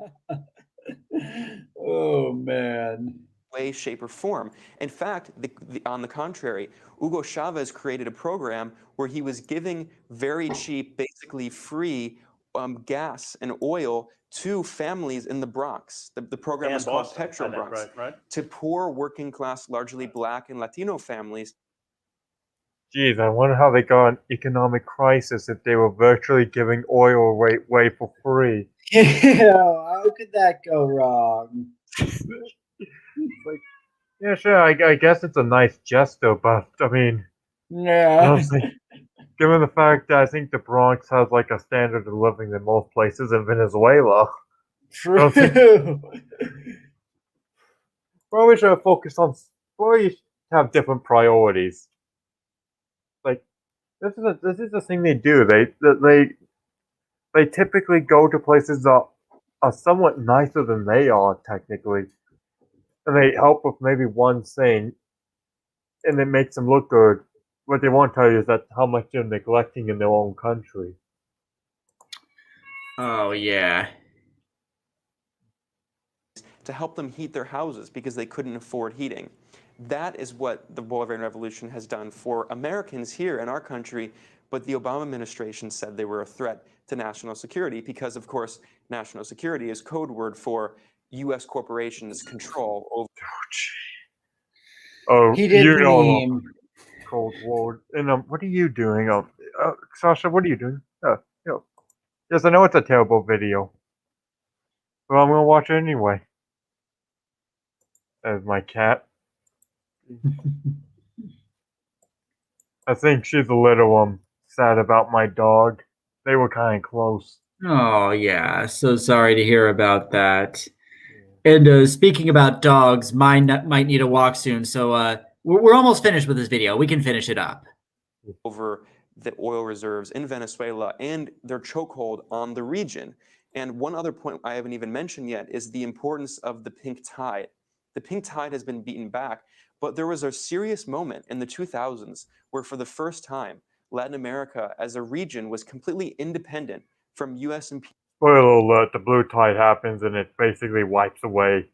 Oh man. Way, shape, or form. In fact, on the contrary, Hugo Chavez created a program where he was giving very cheap, basically free gas and oil to families in the Bronx. The program And was called Boston. Petro I know, Bronx. right. To poor, working class, largely black and Latino families. Geez, I wonder how they got an economic crisis if they were virtually giving oil away for free. Yeah, how could that go wrong? Like, yeah, sure, I guess it's a nice gesture, but I mean, Yeah. honestly, given the fact that I think the Bronx has like a standard of living than most places in Venezuela, True. probably should have focused on. Probably have different priorities. Like this is the thing they do. They typically go to places that are somewhat nicer than they are technically, and they help with maybe one thing, and it makes them look good. What they won't tell you is that how much they're neglecting in their own country. Oh yeah. To help them heat their houses because they couldn't afford heating. That is what the Bolivarian Revolution has done for Americans here in our country, but the Obama administration said they were a threat to national security because, of course, national security is code word for U.S. corporations' control over. Oh, He did you know, meme. Cold War. And what are you doing? Sasha, what are you doing? Yes, I know it's a terrible video, but I'm gonna watch it anyway. There's my cat. I think she's a little sad about my dog. They were kind of close. Oh yeah. So sorry to hear about that. And speaking about dogs, mine might need a walk soon. So we're almost finished with this video. We can finish it up. Over the oil reserves in Venezuela and their chokehold on the region. And one other point I haven't even mentioned yet is the importance of the pink tide. The pink tide has been beaten back, but there was a serious moment in the 2000s where for the first time, Latin America as a region was completely independent from US imperialism. Spoiler alert, the blue tide happens and it basically wipes away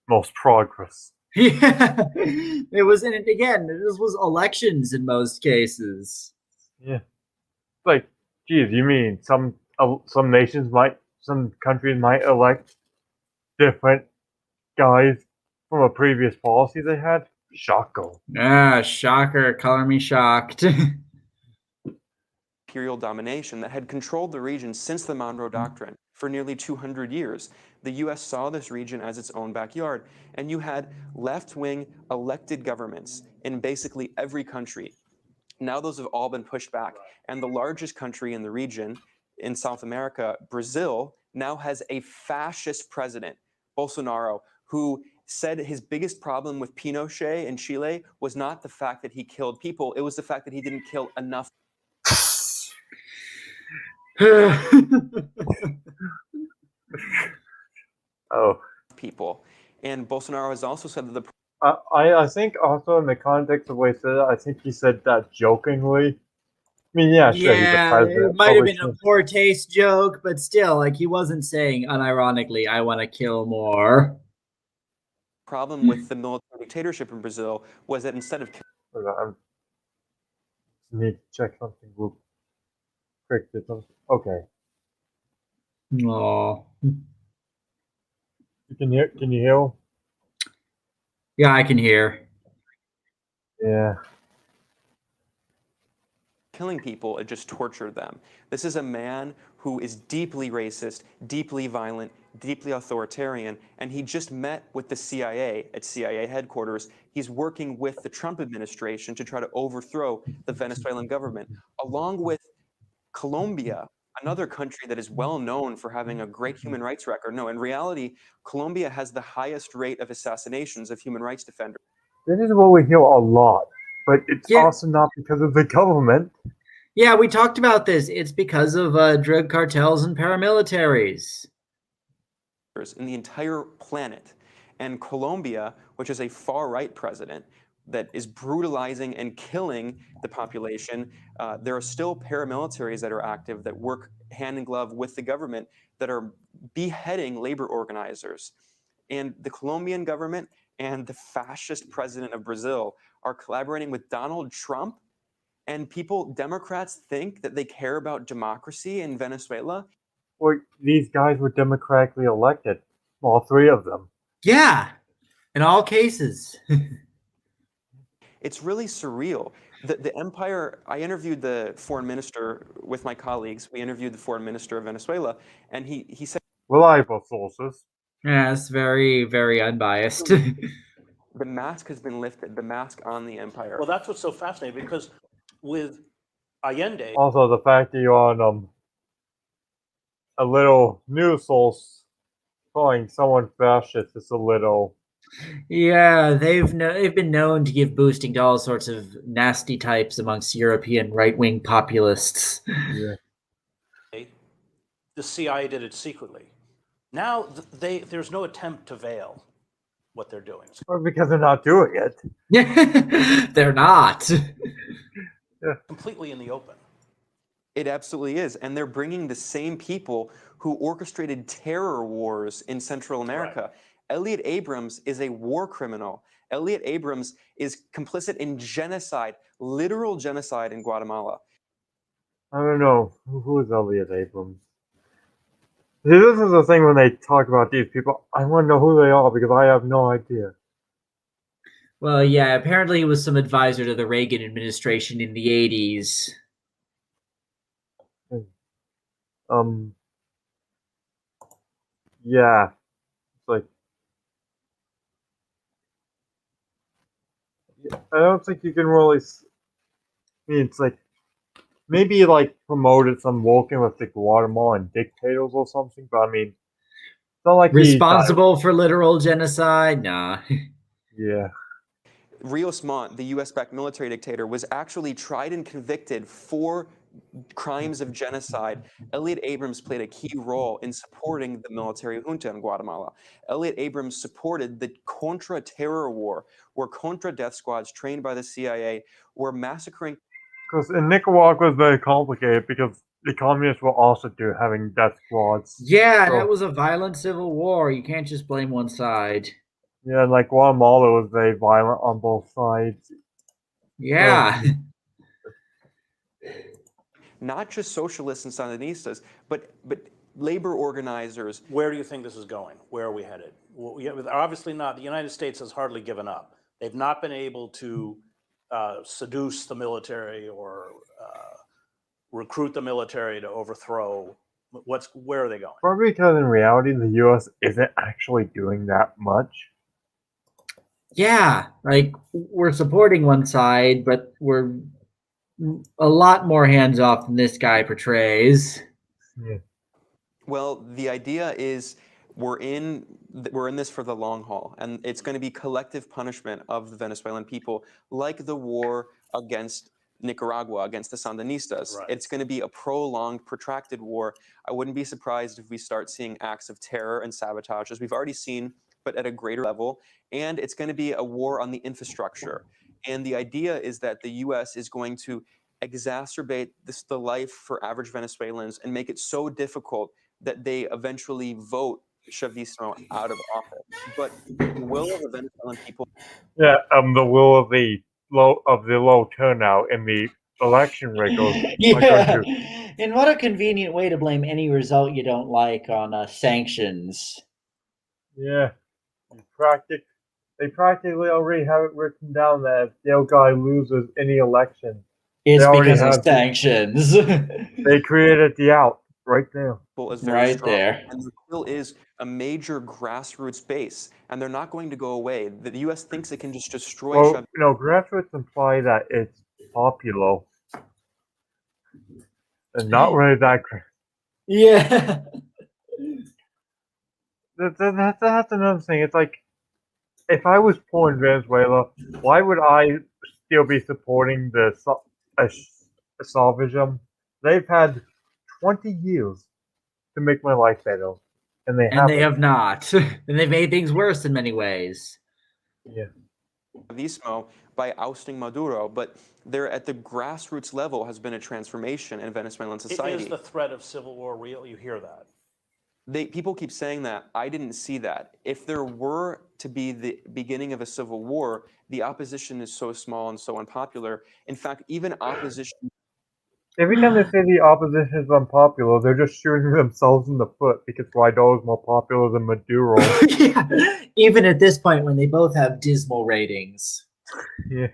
most progress. Yeah, it was in it again. This was elections in most cases. Yeah. It's like, geez, you mean some countries might elect different guys from a previous policy they had. Shocker. Ah, shocker. Color me shocked. Imperial domination that had controlled the region since the Monroe Doctrine for nearly 200 years. The US saw this region as its own backyard, and you had left-wing elected governments in basically every country. Now those have all been pushed back, and the largest country in the region, in South America, Brazil, now has a fascist president, Bolsonaro, who said his biggest problem with Pinochet in Chile was not the fact that he killed people, it was the fact that he didn't kill enough Oh. people. And Bolsonaro has also said that the I think also in the context of what he said, I think he said that jokingly. I mean, yeah, sure, he's a Yeah, president. it might have been a obviously. poor taste joke, but still, like, he wasn't saying unironically, I want to kill more. problem with the military dictatorship in Brazil was that instead of Hold on, I need to check something real quick. Okay. Oh, Can you hear? yeah, I can hear. Yeah. killing people, it just tortured them. This is a man who is deeply racist, deeply violent, deeply authoritarian, and he just met with the CIA at CIA headquarters. He's working with the Trump administration to try to overthrow the Venezuelan government, along with Colombia, another country that is well known for having a great human rights record. No, in reality, Colombia has the highest rate of assassinations of human rights defenders. This is what we hear a lot, but it's Yeah. also not because of the government. Yeah, we talked about this. It's because of drug cartels and paramilitaries. In the entire planet. And Colombia, which is a far-right president that is brutalizing and killing the population, there are still paramilitaries that are active that work hand in glove with the government that are beheading labor organizers. And the Colombian government and the fascist president of Brazil are collaborating with Donald Trump. And Democrats think that they care about democracy in Venezuela. Well, these guys were democratically elected, all three of them. Yeah, in all cases. It's really surreal. The empire, I interviewed the foreign minister with my colleagues. We interviewed the foreign minister of Venezuela, and he said Reliable sources. Yeah, it's very, very unbiased. the mask has been lifted, the mask on the empire. Well, that's what's so fascinating, because with Allende, Also, the fact that you're on a little news source calling someone fascist is a little. Yeah, they've been known to give boosting to all sorts of nasty types amongst European right-wing populists. Yeah. the CIA did it secretly. Now there's no attempt to veil what they're doing. Or because they're not doing it. They're not. Completely in the open. It absolutely is. And they're bringing the same people who orchestrated terror wars in Central America. Right. Elliot Abrams is a war criminal. Elliot Abrams is complicit in genocide, literal genocide in Guatemala. I don't know. Who is Elliot Abrams? See, this is the thing when they talk about these people. I want to know who they are because I have no idea. Well, yeah, apparently he was some advisor to the Reagan administration in the 80s. Yeah. It's like, I don't think you can really. I mean, it's like maybe like promoted some working with the Guatemalan dictators or something, but I mean, it's not like responsible for literal genocide. Nah. Yeah. Rios Montt, the US-backed military dictator, was actually tried and convicted for crimes of genocide. Elliot Abrams played a key role in supporting the military junta in Guatemala. Elliot Abrams supported the Contra terror war, where Contra death squads trained by the CIA were massacring. Because in Nicaragua it's very complicated because the communists were also having death squads. Yeah, So, that was a violent civil war. You can't just blame one side. yeah, and like Guatemala was very violent on both sides. Yeah. Not just socialists and Sandinistas, but labor organizers. Where do you think this is going? Where are we headed? Well, obviously not. The United States has hardly given up. They've not been able to seduce the military or recruit the military to overthrow. Where are they going? Probably because in reality, the U.S. isn't actually doing that much. Yeah, like we're supporting one side, but we're a lot more hands off than this guy portrays. Yeah. Well, the idea is we're in this for the long haul, and it's going to be collective punishment of the Venezuelan people, like the war against Nicaragua, against the Sandinistas. Right. It's going to be a prolonged, protracted war. I wouldn't be surprised if we start seeing acts of terror and sabotage, as we've already seen, but at a greater level. And it's going to be a war on the infrastructure. And the idea is that the U.S. is going to exacerbate the life for average Venezuelans and make it so difficult that they eventually vote Chavismo out of office. But the will of the Venezuelan people. Yeah, the will of the low turnout in the election results are going Yeah, to. and what a convenient way to blame any result you don't like on sanctions. Yeah, they practically already have it written down that if the guy loses any election, It's they already because of have sanctions. they created the out right now. Is very Right strong. there. And there still is a major grassroots base, and they're not going to go away. The U.S. thinks it can just destroy Well, Chavez. grassroots imply that it's popular, and not really that. Yeah. That's another thing. It's like, if I was poor in Venezuela, why would I still be supporting the salvagism? They've had 20 years to make my life better, and they And they have not. And they've made things worse in many ways. Yeah. Chavismo by ousting Maduro, but there at the grassroots level has been a transformation in Venezuelan society. Is the threat of civil war real? You hear that? People keep saying that. I didn't see that. If there were to be the beginning of a civil war, the opposition is so small and so unpopular. In fact, even opposition. Every time they say the opposition is unpopular, they're just shooting themselves in the foot because Guaido is more popular than Maduro. Yeah. Even at this point when they both have dismal ratings. Yeah.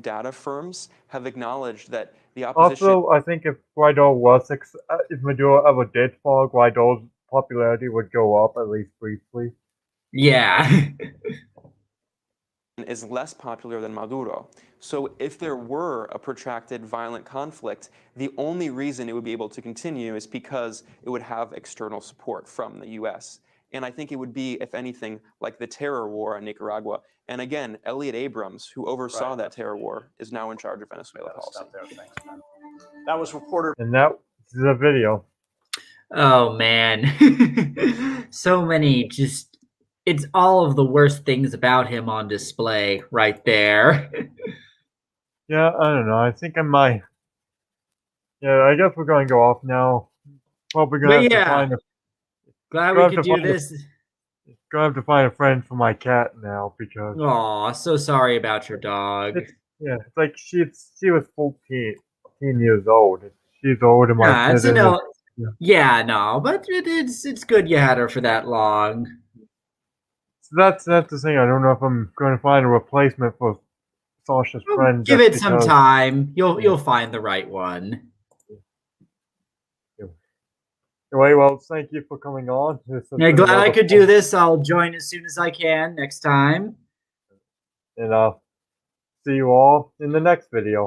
Data firms have acknowledged that the opposition. Also, I think if if Maduro ever did fall, Guaido's popularity would go up, at least briefly. Yeah. Is less popular than Maduro. So if there were a protracted violent conflict, the only reason it would be able to continue is because it would have external support from the U.S. And I think it would be, if anything, like the terror war in Nicaragua. And again, Elliot Abrams, who oversaw that terror war, is now in charge of Venezuela policy. Stop there. Thanks, man. That was reporter. And that is a video. Oh, man. So many just... It's all of the worst things about him on display right there. Yeah, I don't know. I think I might. Yeah, I guess we're going to go off now. Well, we're going to have to find a. Glad we could do this. Gonna have to find a friend for my cat now because. Aw, so sorry about your dog. It's like she was 14 years old. She's older than my kid. Yeah, no, but it's good you had her for that long. So that's the thing. I don't know if I'm going to find a replacement for Sasha's friend. Give it some time. You'll find the right one. Anyway, well, thank you for coming on. I'm glad I could do this. I'll join as soon as I can next time. And see you all in the next video.